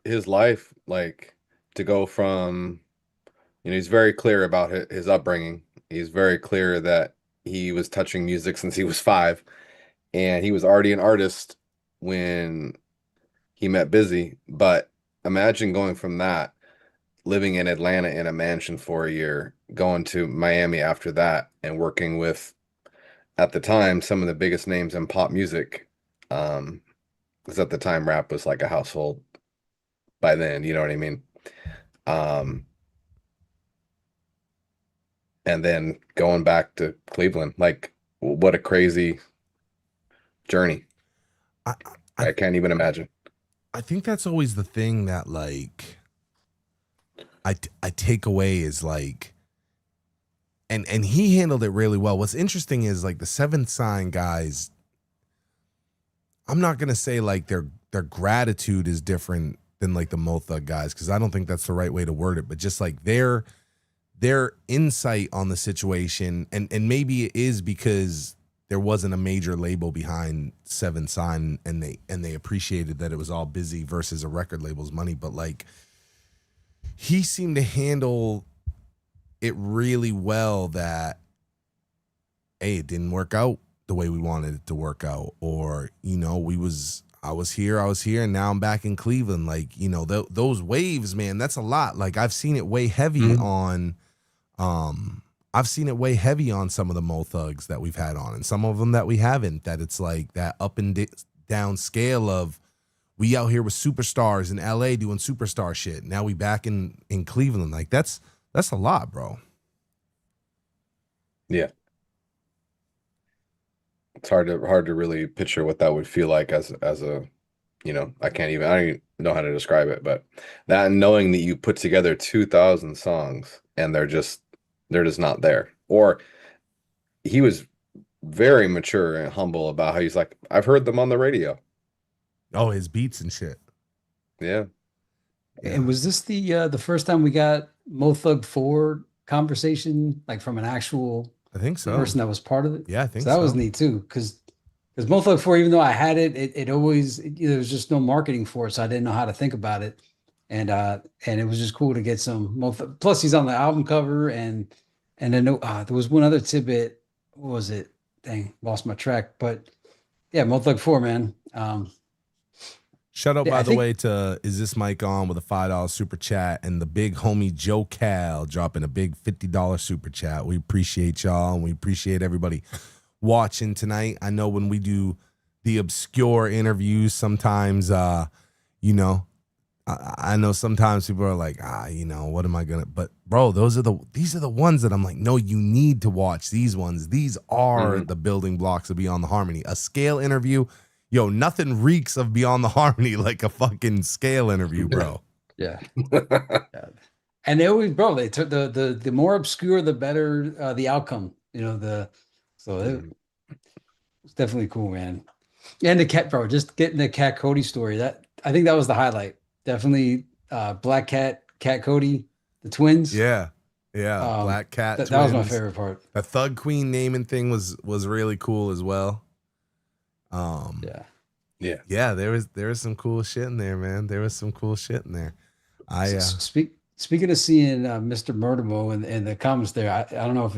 his life, like to go from, he's very clear about his upbringing. He's very clear that he was touching music since he was 5, and he was already an artist when he met Busy. But imagine going from that, living in Atlanta in a mansion for a year, going to Miami after that, and working with, at the time, some of the biggest names in pop music. Because at the time, rap was like a household by then, you know what I mean? And then going back to Cleveland, like, what a crazy journey. I can't even imagine. I think that's always the thing that, like, I take away is, like, and he handled it really well. What's interesting is, like, the Seventh Sign guys, I'm not gonna say like their gratitude is different than like the Mo Thug guys, because I don't think that's the right way to word it, but just like their insight on the situation, and maybe it is because there wasn't a major label behind Seven Sign, and they appreciated that it was all Busy versus a record label's money, but like he seemed to handle it really well, that hey, it didn't work out the way we wanted it to work out, or I was here, and now I'm back in Cleveland. Like, those waves, man, that's a lot. Like, I've seen it way heavy on I've seen it way heavy on some of the Mo Thugs that we've had on, and some of them that we haven't, that it's like that up and down scale of, we out here with superstars in LA doing superstar shit, now we back in Cleveland. Like, that's a lot, bro. Yeah. It's hard to really picture what that would feel like as a, I don't even know how to describe it, but that, knowing that you put together 2,000 songs and they're just not there. Or he was very mature and humble about how he's like, I've heard them on the radio. Oh, his beats and shit. Yeah. And was this the first time we got Mo Thug 4 conversation, like from an actual I think so. person that was part of it? Yeah, I think so. That was neat too, because Mo Thug 4, even though I had it always, there was just no marketing for it, so I didn't know how to think about it, and it was just cool to get some Mo Thug. Plus, he's on the album cover, and then there was one other tidbit. What was it? Dang, lost my track. But yeah, Mo Thug 4, man. Shout out, by the way, to Is This Mic On with a $5 super chat, and the big homie Joe Cal dropping a big $50 super chat. We appreciate y'all, and we appreciate everybody watching tonight. I know when we do the obscure interviews, sometimes, I know sometimes people are like, what am I gonna? But bro, these are the ones that I'm like, no, you need to watch these ones. These are the building blocks of Beyond the Harmony. A Scale interview. Yo, nothing reeks of Beyond the Harmony like a fucking Scale interview, bro. Yeah. And they always, bro, they took the more obscure, the better the outcome. It's definitely cool, man. And the cat, bro, just getting the Cat Cody story. I think that was the highlight. Definitely Black Cat Cody, the twins. Yeah. Black Cat. That was my favorite part. The Thug Queen naming thing was really cool as well. Yeah, there was some cool shit in there, man. There was some cool shit in there. Speaking of seeing Mr. Murdermo in the comments there, I don't know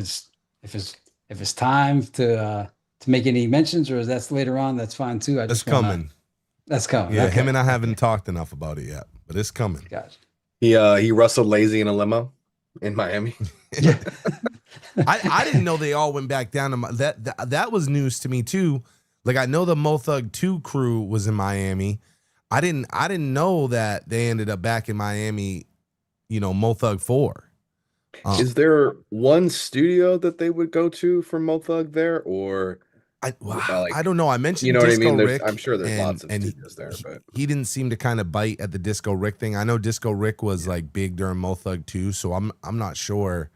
if it's time to make any mentions, or is that's later on. That's fine too. That's coming. That's coming. Yeah, okay. Him and I haven't talked enough about it yet, but it's coming. Gotcha. He wrestled Lazy in a limo in Miami. Yeah. I didn't know they all went back down to that was news to me too. Like, I know the Mo Thug 2 crew was in Miami. I didn't know that they ended up back in Miami, Mo Thug 4. Is there one studio that they would go to for Mo Thug there, or I don't know. I mentioned what Disco I mean? Rick. I'm sure there's lots of studios there, but he didn't seem to kind of bite at the Disco Rick thing. I know Disco Rick was like big during Mo Thug 2, so I'm not sure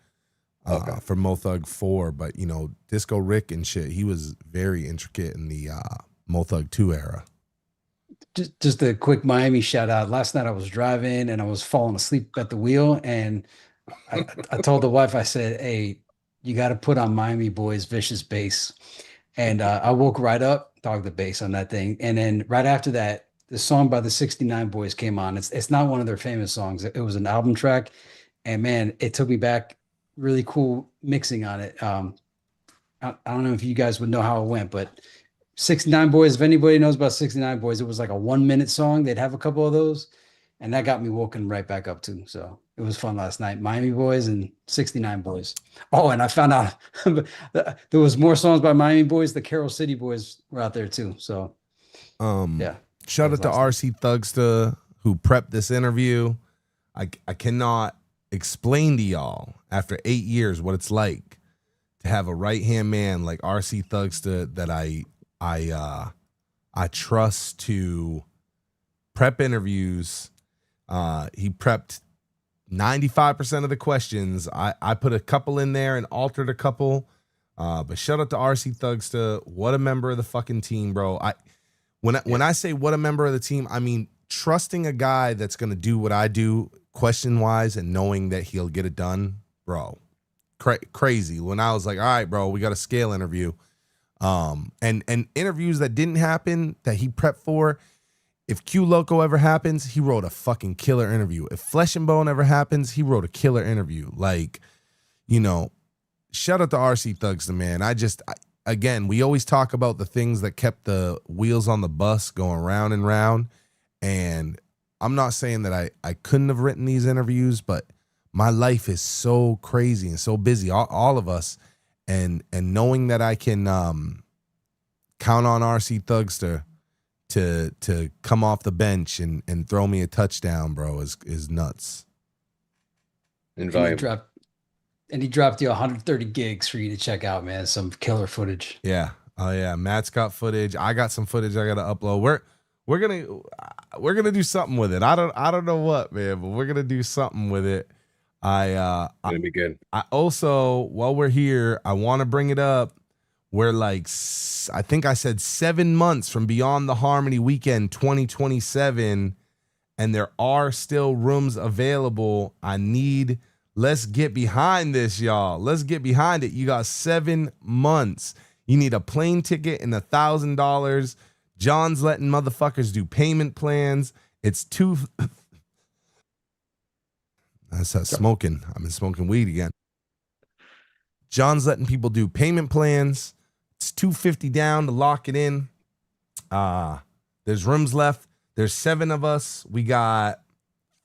for Mo Thug 4, but Disco Rick and shit, he was very intricate in the Mo Thug 2 era. Just a quick Miami shout out. Last night I was driving and I was falling asleep at the wheel, and I told the wife, I said, "Hey, you got to put on Miami Boys Vicious Bass." And I woke right up, dog the bass on that thing. And then right after that, the song by the 69 Boys came on. It's not one of their famous songs. It was an album track. And man, it took me back. Really cool mixing on it. I don't know if you guys would know how it went, but 69 Boys, if anybody knows about 69 Boys, it was like a 1 minute song. They'd have a couple of those. And that got me woken right back up too. So it was fun last night. Miami Boys and 69 Boys. Oh, and I found out there was more songs by Miami Boys. The Carroll City Boys were out there too. So yeah. Shout out to RC Thugsta who prepped this interview. I cannot explain to y'all after 8 years what it's like to have a right-hand man like RC Thugsta that I trust to prep interviews. He prepped 95% of the questions. I put a couple in there and altered a couple. But shout out to RC Thugsta. What a member of the fucking team, bro. When I say what a member of the team, I mean trusting a guy that's gonna do what I do question-wise and knowing that he'll get it done, bro. Crazy. When I was like, all right, bro, we got a Skail interview. And interviews that didn't happen that he prepped for. If Q Loco ever happens, he wrote a fucking killer interview. If Flesh and Bone ever happens, he wrote a killer interview. Like, shout out to RC Thugsta, man. Again, we always talk about the things that kept the wheels on the bus going round and round. And I'm not saying that I couldn't have written these interviews, but my life is so crazy and so busy, all of us. And knowing that I can count on RC Thugsta to come off the bench and throw me a touchdown, bro, is nuts. Invaluable. And he dropped you 130 gigs for you to check out, man. Some killer footage. Yeah. Oh yeah. Matt's got footage. I got some footage I gotta upload. We're gonna do something with it. I don't know what, man, but we're gonna do something with it. It'll be good. I also, while we're here, I want to bring it up. We're like, I think I said 7 months from Beyond the Harmony Weekend 2027, and there are still rooms available. Let's get behind this, y'all. Let's get behind it. You got 7 months. You need a plane ticket and $1,000. John's letting motherfuckers do payment plans. It's That's smoking. I've been smoking weed again. John's letting people do payment plans. It's $250 down to lock it in. There's rooms left. There's 7 of us. We got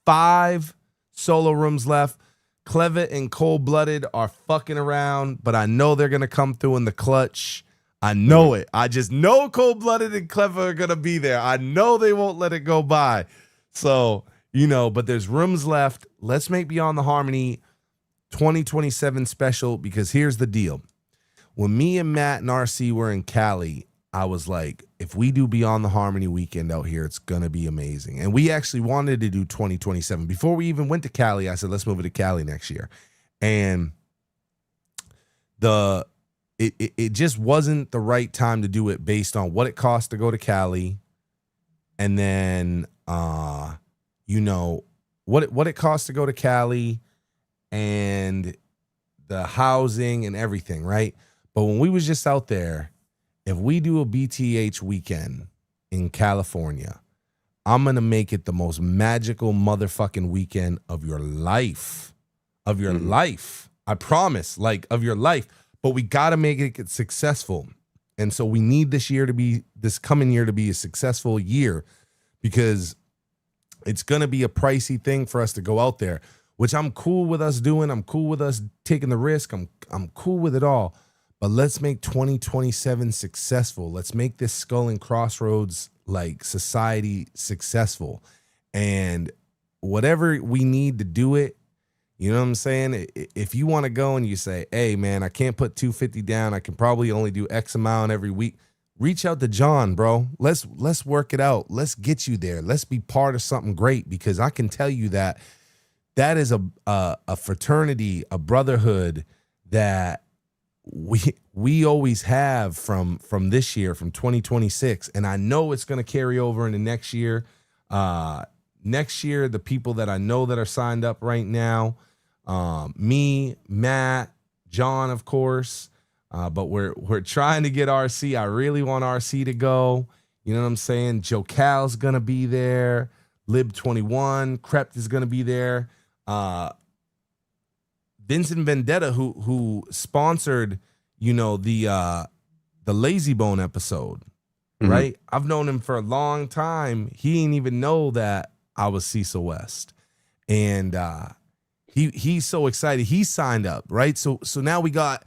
5 solo rooms left. Clever and Cold Blooded are fucking around, but I know they're gonna come through in the clutch. I know it. I just know Cold Blooded and Clever are gonna be there. I know they won't let it go by. So, but there's rooms left. Let's make Beyond the Harmony 2027 special, because here's the deal. When me and Matt and RC were in Cali, I was like, if we do Beyond the Harmony weekend out here, it's going to be amazing. And we actually wanted to do 2027. Before we even went to Cali, I said, let's move it to Cali next year. And it just wasn't the right time to do it based on what it cost to go to Cali. And then, what it costs to go to Cali and the housing and everything, right? But when we was just out there, if we do a BTH weekend in California, I'm going to make it the most magical motherfucking weekend of your life. Of your life. I promise, of your life. But we got to make it successful. And so we need this coming year to be a successful year, because it's going to be a pricey thing for us to go out there, which I'm cool with us doing. I'm cool with us taking the risk. I'm cool with it all. But let's make 2027 successful. Let's make this Skull and Crossroads society successful. And whatever we need to do it, you know what I'm saying? If you want to go and you say, hey, man, I can't put $250 down. I can probably only do X amount every week. Reach out to John, bro. Let's work it out. Let's get you there. Let's be part of something great, because I can tell you that is a fraternity, a brotherhood that we always have from this year, from 2026, and I know it's going to carry over into next year. Next year, the people that I know that are signed up right now, me, Matt, John, of course, but we're trying to get RC. I really want RC to go. You know what I'm saying? Joe Cal's gonna be there. Lib21, Crept is gonna be there. Vincent Vendetta, who sponsored, the Lazy Bone episode, right? I've known him for a long time. He didn't even know that I was Cecil West, and he's so excited. He signed up, right? So now we got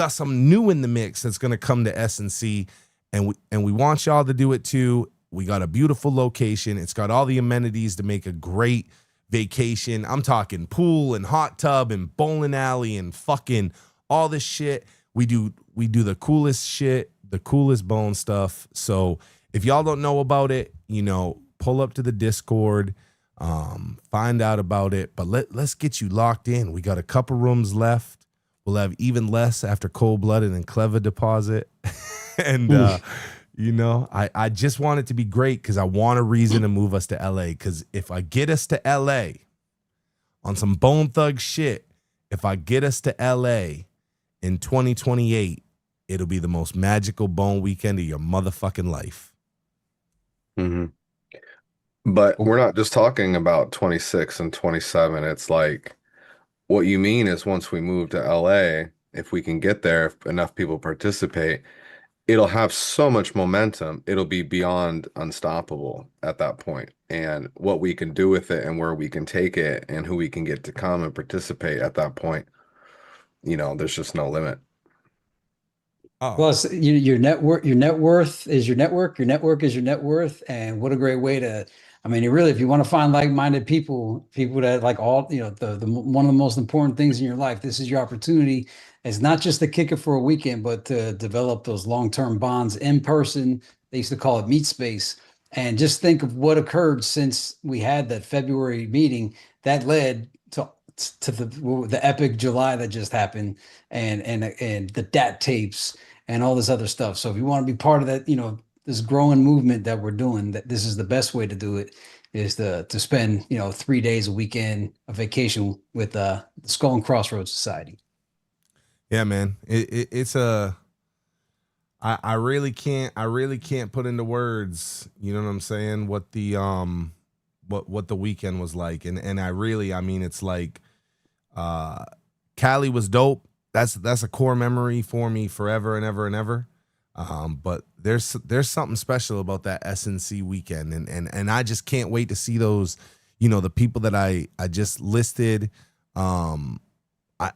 some new in the mix that's gonna come to SNC, and we want y'all to do it too. We got a beautiful location. It's got all the amenities to make a great vacation. I'm talking pool and hot tub and bowling alley and fucking all this shit. We do the coolest shit, the coolest bone stuff. So if y'all don't know about it, pull up to the Discord, find out about it. But let's get you locked in. We got a couple rooms left. We'll have even less after Cold Blooded and Clever deposit. And I just want it to be great because I want a reason to move us to LA. Because if I get us to LA on some Bone Thug shit, if I get us to LA in 2028, it'll be the most magical Bone weekend of your motherfucking life. But we're not just talking about 26 and 27. It's like, what you mean is once we move to LA, if we can get there, if enough people participate, it'll have so much momentum. It'll be beyond unstoppable at that point. And what we can do with it and where we can take it and who we can get to come and participate at that point, there's just no limit. Oh. Plus, your net worth is your network. Your network is your net worth. And what a great way to, really, if you want to find like-minded people that like all, the one of the most important things in your life, this is your opportunity. It's not just to kick it for a weekend, but to develop those long-term bonds in person. They used to call it meet space. And just think of what occurred since we had that February meeting that led to the epic July that just happened and the DAT tapes and all this other stuff. So if you want to be part of that, this growing movement that we're doing, that this is the best way to do it, is to spend 3 days a weekend, a vacation with the Skull and Crossroads Society. Yeah, man. I really can't put into words, you know what I'm saying, what the what the weekend was like. And it's like Cali was dope. That's a core memory for me forever and ever and ever. But there's something special about that SNC weekend, and I just can't wait to see those, the people that I just listed.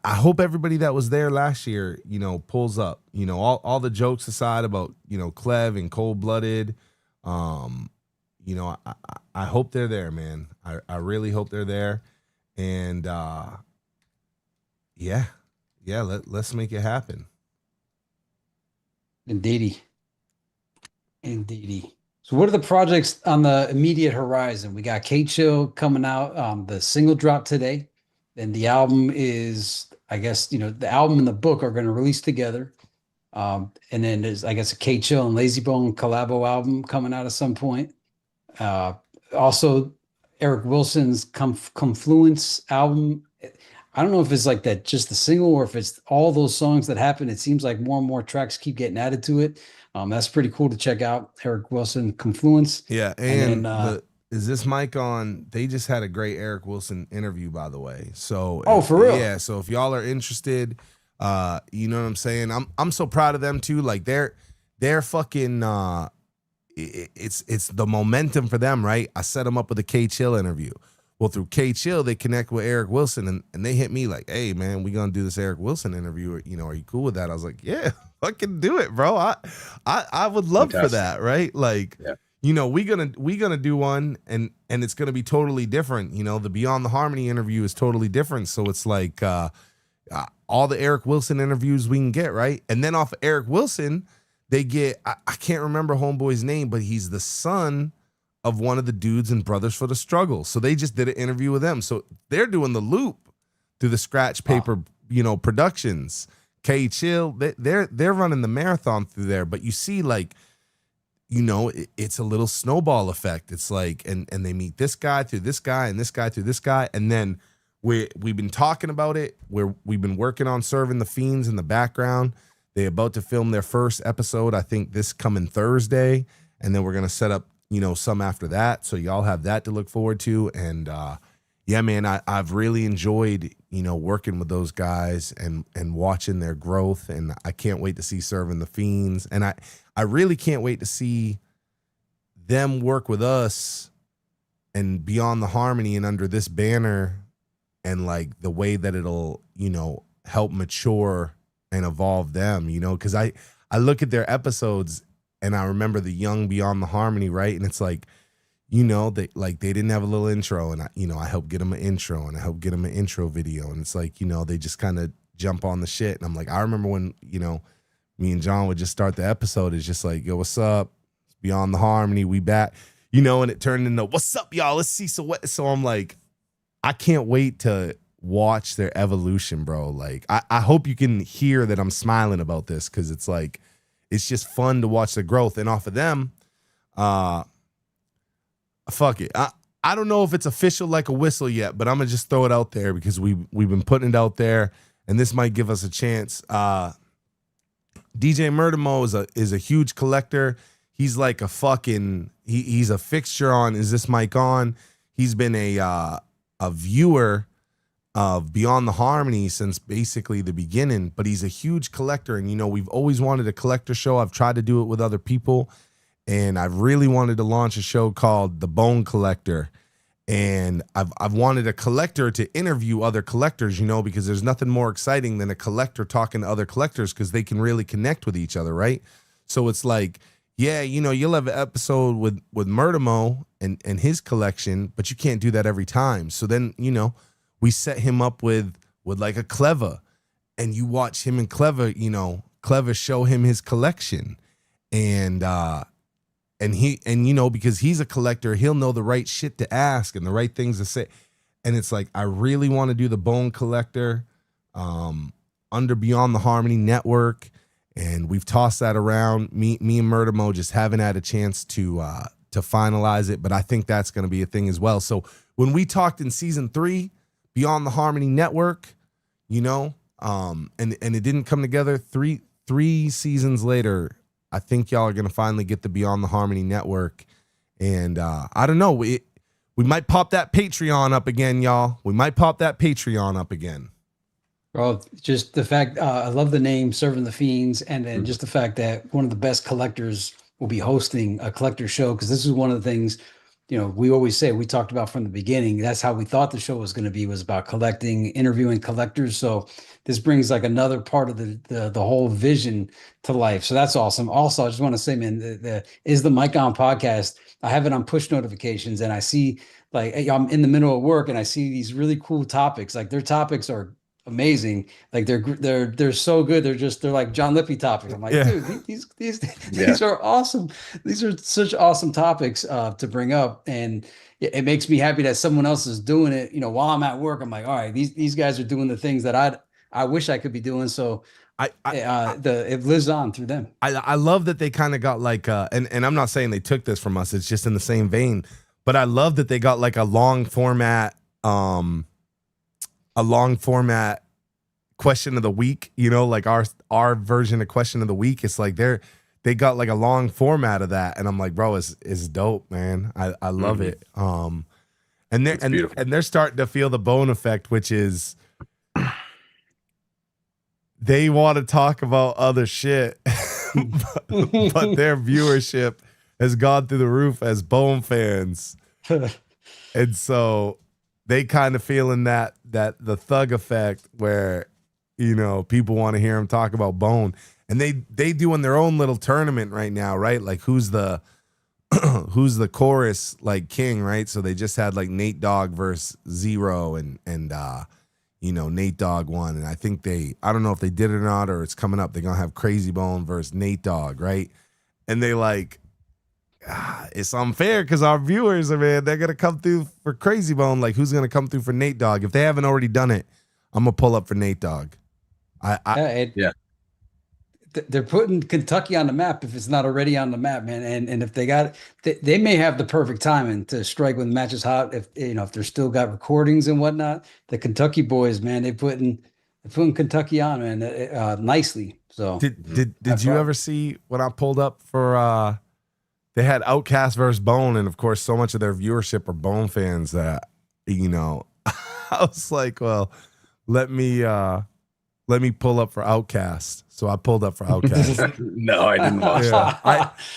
I hope everybody that was there last year, pulls up, all the jokes aside about, Clev and Cold Blooded. I hope they're there, man. I really hope they're there. And let's make it happen. Indeedy. So what are the projects on the immediate horizon? We got K-Chill coming out. The single dropped today. And the album is, I guess, the album and the book are going to release together. And then there's, I guess, a K-Chill and Lazy Bone collabo album coming out at some point. Also, Eric Wilson's Confluence album. I don't know if it's like that, just the single, or if it's all those songs that happen. It seems like more and more tracks keep getting added to it. That's pretty cool to check out. Eric Wilson Confluence. Yeah, and then, is this mic on? They just had a great Eric Wilson interview, by the way. So for real? Yeah. So if y'all are interested, you know what I'm saying. I'm so proud of them too. Like they're fucking. It's the momentum for them, right? I set them up with a K-Chill interview. Well, through K-Chill, they connect with Eric Wilson, and they hit me like, "Hey, man, we gonna do this Eric Wilson interview. Are you cool with that?" I was like, "Yeah, fucking do it, bro. I would love for that, right? Like." Yeah. We gonna do one, and it's gonna be totally different. The Beyond the Harmony interview is totally different. So it's like all the Eric Wilson interviews we can get, right? And then off of Eric Wilson, they get I can't remember homeboy's name, but he's the son of one of the dudes in Brothers for the Struggle. So they just did an interview with them. So they're doing the loop through the Scratch Paper, Productions. K Chill, they're running the marathon through there. But you see, like, you know, it's a little snowball effect. It's like, and they meet this guy through this guy and this guy through this guy. And then we've been talking about it. We've been working on Serving the Fiends in the background. They're about to film their first episode, I think, this coming Thursday. And then we're going to set up, you know, some after that. So y'all have that to look forward to. And yeah, man, I've really enjoyed, you know, working with those guys and watching their growth. And I can't wait to see Serving the Fiends. And I really can't wait to see them work with us and Beyond the Harmony and under this banner, and like the way that it'll, you know, help mature and evolve them, you know, because I look at their episodes and I remember the young Beyond the Harmony, right? And it's like, you know, they didn't have a little intro, and I helped get them an intro, and I helped get them an intro video, and it's like, you know, they just kind of jump on the shit. And I'm like, I remember when, you know, me and John would just start the episode. It's just like, yo, what's up? It's Beyond the Harmony. We back, you know, and it turned into, what's up, y'all? Let's see. So I'm like, I can't wait to watch their evolution, bro. Like, I hope you can hear that I'm smiling about this, because it's like, it's just fun to watch the growth. And off of them, fuck it. I don't know if it's official like a whistle yet, but I'm gonna just throw it out there because we've been putting it out there, and this might give us a chance. DJ Murdermo is a huge collector. He's like a fucking he's a fixture on Is This Mic On? He's been a viewer of Beyond the Harmony since basically the beginning, but he's a huge collector. And, you know, we've always wanted a collector show. I've tried to do it with other people, and I've really wanted to launch a show called The Bone Collector. And I've wanted a collector to interview other collectors, you know, because there's nothing more exciting than a collector talking to other collectors, because they can really connect with each other, right? So it's like, yeah, you know, you'll have an episode with Murdermo and his collection, but you can't do that every time. So then, you know, we set him up with like a Clever, and you watch him and Clever, you know, Clever show him his collection, and you know, because he's a collector, he'll know the right shit to ask and the right things to say. And it's like, I really want to do the Bone Collector under Beyond the Harmony Network. And we've tossed that around. Me and Murdermo just haven't had a chance to finalize it, but I think that's going to be a thing as well. So when we talked in season 3, Beyond the Harmony Network, you know, and it didn't come together. Three seasons later, I think y'all are going to finally get the Beyond the Harmony Network. And I don't know. We might pop that Patreon up again, y'all. We might pop that Patreon up again. Well, just the fact, I love the name Serving the Fiends, and then just the fact that one of the best collectors will be hosting a collector show, because this is one of the things, you know, we always say, we talked about from the beginning. That's how we thought the show was going to be, was about collecting, interviewing collectors. So this brings like another part of the whole vision to life. So that's awesome. Also, I just want to say, man, the Is the Mic On podcast, I have it on push notifications, and I see, like, I'm in the middle of work and I see these really cool topics. Like, their topics are amazing. Like, they're so good. They're like John Lippy topics. I'm like, dude, these are awesome. These are such awesome topics to bring up, and it makes me happy that someone else is doing it. You know, while I'm at work, I'm like, all right, these guys are doing the things that I wish I could be doing. So it lives on through them. I love that they kind of got like and I'm not saying they took this from us. It's just in the same vein, but I love that they got like a long format question of the week, you know, like our version of question of the week. It's like they got like a long format of that, and I'm like, bro, it's dope, man. I love it. And they're starting to feel the Bone effect, which is they want to talk about other shit, but their viewership has gone through the roof as Bone fans. And so they kind of feeling that the thug effect, where, you know, people want to hear them talk about Bone, and they doing their own little tournament right now, right? Like, who's the chorus like king, right? So they just had like Nate Dogg versus Zero, and you know, Nate Dogg won, and I think I don't know if they did it or not, or it's coming up. They're gonna have Crazy Bone versus Nate Dogg, right? And they like, it's unfair because our viewers are, man, they're gonna come through for Crazy Bone. Like, who's gonna come through for Nate Dogg? If they haven't already done it, I'm gonna pull up for Nate Dogg. Yeah. They're putting Kentucky on the map if it's not already on the map, man. And if they may have the perfect timing to strike when the match is hot. If if they're still got recordings and whatnot, the Kentucky boys, man, they're putting Kentucky on, man, nicely. So did you ever see when I pulled up for? They had Outkast versus Bone, and of course, so much of their viewership are Bone fans that I was like, well, let me pull up for Outkast. So I pulled up for Outkast. No, I didn't watch that.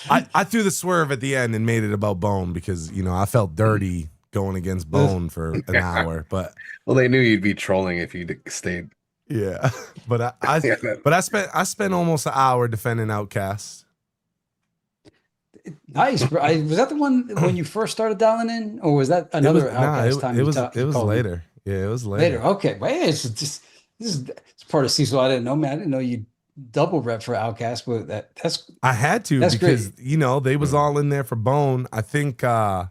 I threw the swerve at the end and made it about Bone because I felt dirty going against Bone for an hour. But well, they knew you'd be trolling if you'd stayed. Yeah, but I spent almost an hour defending Outkast. Nice, bro. Was that the one when you first started dialing in, or was that another Outkast time? It was later. Yeah, it was later. Okay, wait, it's part of Cecil. I didn't know, man. I didn't know you double rep for Outkast, but that's I had to because great. They was all in there for Bone. I think they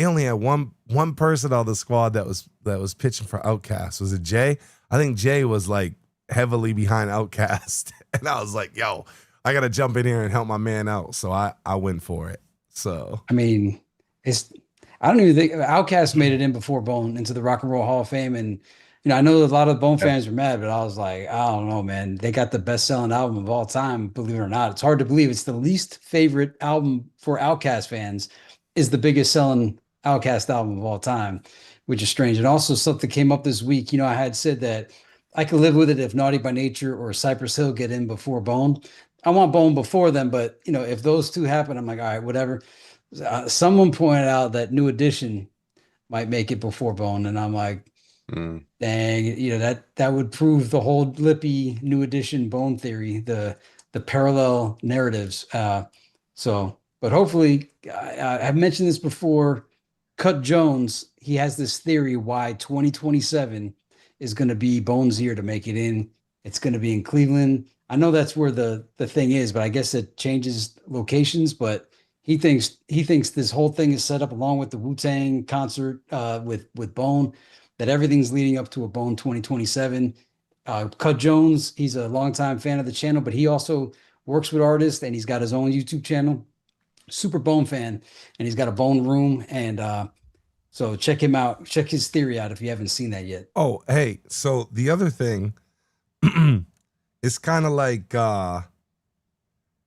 only had one person on the squad that was pitching for Outkast. Was it Jay? I think Jay was like heavily behind Outkast, and I was like, yo, I gotta jump in here and help my man out. So I went for it. So I mean, I don't even think Outkast made it in before Bone into the Rock and Roll Hall of Fame, and I know a lot of Bone fans were mad, but I was like, I don't know, man. They got the best-selling album of all time, believe it or not. It's hard to believe. It's the least favorite album for Outkast fans is the biggest-selling Outkast album of all time, which is strange. And also something came up this week. I had said that I could live with it if Naughty by Nature or Cypress Hill get in before Bone. I want Bone before them, but, if those two happen, I'm like, all right, whatever. Someone pointed out that New Edition might make it before Bone, and I'm like, dang, that would prove the whole Lippy New Edition Bone theory, the parallel narratives. But hopefully, I've mentioned this before. Cut Jones, he has this theory why 2027 is going to be Bone's year to make it in. It's going to be in Cleveland. I know that's where the thing is, but I guess it changes locations. But he thinks this whole thing is set up along with the Wu-Tang concert with Bone, that everything's leading up to a Bone 2027. Cut Jones, he's a longtime fan of the channel, but he also works with artists and he's got his own YouTube channel. Super Bone fan, and he's got a Bone room. And so check him out. Check his theory out if you haven't seen that yet. Oh, hey. So the other thing, it's kind of like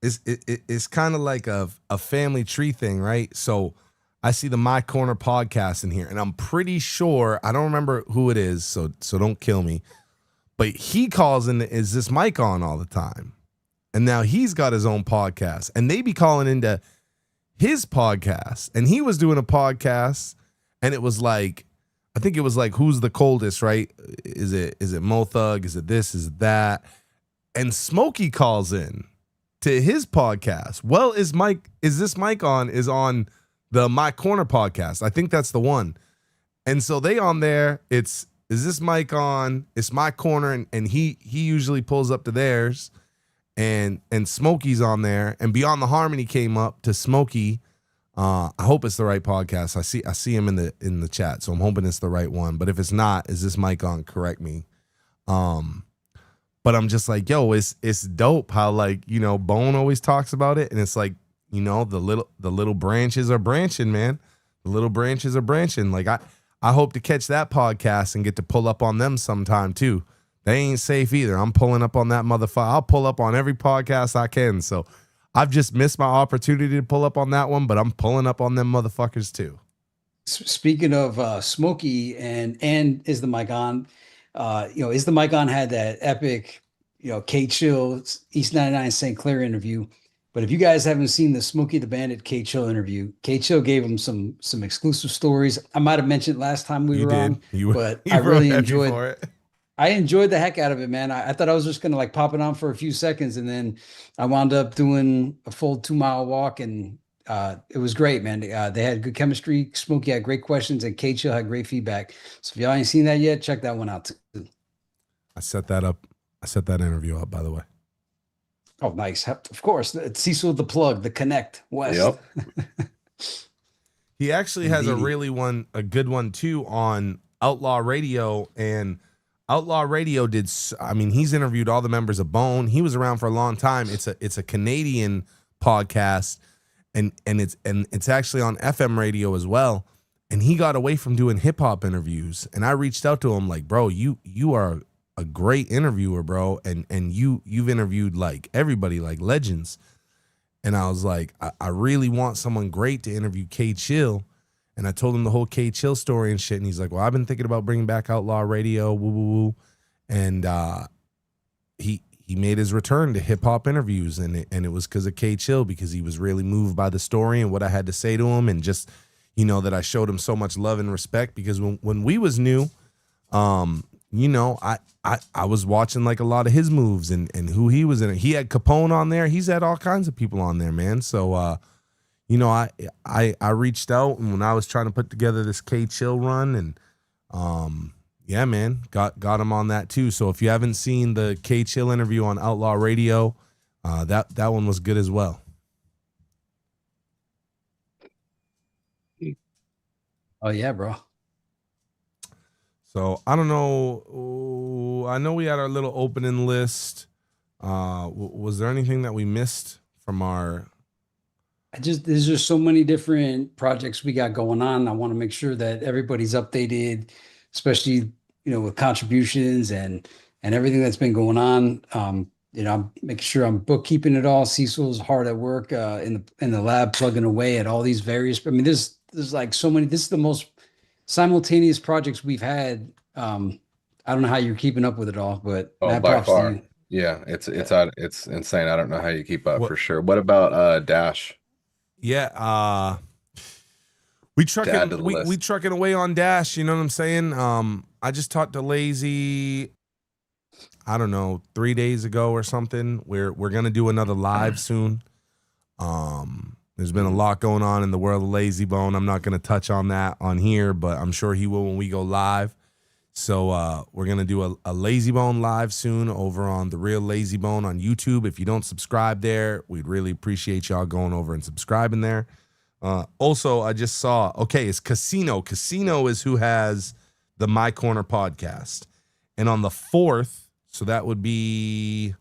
it's kind of like a family tree thing, right? So I see the My Corner podcast in here, and I'm pretty sure, I don't remember who it is, so don't kill me, but he calls in, is this mic on all the time? And now he's got his own podcast, and they be calling into his podcast, and he was doing a podcast, and it was like, I think it was like, who's the coldest, right? Is it Mo Thug? Is it this? Is it that? And Smokey calls in to his podcast. Well, is this mic on? Is on the My Corner podcast. I think that's the one. And so they on there, is this mic on? It's My Corner, and he usually pulls up to theirs, and Smokey's on there, and Beyond the Harmony came up to Smokey. I hope it's the right podcast. I see him in the chat, so I'm hoping it's the right one. But if it's not, is this mic on? Correct me. But I'm just like, yo, it's dope how, like, Bone always talks about it, and it's like, the little branches are branching, man. The little branches are branching. Like I hope to catch that podcast and get to pull up on them sometime too. They ain't safe either. I'm pulling up on that motherfucker. I'll pull up on every podcast I can. So I've just missed my opportunity to pull up on that one, but I'm pulling up on them motherfuckers too. Speaking of Smokey and Is the Mic On, Is the Mic On had that epic, K-Chill East 99 St. Clair interview. But if you guys haven't seen the Smokey the Bandit K-Chill interview, K-Chill gave him some exclusive stories. I might have mentioned last time we were on, but I really enjoyed it. I enjoyed the heck out of it, man. I thought I was just going to like pop it on for a few seconds, and then I wound up doing a full 2-mile walk, and it was great, man. They had good chemistry. Smokey had great questions, and K-Chill had great feedback. So if y'all ain't seen that yet, check that one out too. I set that up. I set that interview up, by the way. Oh, nice. Of course. Cecil the Plug, the Connect West. Yep. He actually has a good one too on Outlaw Radio, and Outlaw Radio did. I mean, he's interviewed all the members of Bone. He was around for a long time. It's a Canadian podcast, and it's actually on FM radio as well. And he got away from doing hip hop interviews. And I reached out to him like, bro, you are a great interviewer, bro, and you've interviewed like everybody, like legends. And I was like, I really want someone great to interview K Chill. And I told him the whole K Chill story and shit. And he's like, well, I've been thinking about bringing back Outlaw Radio, woo woo woo. And he made his return to hip hop interviews, and it was because of K Chill, because he was really moved by the story and what I had to say to him, and just, you know, that I showed him so much love and respect, because when we was new, you know, I was watching like a lot of his moves and who he was in. He had Capone on there. He's had all kinds of people on there, man. So, you know, I reached out, and when I was trying to put together this K Chill run, and yeah, man, got him on that too. So if you haven't seen the K Chill interview on Outlaw Radio, that one was good as well. Oh yeah, bro. So I don't know. I know we had our little opening list. Was there anything that we missed from our? There's just so many different projects we got going on. I want to make sure that everybody's updated, especially, you know, with contributions and everything that's been going on. You know, I'm making sure I'm bookkeeping it all. Cecil's hard at work in the lab, plugging away at all these various. I mean, there's like so many. This is the most simultaneous projects we've had. I don't know how you're keeping up with it all, but by props to far, you. yeah, it's insane. I don't know how you keep up for sure. What about Dash? Yeah, we trucking away on Dash. You know what I'm saying? I just talked to Lazy, I don't know, 3 days ago or something. We're gonna do another live soon. There's been a lot going on in the world of Lazy Bone. I'm not gonna touch on that on here, but I'm sure he will when we go live. So we're gonna do a Lazy Bone live soon over on The Real Lazy Bone on YouTube. If you don't subscribe there, we'd really appreciate y'all going over and subscribing there. Also, I just saw, okay, it's Casino. Casino is who has the My Corner podcast. And on the 4th, so that would be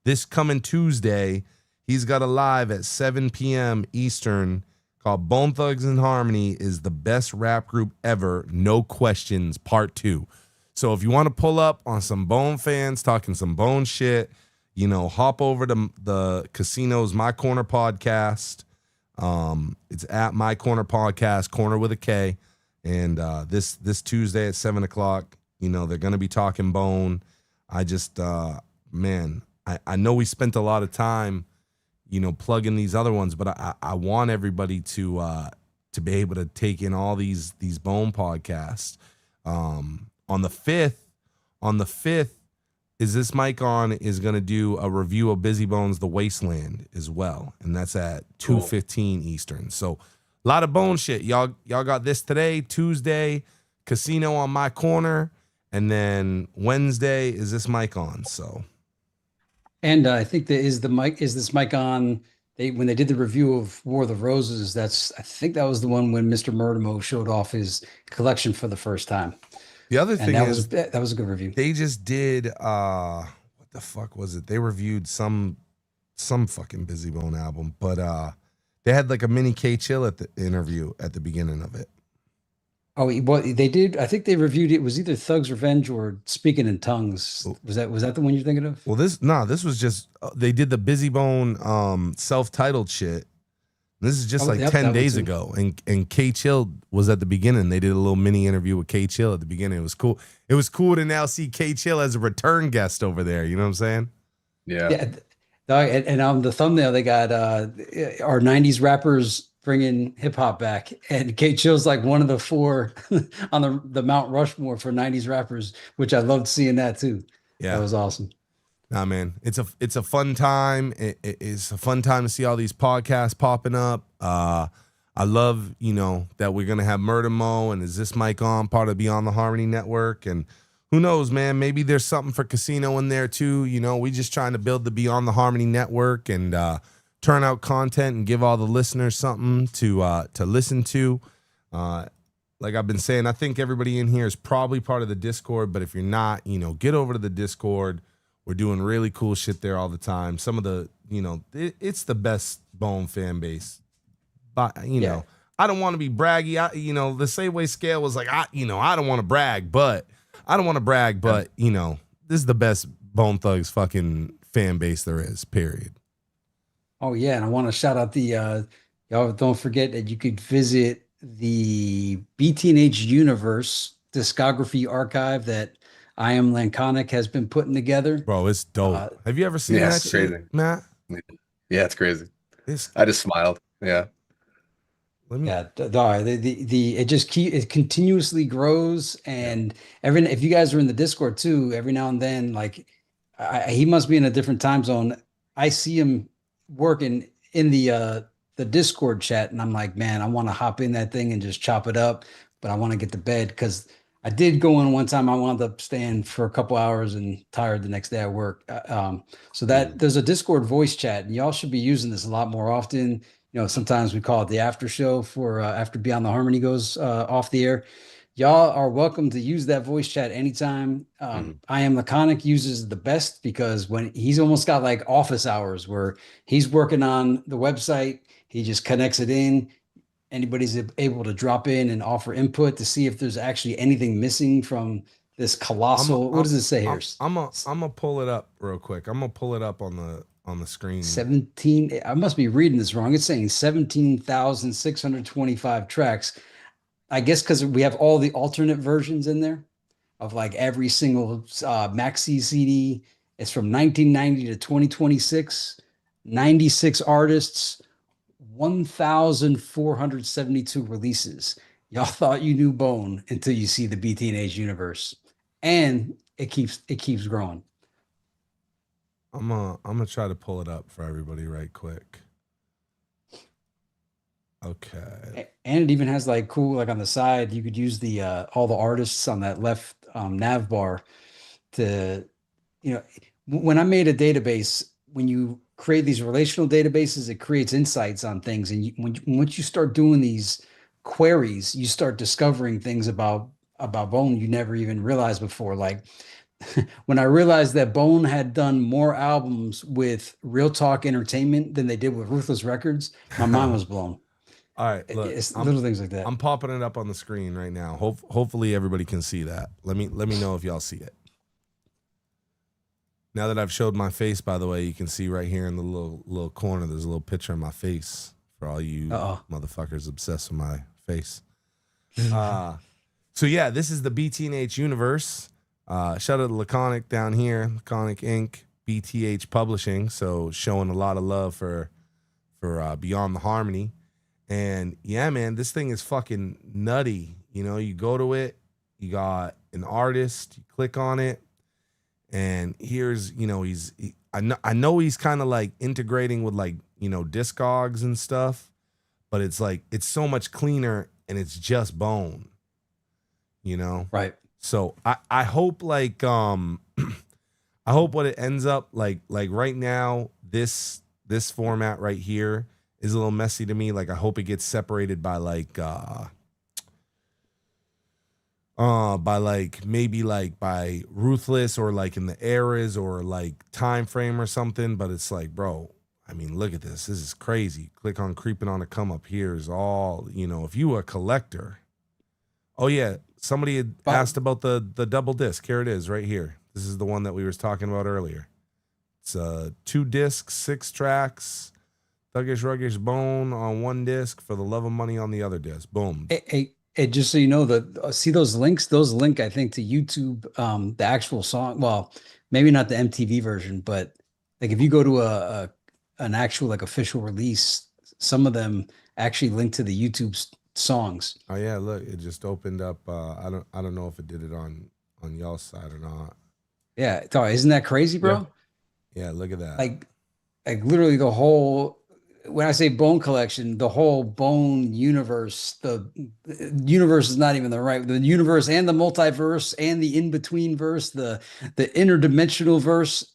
this coming Tuesday, he's got a live at 7 p.m. Eastern called Bone Thugs and Harmony is the best rap group ever, no questions, part 2. So if you want to pull up on some Bone fans talking some Bone shit, you know, hop over to the Casino's My Corner podcast. It's at My Corner Podcast, corner with a K. And this Tuesday at 7 o'clock, you know, they're going to be talking Bone. I just, man, I know we spent a lot of time, you know, plugging these other ones, but I want everybody to be able to take in all these Bone podcasts. On the 5th, Is This Mic On is going to do a review of Busy Bones The Wasteland as well, and that's at 2:15 Eastern. So a lot of Bone shit. Y'all got this today, Tuesday, Casino on My Corner, and then Wednesday Is This Mic On. So, And I think Is This Mic On? When they did the review of War of the Roses, I think that was the one when Mr. Murdermo showed off his collection for the first time. the other thing is that was a good review. they just did what the fuck was it? They reviewed some fucking Busy Bone album, but they had like a mini K Chill at the interview at the beginning of it. Oh, well, they did. I think they reviewed it. Was either Thug's Revenge or Speaking in Tongues. Was that the one you're thinking of? Well, this was just they did the Busy Bone self-titled shit. This is just 10 days ago, and K Chill was at the beginning. They did a little mini interview with K Chill at the beginning. It was cool. It was cool to now see K Chill as a return guest over there. You know what I'm saying? Yeah. And on the thumbnail, they got our 90s rappers bringing hip hop back, and K Chill's like one of the 4 on the Mount Rushmore for 90s rappers, which I loved seeing that too. Yeah, that was awesome. Nah, man, it's a fun time. It's a fun time to see all these podcasts popping up. I love, you know, that we're gonna have Murder Mo and Is This Mic On, part of Beyond the Harmony Network, and who knows, man? Maybe there's something for Casino in there too. You know, we just trying to build the Beyond the Harmony Network and turn out content and give all the listeners something to listen to. like I've been saying, I think everybody in here is probably part of the Discord, but if you're not, get over to the Discord. We're doing really cool shit there all the time. Some of the, it's the best Bone fan base. But, I don't want to be braggy. The same way Scale was like, I don't want to brag, but this is the best Bone Thugs fucking fan base there is, period. Oh yeah, and I want to shout out the y'all don't forget that you could visit the BTNH Universe discography archive that I Am Lanconic has been putting together. Bro, it's dope. Have you ever seen that shit, crazy. Matt? Yeah, it's crazy. I just smiled. Yeah. It continuously grows, and if you guys are in the Discord too, every now and then, like he must be in a different time zone. I see him working in the Discord chat, and I'm like, man, I want to hop in that thing and just chop it up, but I want to get to bed because I did go in one time. I wound up staying for a couple hours and tired the next day at work. So that there's a Discord voice chat, and y'all should be using this a lot more often. Sometimes we call it the after show for after Beyond the Harmony goes off the air. Y'all are welcome to use that voice chat anytime. I Am Laconic uses the best because when he's almost got like office hours where he's working on the website, he just connects it in. Anybody's able to drop in and offer input to see if there's actually anything missing from this colossal. What does it say here? I'm gonna pull it up real quick. I'm gonna pull it up on the screen. 17. I must be reading this wrong. It's saying 17,625 tracks. I guess because we have all the alternate versions in there of like every single maxi CD. It's from 1990 to 2026. 96 artists. 1,472 releases. Y'all thought you knew Bone until you see the BTNH universe, and it keeps growing. I'm gonna try to pull it up for everybody right quick. Okay. And it even has like cool, like on the side, you could use the all the artists on that left nav bar to, when I made a database, when you create these relational databases, it creates insights on things. And once you start doing these queries, you start discovering things about Bone you never even realized before. Like when I realized that Bone had done more albums with Real Talk Entertainment than they did with Ruthless Records, my mind was blown. All right, look, it's little things like that. I'm popping it up on the screen right now. Hopefully everybody can see that. Let me know if y'all see it. Now that I've showed my face, by the way, you can see right here in the little corner, there's a little picture of my face for all you motherfuckers obsessed with my face. So yeah, this is the BTNH universe. Shout out to Laconic down here, Laconic Inc., BTH Publishing. So showing a lot of love for Beyond the Harmony. And yeah, man, this thing is fucking nutty. You go to it, you got an artist, you click on it, and here's, I know he's kind of like integrating with like, Discogs and stuff, but it's like, it's so much cleaner and it's just Bone, Right. So I hope like, I hope what it ends up like right now, this format right here is a little messy to me. Like I hope it gets separated by like, by Ruthless or like in the eras or like time frame or something. But it's like, bro, I mean, look at this. This is crazy. Click on Creeping on a Come Up. Here's all, if you were a collector. Oh yeah. Somebody had asked about the double disc. Here it is right here. This is the one that we were talking about earlier. It's 2 discs, 6 tracks, Thuggish Ruggish Bone on 1 disc, For the Love of Money on the other disc. Boom. Hey, just so you know, see those links? Those link, I think, to YouTube, the actual song. Well, maybe not the MTV version, but like if you go to an actual like official release, some of them actually link to the YouTube songs. Oh yeah, look, it just opened up. I don't know if it did it on y'all's side or not. Yeah, isn't that crazy, bro? Yeah, look at that. Like literally the whole. When I say Bone collection, the whole Bone universe, the universe is not even the universe and the multiverse and the in-between verse, the interdimensional verse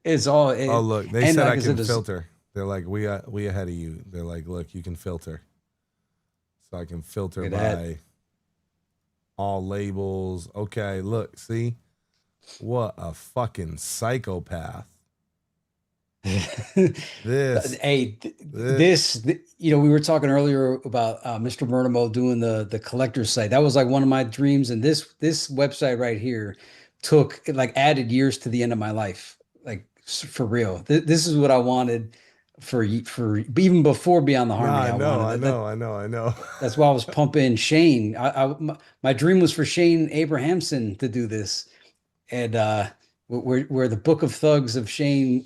is all. Oh, look, they said I can filter. They're like, we ahead of you. They're like, look, you can filter. So I can filter by all labels. Okay, look, see? What a fucking psychopath. This. Hey, you know, we were talking earlier about Mr. Murnamo doing the collector's site. That was like one of my dreams, and this website right here added years to the end of my life, like for real. This is what I wanted for even before Beyond the Harmony. I know. That's why I was pumping Shane. My dream was for Shane Abrahamson to do this, and where the Book of Thugs of Shane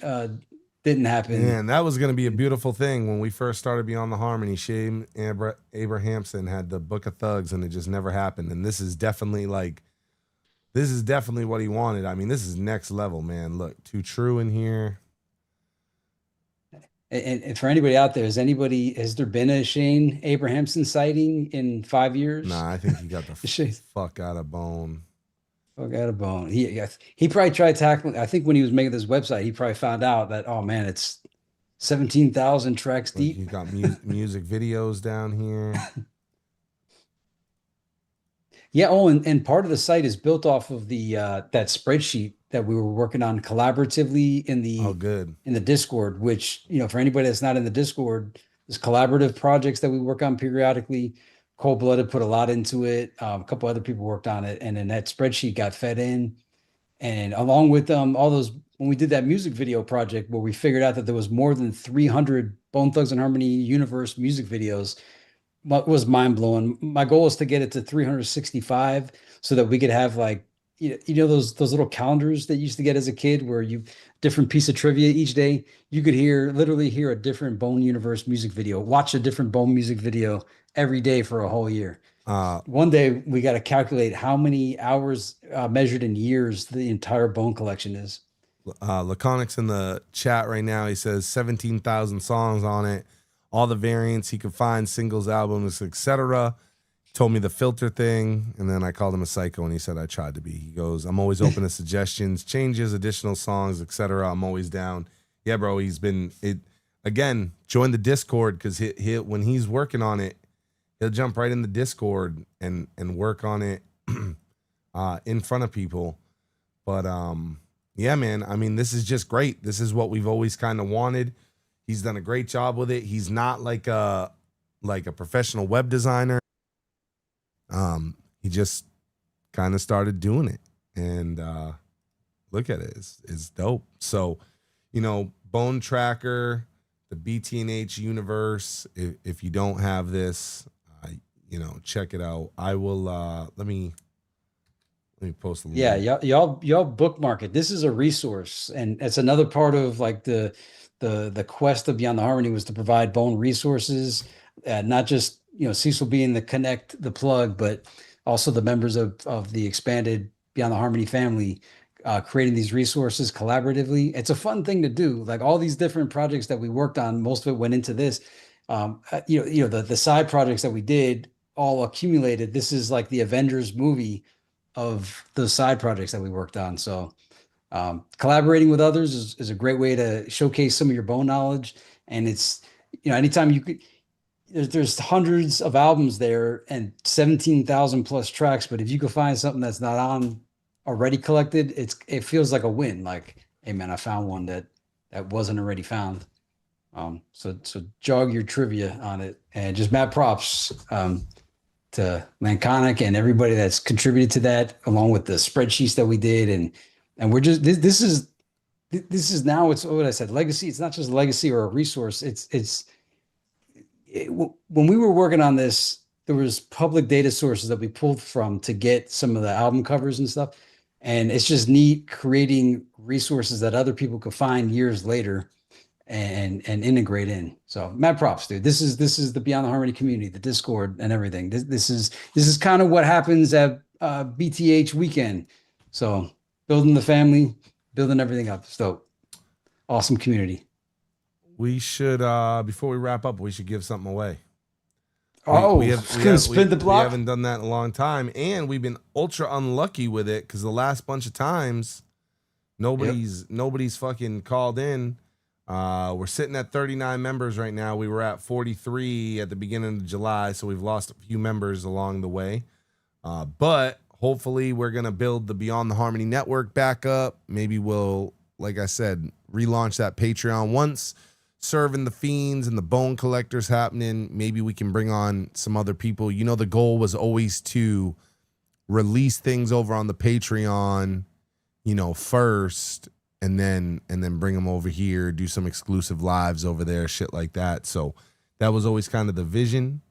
didn't happen. Man, that was going to be a beautiful thing when we first started Beyond the Harmony. Shane Abrahamson had the Book of Thugs, and it just never happened. And this is definitely what he wanted. I mean, this is next level, man. Look, Too True in here. And for anybody out there, has there been a Shane Abrahamson sighting in 5 years? Nah, I think he got the fuck out of Bone. Fuck out of Bone. He probably tried tackling. I think when he was making this website, he probably found out that, oh man, it's 17,000 tracks deep. He got music videos down here. Yeah. Oh, and part of the site is built off of the that spreadsheet that we were working on collaboratively in the Discord. Which, you know, for anybody that's not in the Discord, there's collaborative projects that we work on periodically. Cold Blooded put a lot into it. A couple other people worked on it, and then that spreadsheet got fed in. And along with all those, when we did that music video project where we figured out that there was more than 300 Bone Thugs and Harmony universe music videos, what was mind blowing. My goal is to get it to 365 so that we could have like, you know, those little calendars that you used to get as a kid where different piece of trivia each day. You could literally hear a different Bone universe music video, watch a different Bone music video every day for a whole year. One day we got to calculate how many hours measured in years the entire Bone collection is. Laconic's in the chat right now. He says 17,000 songs on it, all the variants he could find, singles, albums, etc. Told me the filter thing, and then I called him a psycho, and he said I tried to be. He goes, I'm always open to suggestions, changes, additional songs, etc. I'm always down. Yeah, bro. He's been again. Join the Discord because when he's working on it, he'll jump right in the Discord and work on it in front of people. But yeah, man. I mean, this is just great. This is what we've always kind of wanted. He's done a great job with it. He's not like a professional web designer. He just kind of started doing it, and look at it. It's dope. So, you know, Bone Tracker, the BT&H universe. If you don't have this, you know, check it out. I will. Let me post a link. Yeah, y'all bookmark it. This is a resource, and it's another part of like the quest of Beyond the Harmony was to provide Bone resources, not just, you know, Cecil being the plug, but also the members of the expanded Beyond the Harmony family, creating these resources collaboratively. It's a fun thing to do. Like all these different projects that we worked on, most of it went into this. You know, the side projects that we did all accumulated. This is like the Avengers movie of the side projects that we worked on. So collaborating with others is a great way to showcase some of your Bone knowledge. And it's, you know, anytime you could, there's hundreds of albums there and 17,000 plus tracks. But if you could find something that's not on already collected, it feels like a win. Like, hey man, I found one that wasn't already found. So jog your trivia on it, and just mad props to Lanconic and everybody that's contributed to that, along with the spreadsheets that we did. And we're just, this is now, it's what I said, legacy. It's not just a legacy or a resource. When we were working on this, there was public data sources that we pulled from to get some of the album covers and stuff. And it's just neat creating resources that other people could find years later and integrate in. So mad props, dude. This is the Beyond the Harmony community, the Discord and everything. This is kind of what happens at BTH weekend. So building the family, building everything up. So awesome community. We should, before we wrap up, we should give something away. We haven't done that in a long time, and we've been ultra unlucky with it because the last bunch of times, nobody's fucking called in. We're sitting at 39 members right now. We were at 43 at the beginning of July, so we've lost a few members along the way. But hopefully we're going to build the Beyond the Harmony network back up. Maybe we'll, like I said, relaunch that Patreon once serving the fiends and the bone collectors happening. Maybe we can bring on some other people. You know, the goal was always to release things over on the Patreon, you know, first, and then bring them over here, do some exclusive lives over there, shit like that. So that was always kind of the vision.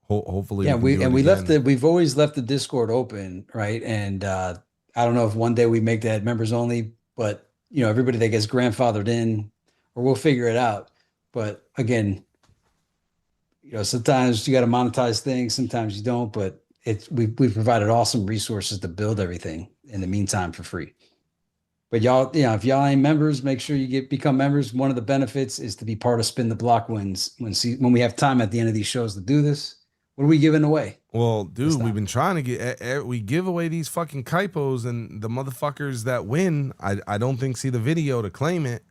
Hopefully, yeah, we've always left the Discord open, right? And I don't know if one day we make that members only, but you know, everybody that gets grandfathered in, or we'll figure it out. But again, you know, sometimes you got to monetize things, sometimes you don't. But we've provided awesome resources to build everything in the meantime for free. But y'all, you know, if y'all ain't members, make sure you become members. One of the benefits is to be part of Spin the Block wins when we have time at the end of these shows to do this. What are we giving away? Well, dude, we've been trying to get we give away these fucking kypos, and the motherfuckers that win, I don't think see the video to claim it.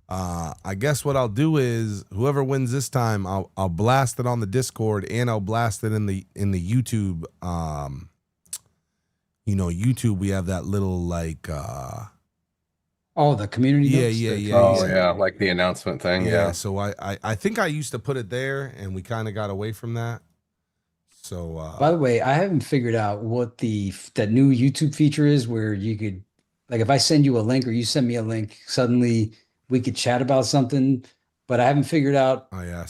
I guess what I'll do is whoever wins this time, I'll blast it on the Discord, and I'll blast it in the YouTube. You know, YouTube, we have that little like the community. Yeah, like the announcement thing. Yeah. So I think I used to put it there, and we kind of got away from that. So by the way, I haven't figured out what that new YouTube feature is where you could, like, if I send you a link or you send me a link, suddenly we could chat about something, but I haven't figured out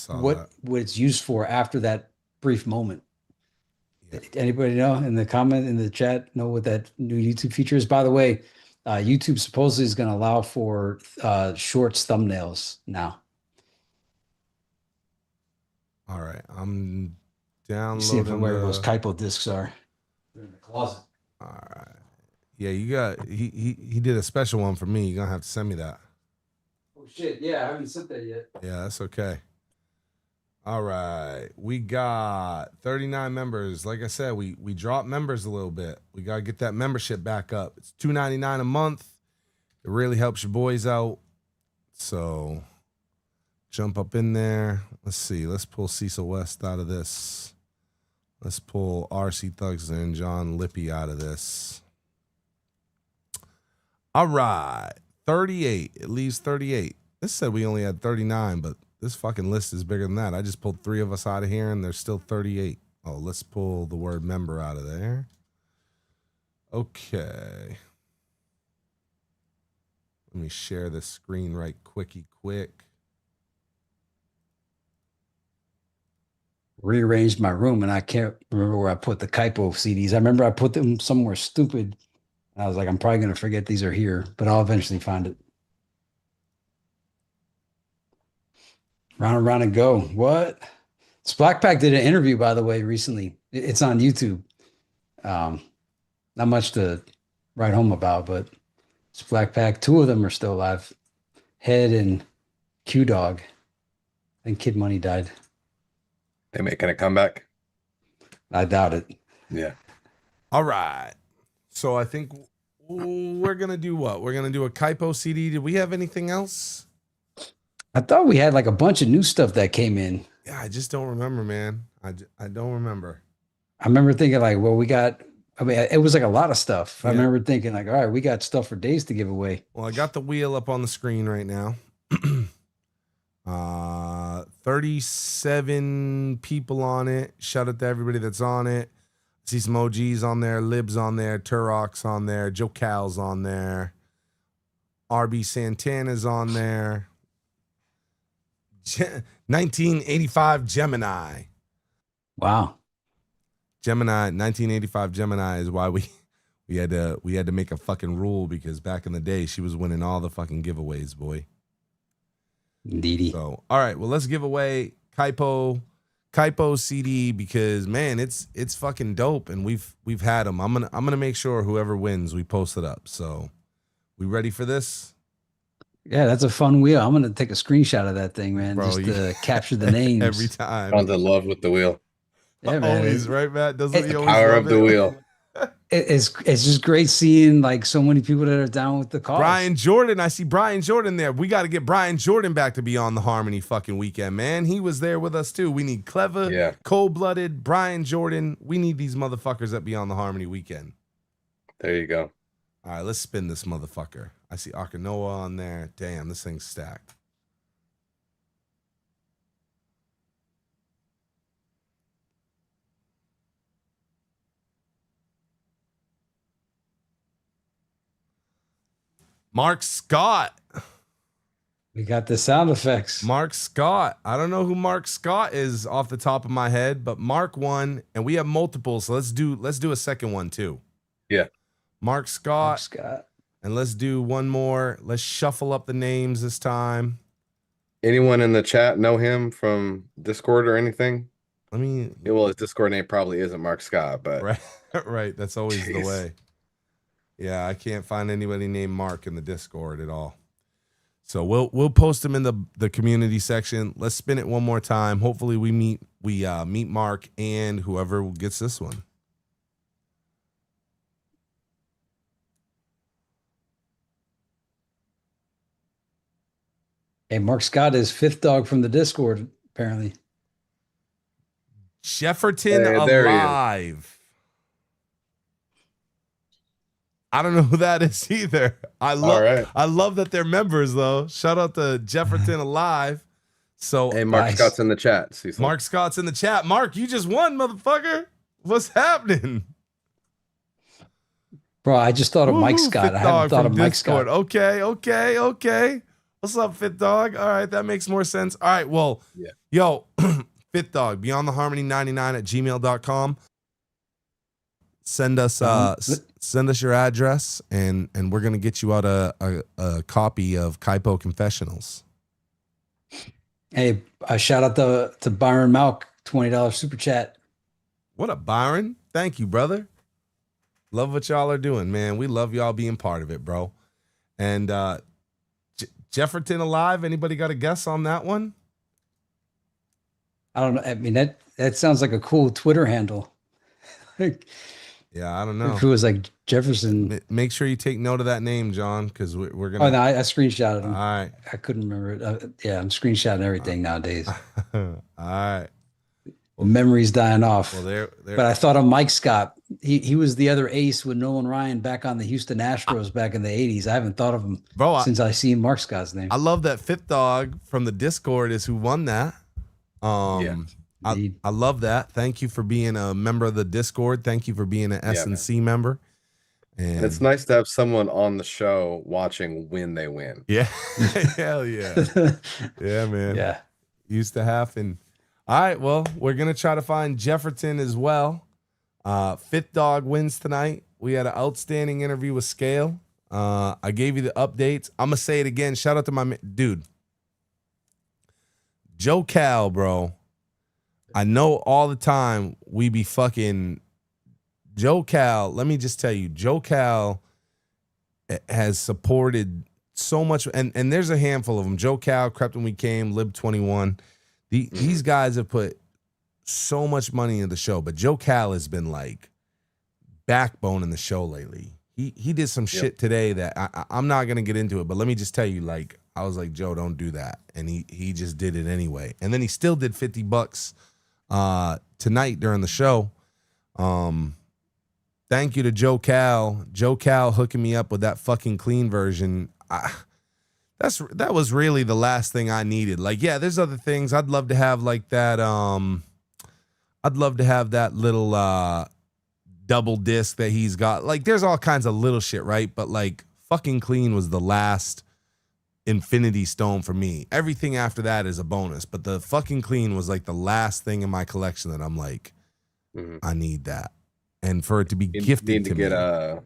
what it's used for after that brief moment. Yeah. Anybody know in the chat know what that new YouTube feature is? By the way, YouTube supposedly is going to allow for shorts thumbnails now. All right, I'm downloading. See if where those Kypo discs are. They're in the closet. All right. Yeah, you got he did a special one for me. You're gonna have to send me that. Oh shit! Yeah, I haven't sent that yet. Yeah, that's okay. All right, we got 39 members. Like I said, we dropped members a little bit. We gotta get that membership back up. It's $2.99 a month. It really helps your boys out. So jump up in there. Let's see. Let's pull Cecil West out of this. Let's pull RC Thugs and John Lippy out of this. All right. 38. It leaves 38. This said we only had 39, but this fucking list is bigger than that. I just pulled 3 of us out of here, and there's still 38. Oh, let's pull the word member out of there. Okay. Let me share this screen right quick. Rearranged my room, and I can't remember where I put the Kypo CDs. I remember I put them somewhere stupid. I was like, I'm probably going to forget these are here, but I'll eventually find it. Round and go. What? Splackpack did an interview, by the way, recently. It's on YouTube. Not much to write home about, but Splackpack, 2 of them are still alive. Head and Q Dog. I think Kid Money died. They making a comeback? I doubt it. Yeah. All right. So I think we're going to do what? We're going to do a Kypo CD. Did we have anything else? I thought we had like a bunch of new stuff that came in. Yeah, I just don't remember, man. I don't remember. I remember thinking like, well, it was like a lot of stuff. Yeah. I remember thinking like, all right, we got stuff for days to give away. Well, I got the wheel up on the screen right now. 37 people on it. Shout out to everybody that's on it. See some OGs on there, Libs on there, Turok's on there, Joe Cal's on there, RB Santana's on there. 1985 Gemini. Wow. Gemini, 1985 Gemini is why we had to make a fucking rule, because back in the day she was winning all the fucking giveaways, boy. Indeedy. So, all right, well, let's give away Kypo CD, because man, it's fucking dope, and we've had them. I'm gonna make sure whoever wins, we post it up. So, we ready for this? Yeah, that's a fun wheel. I'm gonna take a screenshot of that thing, man, bro, just to capture the names every time. Found in love with the wheel. Yeah, man. Always, right, Matt? Doesn't he always Power love of the wheel. it's just great seeing like so many people that are down with the cause. Brian Jordan, I see Brian Jordan there. We got to get Brian Jordan back to be on the Harmony fucking weekend, man. He was there with us too. We need clever, cold-blooded Brian Jordan. We need these motherfuckers that be on the Harmony weekend. There you go. All right, let's spin this motherfucker. I see Akinoa on there. Damn, this thing's stacked. Mark Scott. We got the sound effects. Mark Scott. I don't know who Mark Scott is off the top of my head, but Mark won, and we have multiple, so let's do a second one too. Yeah. Mark Scott. And let's do one more. Let's shuffle up the names this time. Anyone in the chat know him from Discord or anything? I mean, well, his Discord name probably isn't Mark Scott, but right. That's always the way. Yeah, I can't find anybody named Mark in the Discord at all. So we'll post them in the community section. Let's spin it one more time. Hopefully we meet Mark and whoever gets this one. Hey, Mark Scott is fifth dog from the Discord, apparently. Jefferton Alive. I don't know who that is either. I love that they're members though. Shout out to Jefferton Alive. So hey, Mark Scott's in the chat. Cecil. Mark Scott's in the chat. Mark, you just won, motherfucker. What's happening? Bro, I just thought of Mike Scott. I haven't thought of Mike Scott. Okay. What's up, Fifth Dog? All right, that makes more sense. All right, well, yo, Fifth Dog, beyondtheharmony99@gmail.com. Send us your address, and we're gonna get you out a copy of Kaipo Confessionals. Hey, a shout out to Byron Malk, $20 super chat. What up, Byron? Thank you, brother. Love what y'all are doing, man. We love y'all being part of it, bro. And Jefferton Alive, anybody got a guess on that one? I don't know. I mean, that sounds like a cool Twitter handle. Yeah, I don't know. If it was like Jefferson. Make sure you take note of that name, John, because we're going to. Oh, no, I screenshotted him. All right. I couldn't remember it. Yeah, I'm screenshotting everything nowadays. All right. Well, memory's dying off. Well, there. But I thought of Mike Scott. He was the other ace with Nolan Ryan back on the Houston Astros back in the 80s. I haven't thought of him since I seen Mark Scott's name. I love that Fifth Dog from the Discord is who won that. I love that. Thank you for being a member of the Discord. Thank you for being an S&C member. And it's nice to have someone on the show watching when they win. Yeah. Hell yeah. Yeah, man. Yeah. Used to happen. All right, well, we're going to try to find Jefferton as well. Fifth Dog wins tonight. We had an outstanding interview with Skail. I gave you the updates. I'm going to say it again. Shout out to my dude. Joe Cal, bro. I know all the time we be fucking Joe Cal. Let me just tell you, Joe Cal has supported so much. And there's a handful of them. Joe Cal, Crept When We Came, Lib 21. These guys have put so much money into the show, but Joe Cal has been like backbone in the show lately. He did some shit today that I'm not gonna get into it, but let me just tell you, like, I was like, Joe, don't do that, and he just did it anyway, and then he still did $50 tonight during the show. Thank you to Joe Cal. Joe Cal hooking me up with that fucking clean version. That was really the last thing I needed. Like, yeah, there's other things. I'd love to have like that. I'd love to have that little double disc that he's got. Like, there's all kinds of little shit, right? But like, fucking clean was the last infinity stone for me. Everything after that is a bonus, but the fucking clean was like the last thing in my collection that I'm like, I need that, and for it to be gifted to me. Get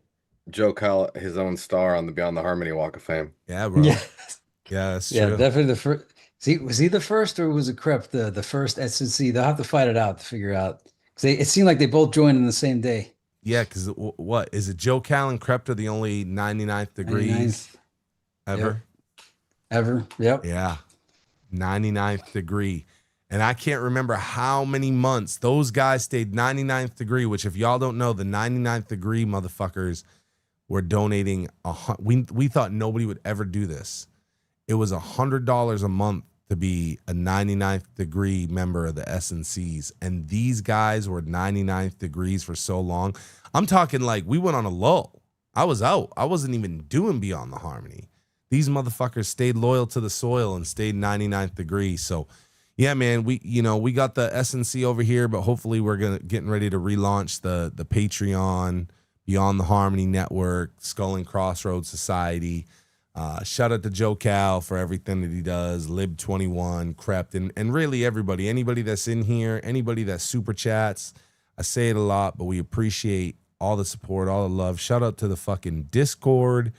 Joe Cal his own star on the Beyond the Harmony Walk of Fame. Yeah, bro. Yeah, that's true. Yeah, definitely the first. Was he the first, or was it Crep the first SNC? They'll have to fight it out to figure out. Because it seemed like they both joined in the same day. Yeah, because what is it? Joe Cal and Crep are the only 99th degrees 99th. ever. Yep. Ever. Yep. Yeah, 99th degree. And I can't remember how many months those guys stayed 99th degree, which if y'all don't know, the 99th degree motherfuckers were donating. We thought nobody would ever do this. It was $100 a month to be a 99th degree member of the SNCs. And these guys were 99th degrees for so long. I'm talking like we went on a lull. I was out. I wasn't even doing Beyond the Harmony. These motherfuckers stayed loyal to the soil and stayed 99th degree. So yeah, man, we got the SNC over here, but hopefully we're getting ready to relaunch the Patreon, Beyond the Harmony Network, Skull and Crossroads Society. Shout out to Joe Cal for everything that he does, Lib21, Crept, and really everybody, anybody that's in here, anybody that super chats. I say it a lot, but we appreciate all the support, all the love. Shout out to the fucking Discord.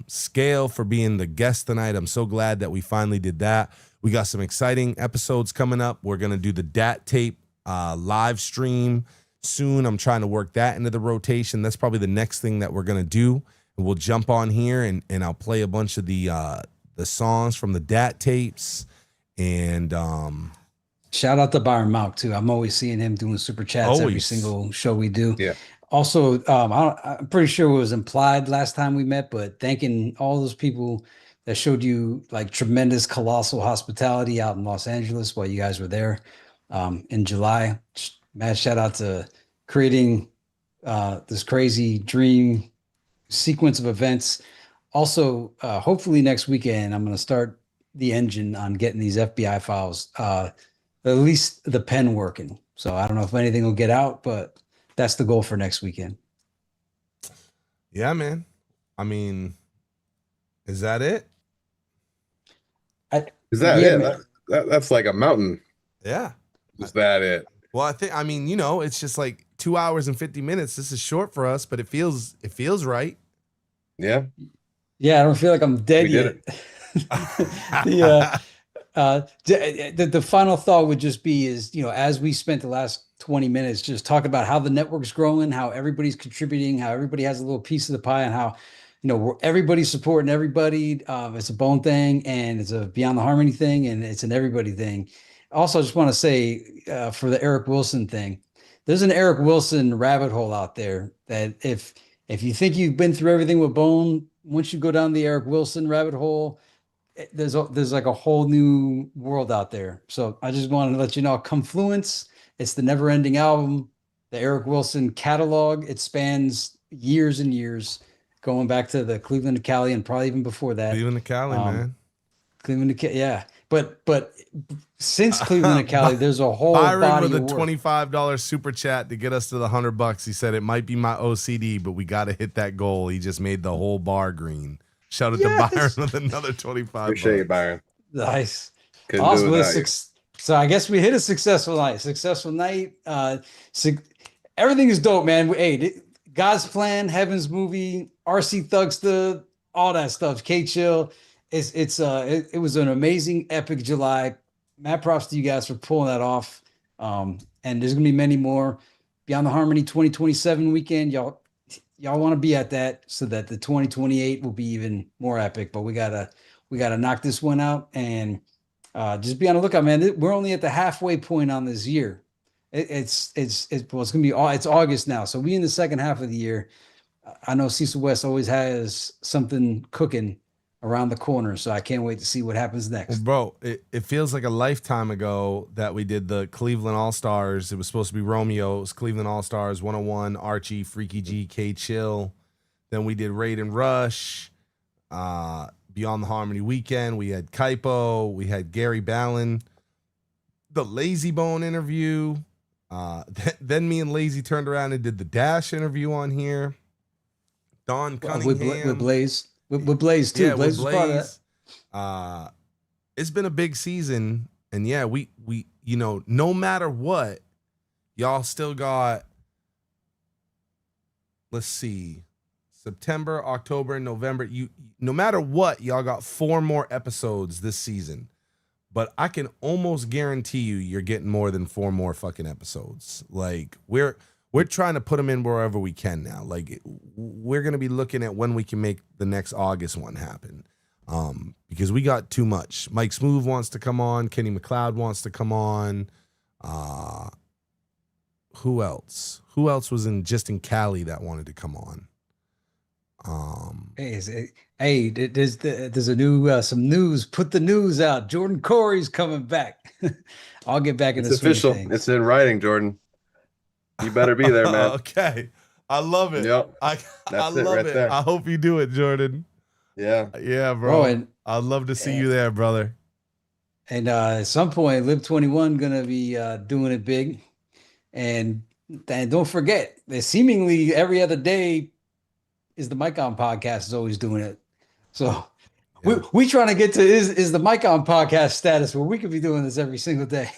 Scale for being the guest tonight. I'm so glad that we finally did that. We got some exciting episodes coming up. We're going to do the DAT tape live stream soon. I'm trying to work that into the rotation. That's probably the next thing that we're going to do. And we'll jump on here and I'll play a bunch of the songs from the DAT tapes. And shout out to Byron Malk too. I'm always seeing him doing super chats every single show we do. Yeah. Also, I'm pretty sure it was implied last time we met, but thanking all those people that showed you like tremendous, colossal hospitality out in Los Angeles while you guys were there in July. Mad shout out to creating this crazy dream sequence of events. Also, hopefully next weekend, I'm going to start the engine on getting these FBI files, at least the pen working. So I don't know if anything will get out, but that's the goal for next weekend. Yeah, man. I mean, is that it? Is that it? That's like a mountain. Yeah. Is that it? Well, I mean, it's just like 2 hours and 50 minutes. This is short for us, but it feels right. Yeah. Yeah, I don't feel like I'm dead yet. The final thought would just be as we spent the last 20 minutes just talking about how the network's growing, how everybody's contributing, how everybody has a little piece of the pie, and how everybody's supporting everybody. It's a Bone thing, and it's a Beyond the Harmony thing, and it's an everybody thing. Also, I just want to say for the Eric Wilson thing, there's an Eric Wilson rabbit hole out there that if you think you've been through everything with Bone, once you go down the Eric Wilson rabbit hole, there's like a whole new world out there. So I just wanted to let you know, Confluence, it's the never ending album, the Eric Wilson catalog. It spans years and years, going back to the Cleveland to Cali and probably even before that. Cleveland to Cali, man. Cleveland to Cali, yeah. But since Cleveland to Cali, there's a whole Byron body with a of work. $25 super chat to get us to the $100. He said it might be my OCD, but we got to hit that goal. He just made the whole bar green. Shout out to Byron with another $25. Appreciate you, Byron. Nice. Couldn't Awesome. do it without you. So I guess we hit a successful night. Everything is dope, man. Hey, God's Plan, Heaven's Movie, RC Thugsta, all that stuff. K-Chill. It was an amazing, epic July. Mad props to you guys for pulling that off. And there's gonna be many more. Beyond the Harmony 2027 weekend. Y'all want to be at that so that the 2028 will be even more epic. But we gotta knock this one out and just be on the lookout, man. We're only at the halfway point on this year. It's August now, so we in the second half of the year. I know Cecil West always has something cooking around the corner, so I can't wait to see what happens next. Well, bro, it feels like a lifetime ago that we did the Cleveland All-Stars. It was supposed to be Romeo's, Cleveland All-Stars, 101, Archie, Freaky G, K-Chill. Then we did Raid and Rush, Beyond the Harmony Weekend. We had Kaipo. We had Gary Ballin. The Lazy Bone interview. Then me and Lazy turned around and did the Dash interview on here. Don Cunningham. With Blaze. With Blaze too. Yeah, Blaze with was part of that. It's been a big season, and yeah, we no matter what, y'all still got, let's see, September, October, November. No matter what, y'all got 4 more episodes this season. But I can almost guarantee you're getting more than 4 more fucking episodes. Like we're trying to put them in wherever we can now. Like we're going to be looking at when we can make the next August one happen. Because we got too much. Mike Smooth wants to come on. Kenny McLeod wants to come on. Who else? Who else was in Cali that wanted to come on? There's a new some news. Put the news out. Jordan Corey's coming back. I'll get back in the swing of official. things. It's in writing, Jordan. You better be there, man. Okay. I love it. Yep. I That's love right it. there. I hope you do it, Jordan. Yeah. Yeah, bro. And I'd love to see you there, brother. And at some point, Lib 21 gonna be doing it big. And don't forget, there's seemingly every other day is the Mic On podcast is always doing it. So we trying to get to is the Mic On podcast status where we could be doing this every single day.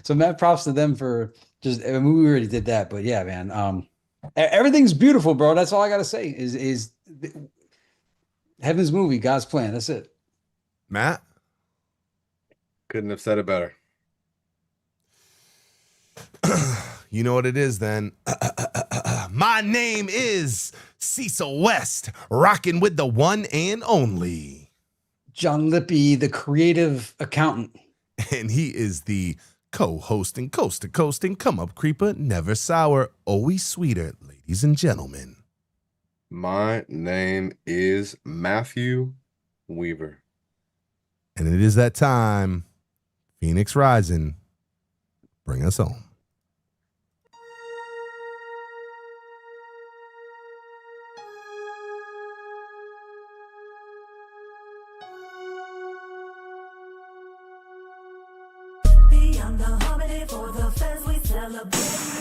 So mad props to them for just, I mean, we already did that, but yeah, man. Everything's beautiful, bro. That's all I gotta say is Heaven's movie, God's plan. That's it. Matt? Couldn't have said it better. You know what it is then. My name is Cecil West, rocking with the one and only John Lippy, the creative accountant. And he is the co-host and coast to coast and come up creeper, never sour, always sweeter, ladies and gentlemen. My name is Matthew Weaver. And it is that time. Feenics Ryzin, bring us home. Beyond the harmony for the fans we celebrate.